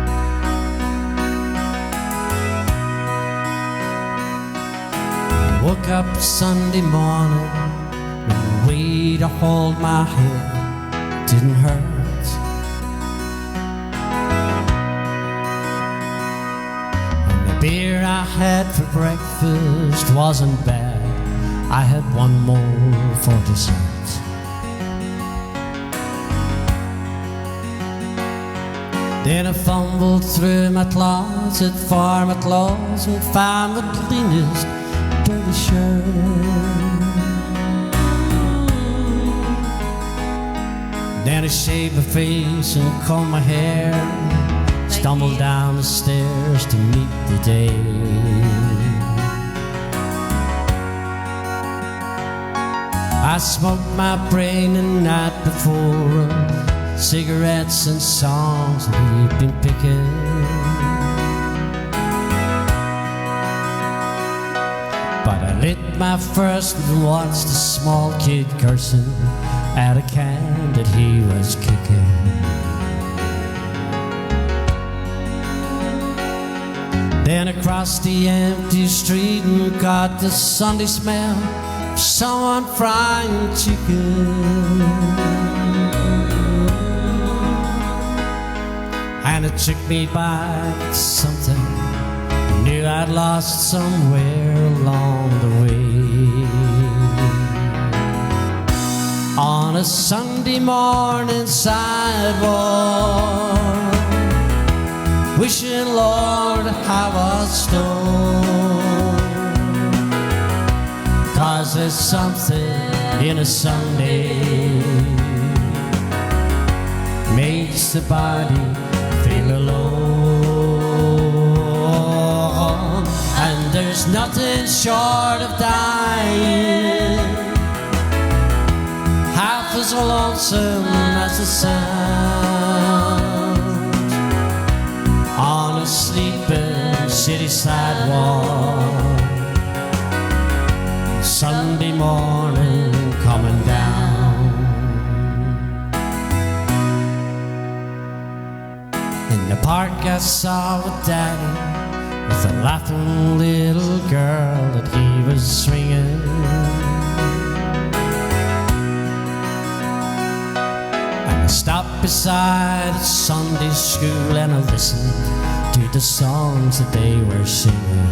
[SPEAKER 1] Woke up Sunday morning, no way to hold my head, didn't hurt. And the beer I had for breakfast wasn't bad, I had one more for dessert. Then I fumbled through my closet for my clothes and found the cleanest dirty shirt. Then I shaved my face and combed my hair, stumbled down the stairs to meet the day. I smoked my brain the night before, cigarettes and songs we've been picking. But I lit my first and watched a small kid cursing at a can that he was kicking. Then I crossed the empty street and got the Sunday smell of someone frying chicken. And it took me back to something I knew I'd lost somewhere along the way. On a Sunday morning sidewalk, wishing Lord I was stoned. 'Cause there's something in a Sunday makes the body feel alone. And there's nothing short of dying half as lonesome as the sound on a sleeping city sidewalk, Sunday morning coming down. In the park I saw a daddy with a laughing little girl that he was swinging. And I stopped beside a Sunday school and I listened to the songs that they were singing.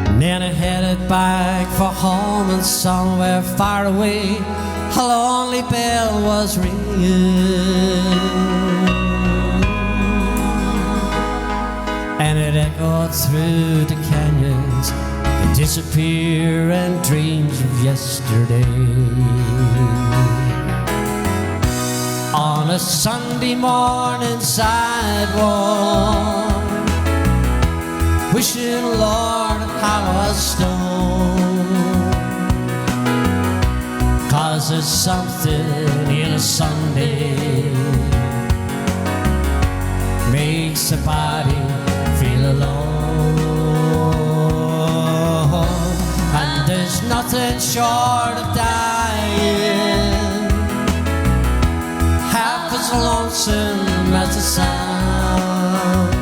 [SPEAKER 1] And then I headed back for home, and somewhere far away a lonely bell was ringing, and it echoed through the canyons, the disappearing dreams of yesterday. On a Sunday morning sidewalk, wishing Lord I was stoned. 'Cause there's something in a Sunday nothing short of dying, half as lonesome as the sound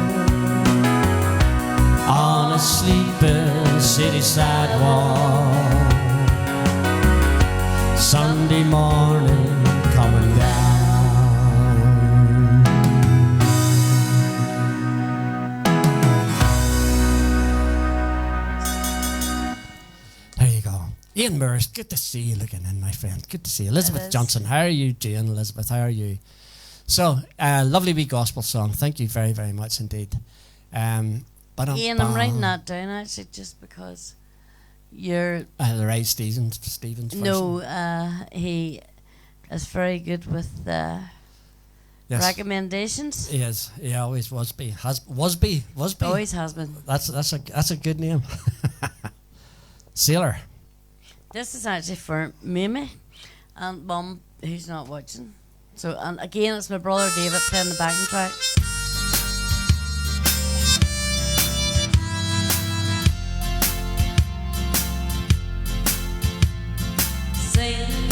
[SPEAKER 1] on a sleeping city sidewalk, Sunday morning coming down. There you go. Ian Murs, good to see you looking in, my friend. Good to see you. Elizabeth Johnson, how are you doing, Elizabeth? How are you? So, lovely wee gospel song. Thank you very, very much indeed.
[SPEAKER 2] Ian, I'm writing that down actually just because you're...
[SPEAKER 1] Ray Stevens person.
[SPEAKER 2] No, he is very good with
[SPEAKER 1] Yes.
[SPEAKER 2] recommendations.
[SPEAKER 1] He is. He always was be.
[SPEAKER 2] Always has been.
[SPEAKER 1] That's a good name. Sailor.
[SPEAKER 2] This is actually for Mimi and Mum, who's not watching. So, and again, it's my brother David playing the backing track.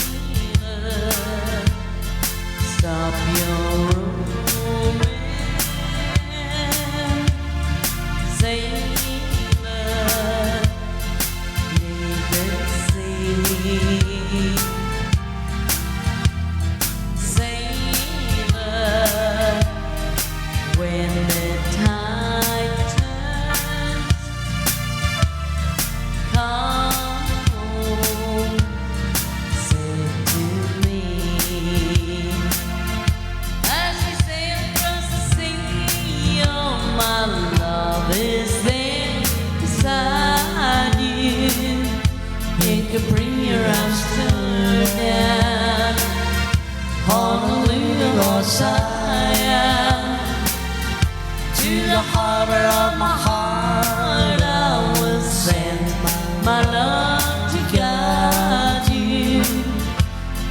[SPEAKER 2] Sailor, stop your roaming. Sailor, leave the sea. Sailor, when the tide turns, come home, say to me. As you sail across the sea, oh, my love is there beside you. It could bring your Amsterdam, Honolulu or Siam. To the harbor of my heart I will send my love to guide you.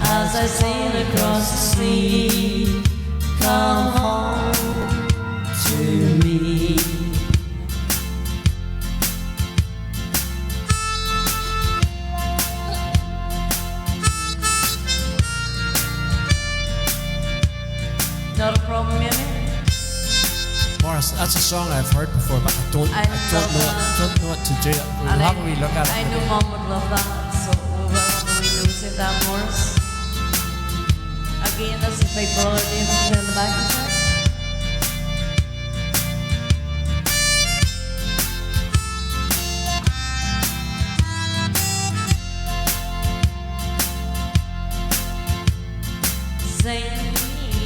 [SPEAKER 2] As I sail across the sea, come home to me. Not a problem, Mimi?
[SPEAKER 1] Morris, that's a song I've heard before, but I don't
[SPEAKER 2] I
[SPEAKER 1] know what to do. We'll
[SPEAKER 2] And
[SPEAKER 1] have a wee look at it.
[SPEAKER 2] I know Mum would love that, so we will have a wee nose at that, Morris. Again, this is my brother David playing the backing track.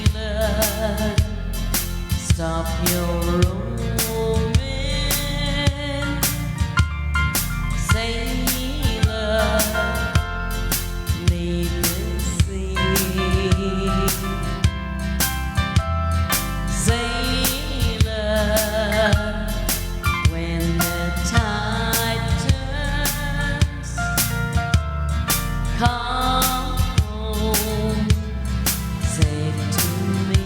[SPEAKER 2] Sailor, stop your roaming. Sailor, leave the sea. Sailor, when the tide turns, come home, safe to me.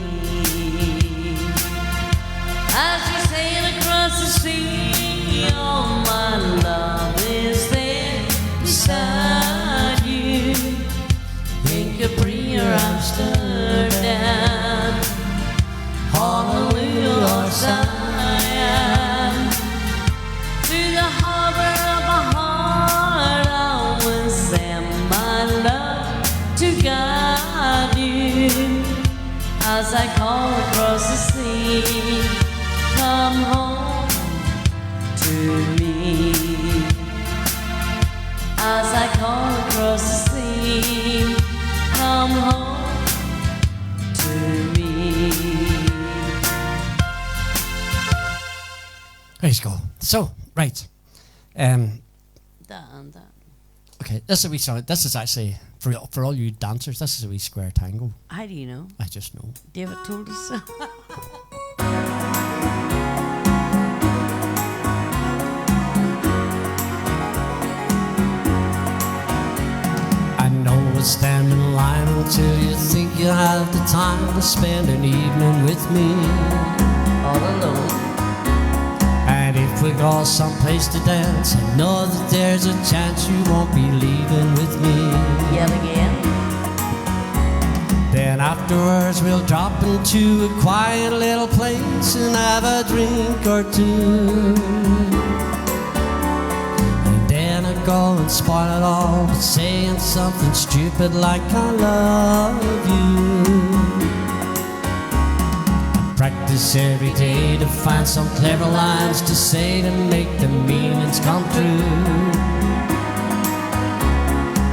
[SPEAKER 2] As you sail across the sea, oh, my love is there beside you. In Capri or Amsterdam, Honolulu or Siam. To the harbor of my heart I will send my love to guide you. As I call across the sea, come home to me. As I call across the sea, come home to me.
[SPEAKER 1] There you go. So, right.
[SPEAKER 2] That and that.
[SPEAKER 1] Okay, this is a wee song. This is actually, for all you dancers, this is a wee square tango.
[SPEAKER 2] How do you know?
[SPEAKER 1] I just know.
[SPEAKER 2] David told us so.
[SPEAKER 1] I know we'll stand in line until you think you have the time to spend an evening with me.
[SPEAKER 2] All alone.
[SPEAKER 1] And If we go someplace to dance, I know that there's a chance you won't be leaving with me.
[SPEAKER 2] Yet again.
[SPEAKER 1] Then afterwards we'll drop into a quiet little place and have a drink or two. And then I go and spoil it all by saying something stupid like I love you. Practice every day to find some clever lines to say to make the meanings come true.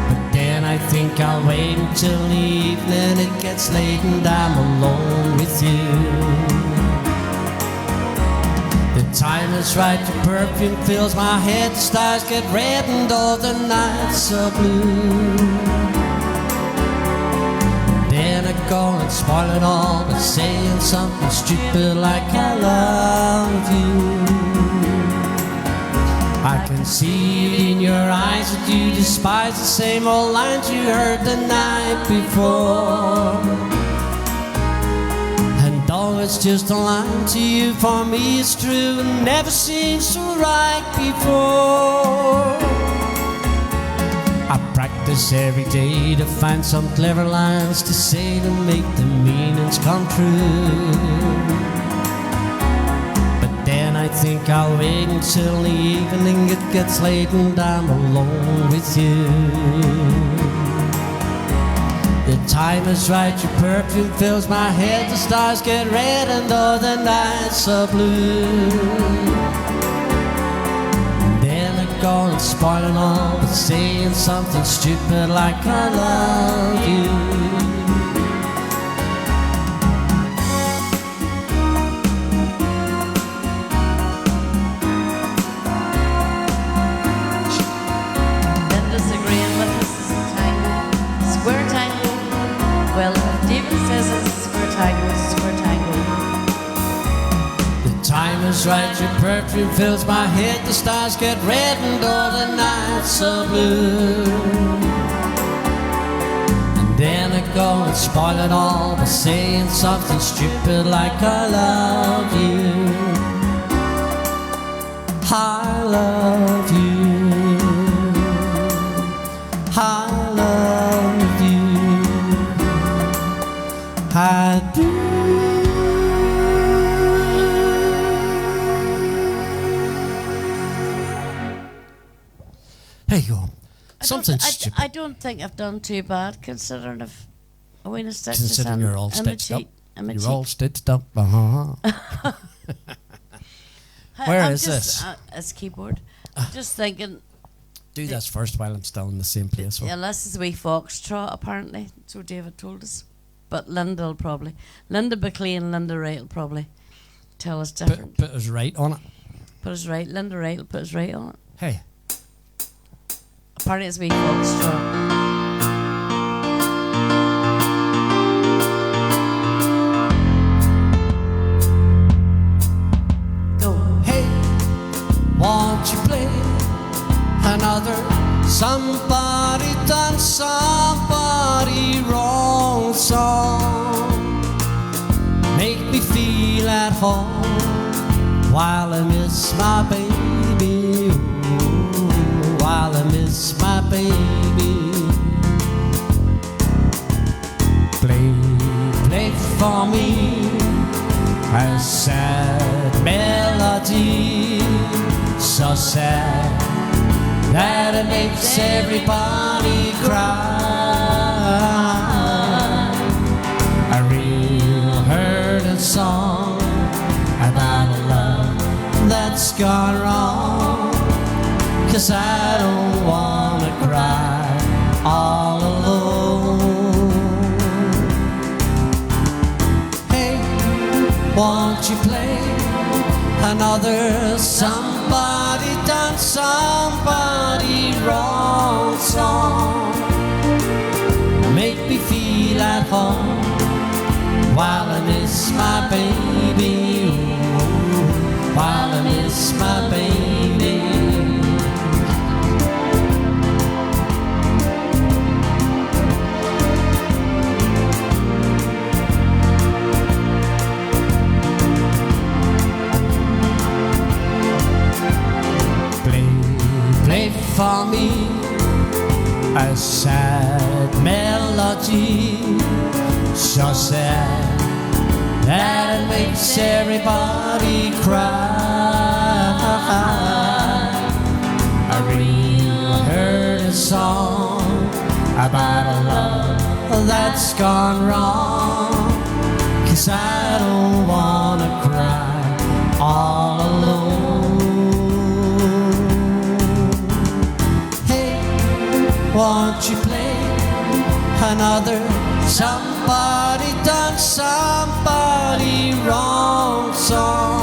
[SPEAKER 1] But then I think I'll wait until the evening it gets late and I'm alone with you. The time is right, the perfume fills my head, the stars get red and all the nights are blue. Then I go and spoil it all by saying something stupid like I love you. I can see it in your eyes that you despise the same old lines you heard the night before. And though it's just a line to you, for me it's true and never seemed so right before. I practice every day to find some clever lines to say to make the meanings come true. But then I think I'll wait until the evening it gets late and I'm alone with you. The time is right, your perfume fills my head, the stars get red and all the nights are blue. Go and spoil it all by saying something stupid like I love you.
[SPEAKER 2] Linda's agreeing with us. It's a tango. Square tango. Well, if David says it's a square tango, it's a square tango.
[SPEAKER 1] Time is right, your perfume fills my head, the stars get red and all the nights are blue. And then I go and spoil it all by saying something stupid like I love you. I love you. I love you. I do. There you go. Something stupid.
[SPEAKER 2] I don't think I've done too bad considering if I win a stitch.
[SPEAKER 1] Considering you're all stitched up. You're all stitched up. Where is this?
[SPEAKER 2] It's keyboard. I'm just thinking.
[SPEAKER 1] Do this first while I'm still in the same place.
[SPEAKER 2] Yeah, this is a wee foxtrot apparently. So David told us. But Linda will probably. Linda Buckley and Linda Wright will probably tell us different.
[SPEAKER 1] Put us right on it.
[SPEAKER 2] Put us right. Linda Wright will put us right on it.
[SPEAKER 1] Hey.
[SPEAKER 2] Apparently it's a wee foxtrot.
[SPEAKER 1] Won't you play another somebody done somebody wrong song? Make me feel at home while I miss my baby. Ooh, while I miss my baby. Play for me a sad melody, so sad that it makes everybody cry. A real hurting song about a love that's gone wrong. 'Cause I don't wanna cry all alone. Hey, won't you play another somebody done somebody wrong song? Make me feel at home while I miss my baby. Ooh, while I miss my baby. makes everybody cry. I really heard a song about a love that's gone wrong. 'Cause I don't wanna cry all alone. Hey, won't you play another somebody done somebody wrong song?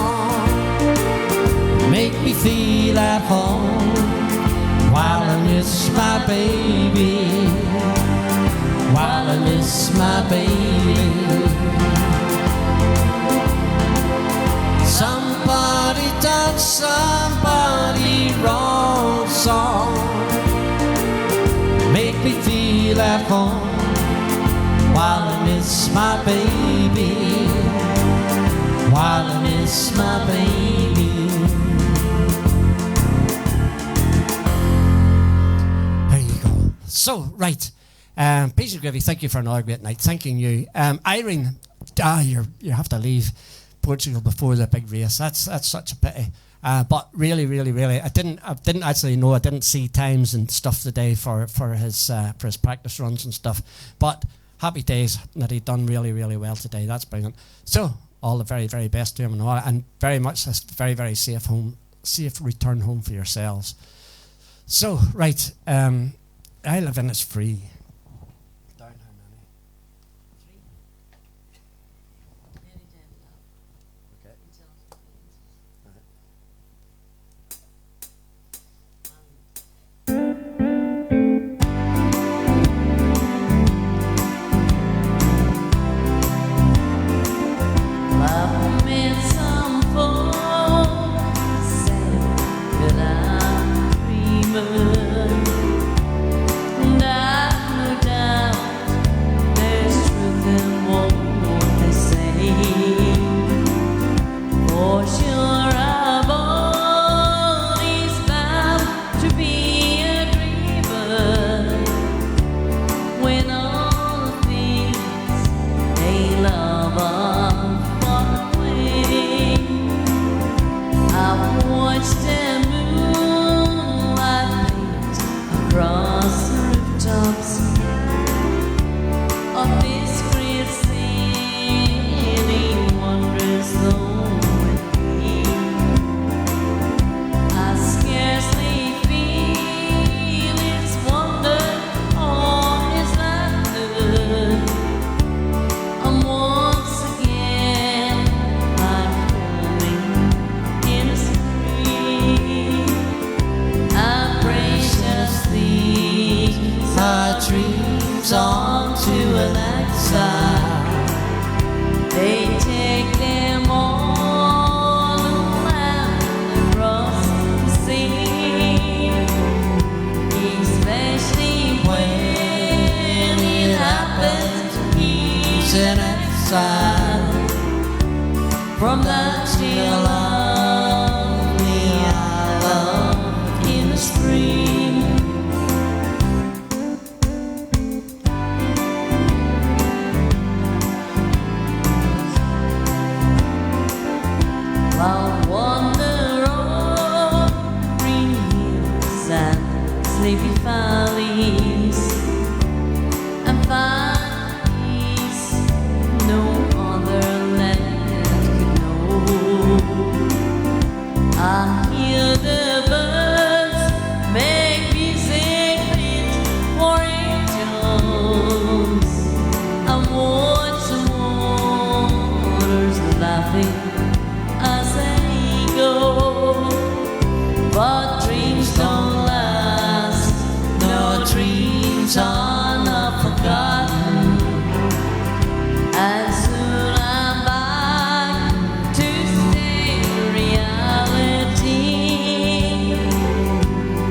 [SPEAKER 1] Make me feel at home while I miss my baby, while I miss my baby. Somebody done somebody wrong song. Make me feel at home while I miss my baby, while I miss my baby. There you go. So, right. Peace and Gravy, thank you for another great night. Thanking you. Irene, you have to leave Portugal before the big race. That's such a pity. But really, I didn't actually know. I didn't see times and stuff today for his practice runs and stuff. But happy days that he done really well today. That's brilliant. So all the very, very best to him and very much a very, very safe return home for yourselves. So right, I live in it's free. Down how many?
[SPEAKER 2] 3. Nearly dead now.
[SPEAKER 1] Okay.
[SPEAKER 2] Until it rains. Love me some folks say that I'm dreaming, and I've no doubt there's truth in what they say. For sure I've always vowed to be a dreamer when all the things they love are far away. I've watched the moonlight paint across the rooftops of this great city, wondrous though it be. I scarcely feel its wonder or its laughter. And once again I'm falling in a stream. And precious things are dreams on to an exile. They take them on and across the sea, especially when it happens he's in exile from that still lonely island in the stream. I'll wander on green hills and sleepy valleys and find peace no other land could know. I hear the birds make music fit for angels and watch the waters laughing as they go. But dreams don't last, no dreams are not forgotten. And soon I'm back to stay reality.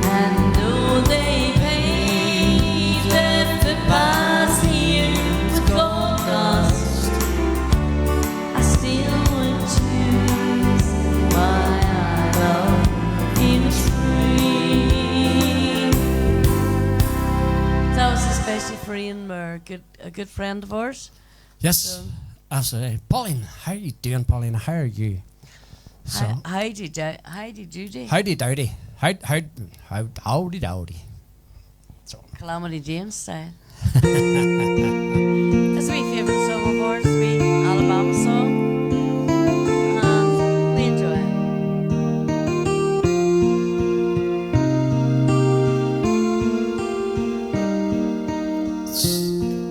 [SPEAKER 2] And though they paved the footpaths here with gold dust, I still would choose my idol in the stream. That was especially for Ian Moore, a good friend of ours.
[SPEAKER 1] Yes,
[SPEAKER 2] So-
[SPEAKER 1] Absolutely. Pauline, how are you doing, Pauline? How are you? So,
[SPEAKER 2] Howdy doody.
[SPEAKER 1] howdy dowdy. Howdy dowdy. So,
[SPEAKER 2] Calamity Jane style. That's my favourite song of ours, the Alabama song. And we enjoy it.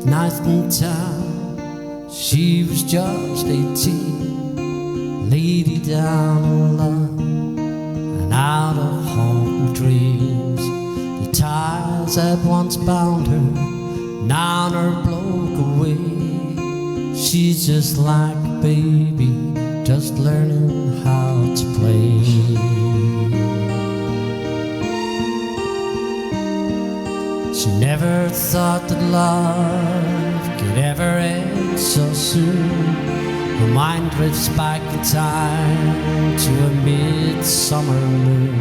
[SPEAKER 1] night and time, she was just 18, lady down in love and out of home dreams. The ties that once bound her now are broke away. She's just like a baby, just learning how to play. She never thought that love could ever end so soon. Her mind drifts back in time to a midsummer moon.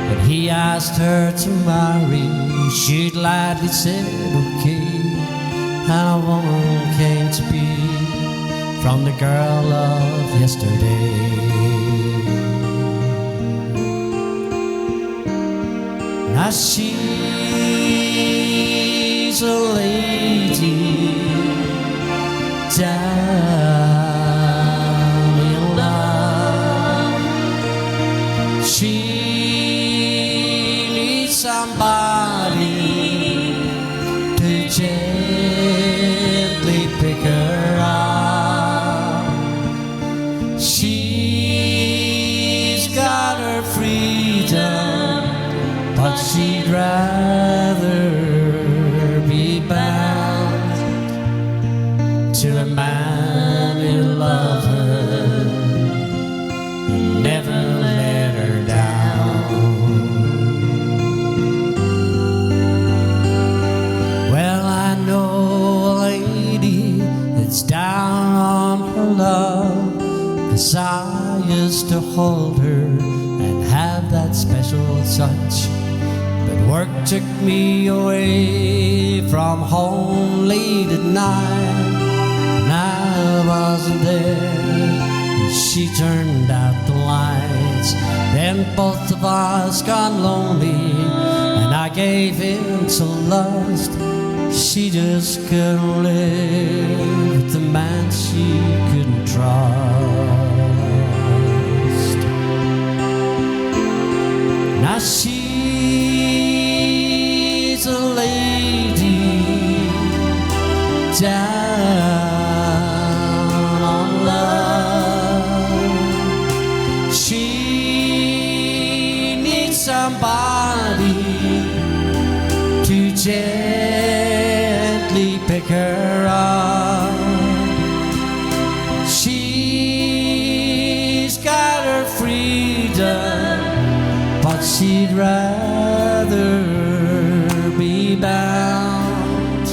[SPEAKER 1] When he asked her to marry, she gladly said okay. And a woman came to be from the girl of yesterday. Now she's a lady down in love. She needs somebody to gently pick her up. She's got her freedom, but she'd rather be bound to a man who loved her and never let her down. Well, I know a lady that's down on her love, 'cause I used to hold her and have that special touch. But work took me away from home late at night, and I wasn't there. She turned out the lights, then both of us got lonely, and I gave in to lust. She just couldn't live with the man she couldn't trust. Now she's a lady down on love. She needs somebody to gently pick her up. She's got her freedom, but she'd rather be bound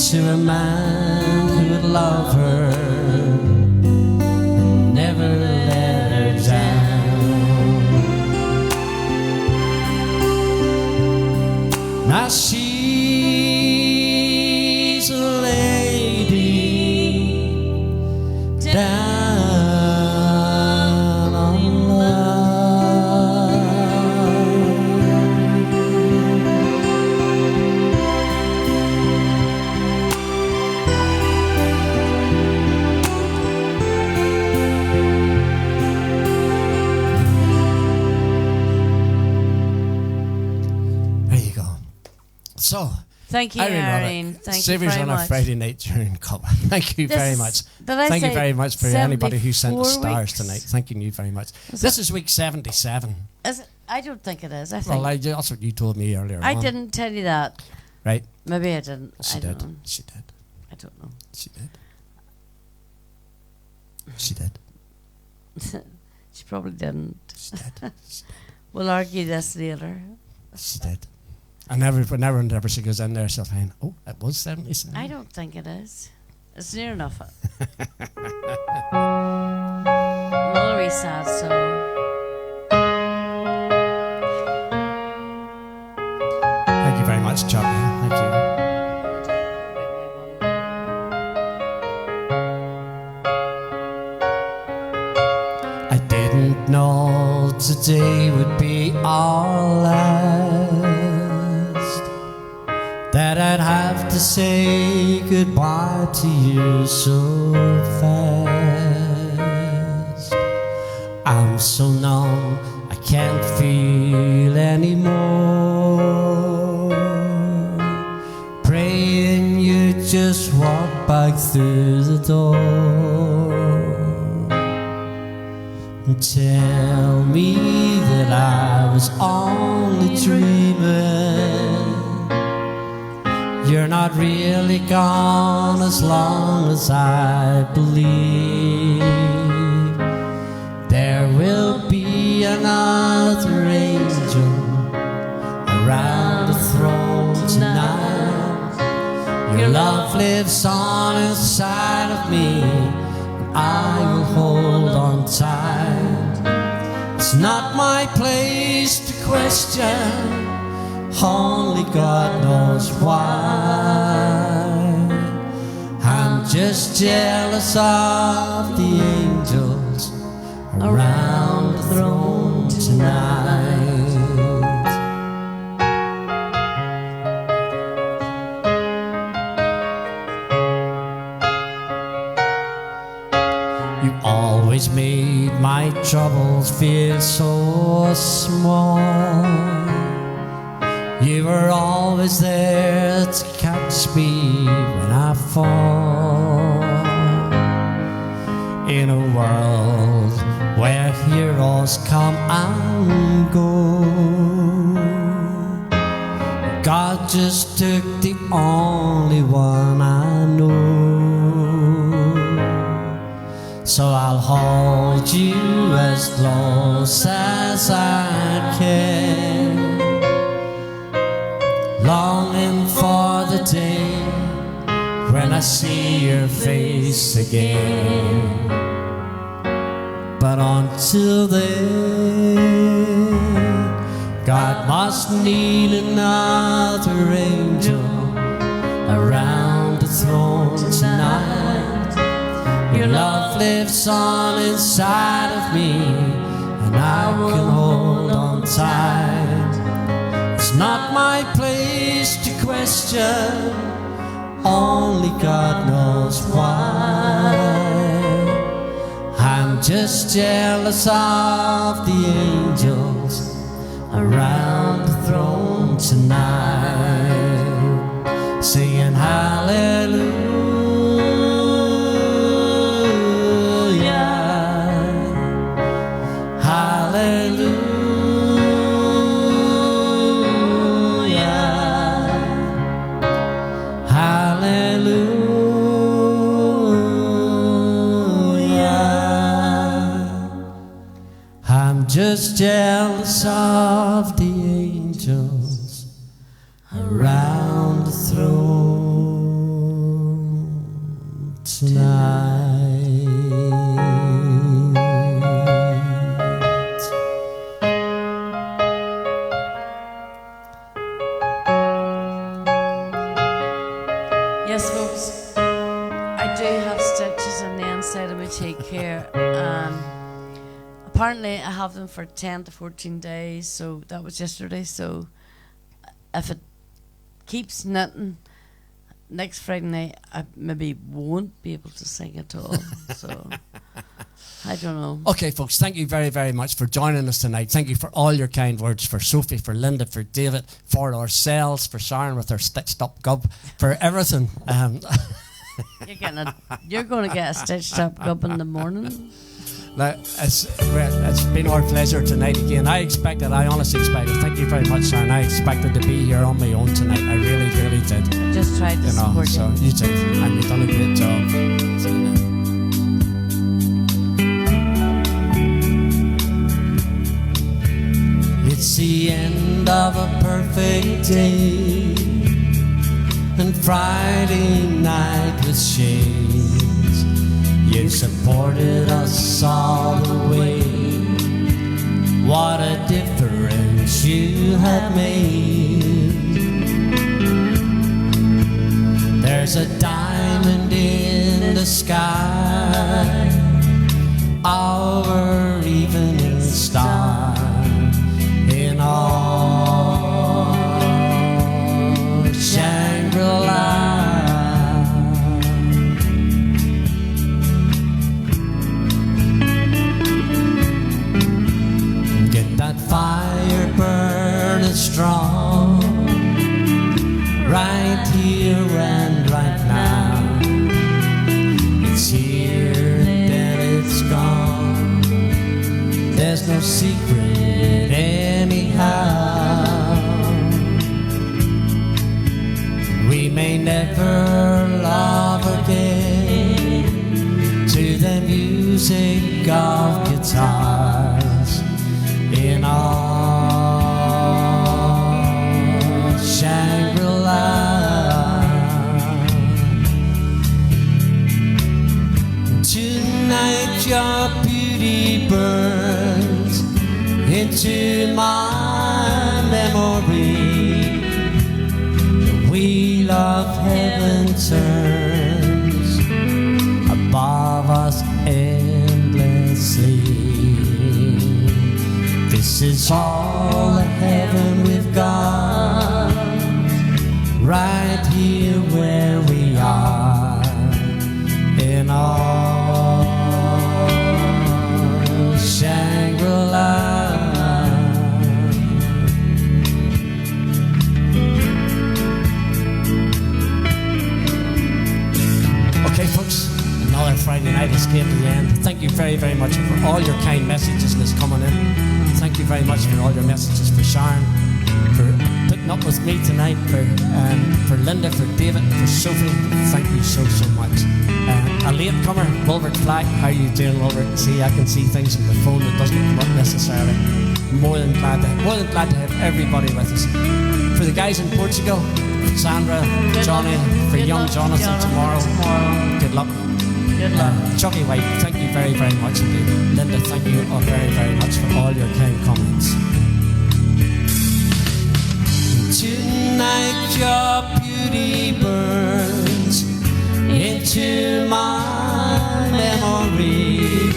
[SPEAKER 1] to a man who'd love her and never let her down. Now she's a lady down on love. There you go. So,
[SPEAKER 2] Thank you,
[SPEAKER 1] I really love
[SPEAKER 2] Irene.
[SPEAKER 1] it.
[SPEAKER 2] Thank you
[SPEAKER 1] Saviour's
[SPEAKER 2] very
[SPEAKER 1] on
[SPEAKER 2] much.
[SPEAKER 1] a Friday night during Cup. Thank you very much.
[SPEAKER 2] Did I
[SPEAKER 1] Thank you
[SPEAKER 2] say
[SPEAKER 1] very much for anybody who sent us
[SPEAKER 2] 74
[SPEAKER 1] stars
[SPEAKER 2] weeks?
[SPEAKER 1] tonight. Thanking you very much.
[SPEAKER 2] Was
[SPEAKER 1] This
[SPEAKER 2] it-
[SPEAKER 1] is week 77.
[SPEAKER 2] Is it? I don't think it is. I think
[SPEAKER 1] Well, that's what you told me earlier
[SPEAKER 2] I
[SPEAKER 1] on.
[SPEAKER 2] didn't tell you that.
[SPEAKER 1] Right?
[SPEAKER 2] Maybe I didn't.
[SPEAKER 1] She
[SPEAKER 2] I don't
[SPEAKER 1] did.
[SPEAKER 2] know.
[SPEAKER 1] She did.
[SPEAKER 2] I don't know.
[SPEAKER 1] She did. She did.
[SPEAKER 2] She probably didn't.
[SPEAKER 1] She did.
[SPEAKER 2] We'll argue this later.
[SPEAKER 1] She did. And whenever she goes in there, she'll find, oh, it was 77.
[SPEAKER 2] I don't think it is. It's near enough. Another wee sad song.
[SPEAKER 1] Thank you very much, Chuck. Thank you. know today would be our last, that I'd have to say goodbye to you so fast. I'm so numb, I can't feel anymore, praying you just walk back through the door. Tell me that I was only dreaming, you're not really gone as long as I believe. There will be another angel around the throne tonight. Your love lives on inside of me, I will hold on tight. It's not my place to question, only God knows why. I'm just jealous of the angels around the throne tonight. You always made my troubles feel so small. You were always there to catch me when I fall. In a world where heroes come and go, God just took the only one I know. So I'll hold you as close as I can, longing for the day when I see your face again. But until then, God must need another angel around the throne tonight. Your love lives on inside of me, and I can hold on tight. It's not my place to question, only God knows why. I'm just jealous of the angels around the throne tonight, singing hallelujah. Just jealous of the angels around the throne tonight.
[SPEAKER 2] Yes, folks, I do have stitches on the inside of my cheek here. Apparently I have them for 10 to 14 days, so that was yesterday. So if it keeps knitting, next Friday night I maybe won't be able to sing at all. So I don't know.
[SPEAKER 1] Okay, folks, thank you very, very much for joining us tonight. Thank you for all your kind words, for Sophie, for Linda, for David, for ourselves, for Sharon with her stitched up gub, for everything.
[SPEAKER 2] You're going to get a stitched up gub in the morning.
[SPEAKER 1] Now, it's been our pleasure tonight again. I honestly expected, thank you very much, Sharon. I expected to be here on my own tonight. I really, really did.
[SPEAKER 2] Just tried to support
[SPEAKER 1] so you did, and you've done a great job. It's the end of a perfect day, and Friday night with shades. You supported us all the way. What a difference you have made. There's a diamond in the sky, our evening no secret anyhow. We may never love again to the music of guitars in our Shangri-La. Tonight your beauty burns into my memory. The wheel of heaven turns above us endlessly. This is all the heaven we've got, right here where we are in our Shangri-La. Okay, folks, another Friday night has came to the end. Thank you very, very much for all your kind messages that's coming in. Thank you very much for all your messages, for Sharon, for putting up with me tonight, for Linda, for David, for Sophie. Thank you so, so much. A latecomer, Wilbert Flack. How are you doing, Wilbert? See, I can see things on the phone that doesn't come up necessarily. More than glad to have everybody with us. For the guys in Portugal, Sandra, Johnny, for young Jonathan tomorrow. Good luck.
[SPEAKER 2] Good luck.
[SPEAKER 1] Chucky White, thank you very, very much indeed. Linda, thank you all very, very much for all your kind comments. Tonight your beauty burns into my memory.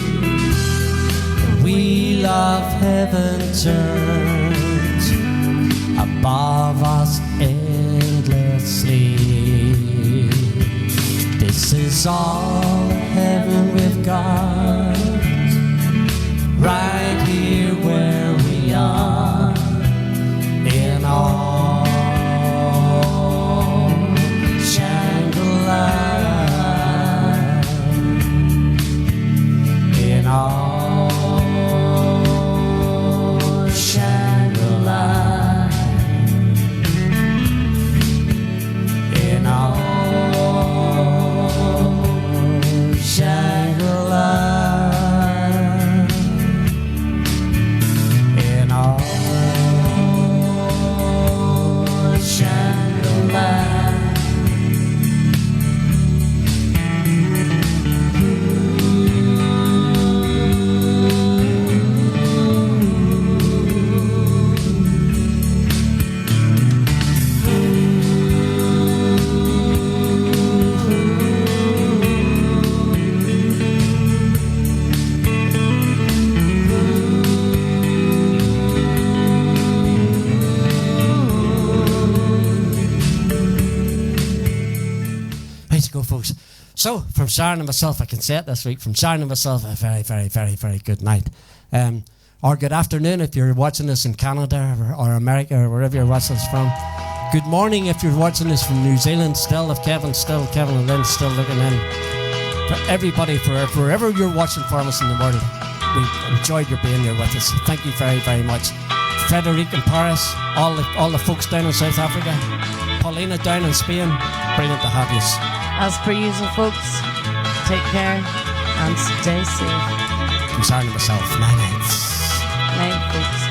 [SPEAKER 1] The wheel of heaven turns above us endlessly. This is all the heaven we've got, right here where we are in our Shangri-La. In our Shangri-La. In our Shangri-La. In our Shangri-La. Go, folks. So, from Sharon and myself, I can say it this week, from Sharon and myself, a very, very, very, very good night. Or good afternoon if you're watching this in Canada or America or wherever you're watching this from. Good morning if you're watching this from New Zealand still, if Kevin and Lynn still looking in. For everybody, for wherever you're watching from us in the world, we enjoyed your being here with us. Thank you very, very much. Frederic in Paris, all the folks down in South Africa, Paulina down in Spain, brilliant to have you.
[SPEAKER 2] As per usual, folks, take care and stay safe.
[SPEAKER 1] I'm sorry to myself. Night.
[SPEAKER 2] Night, folks.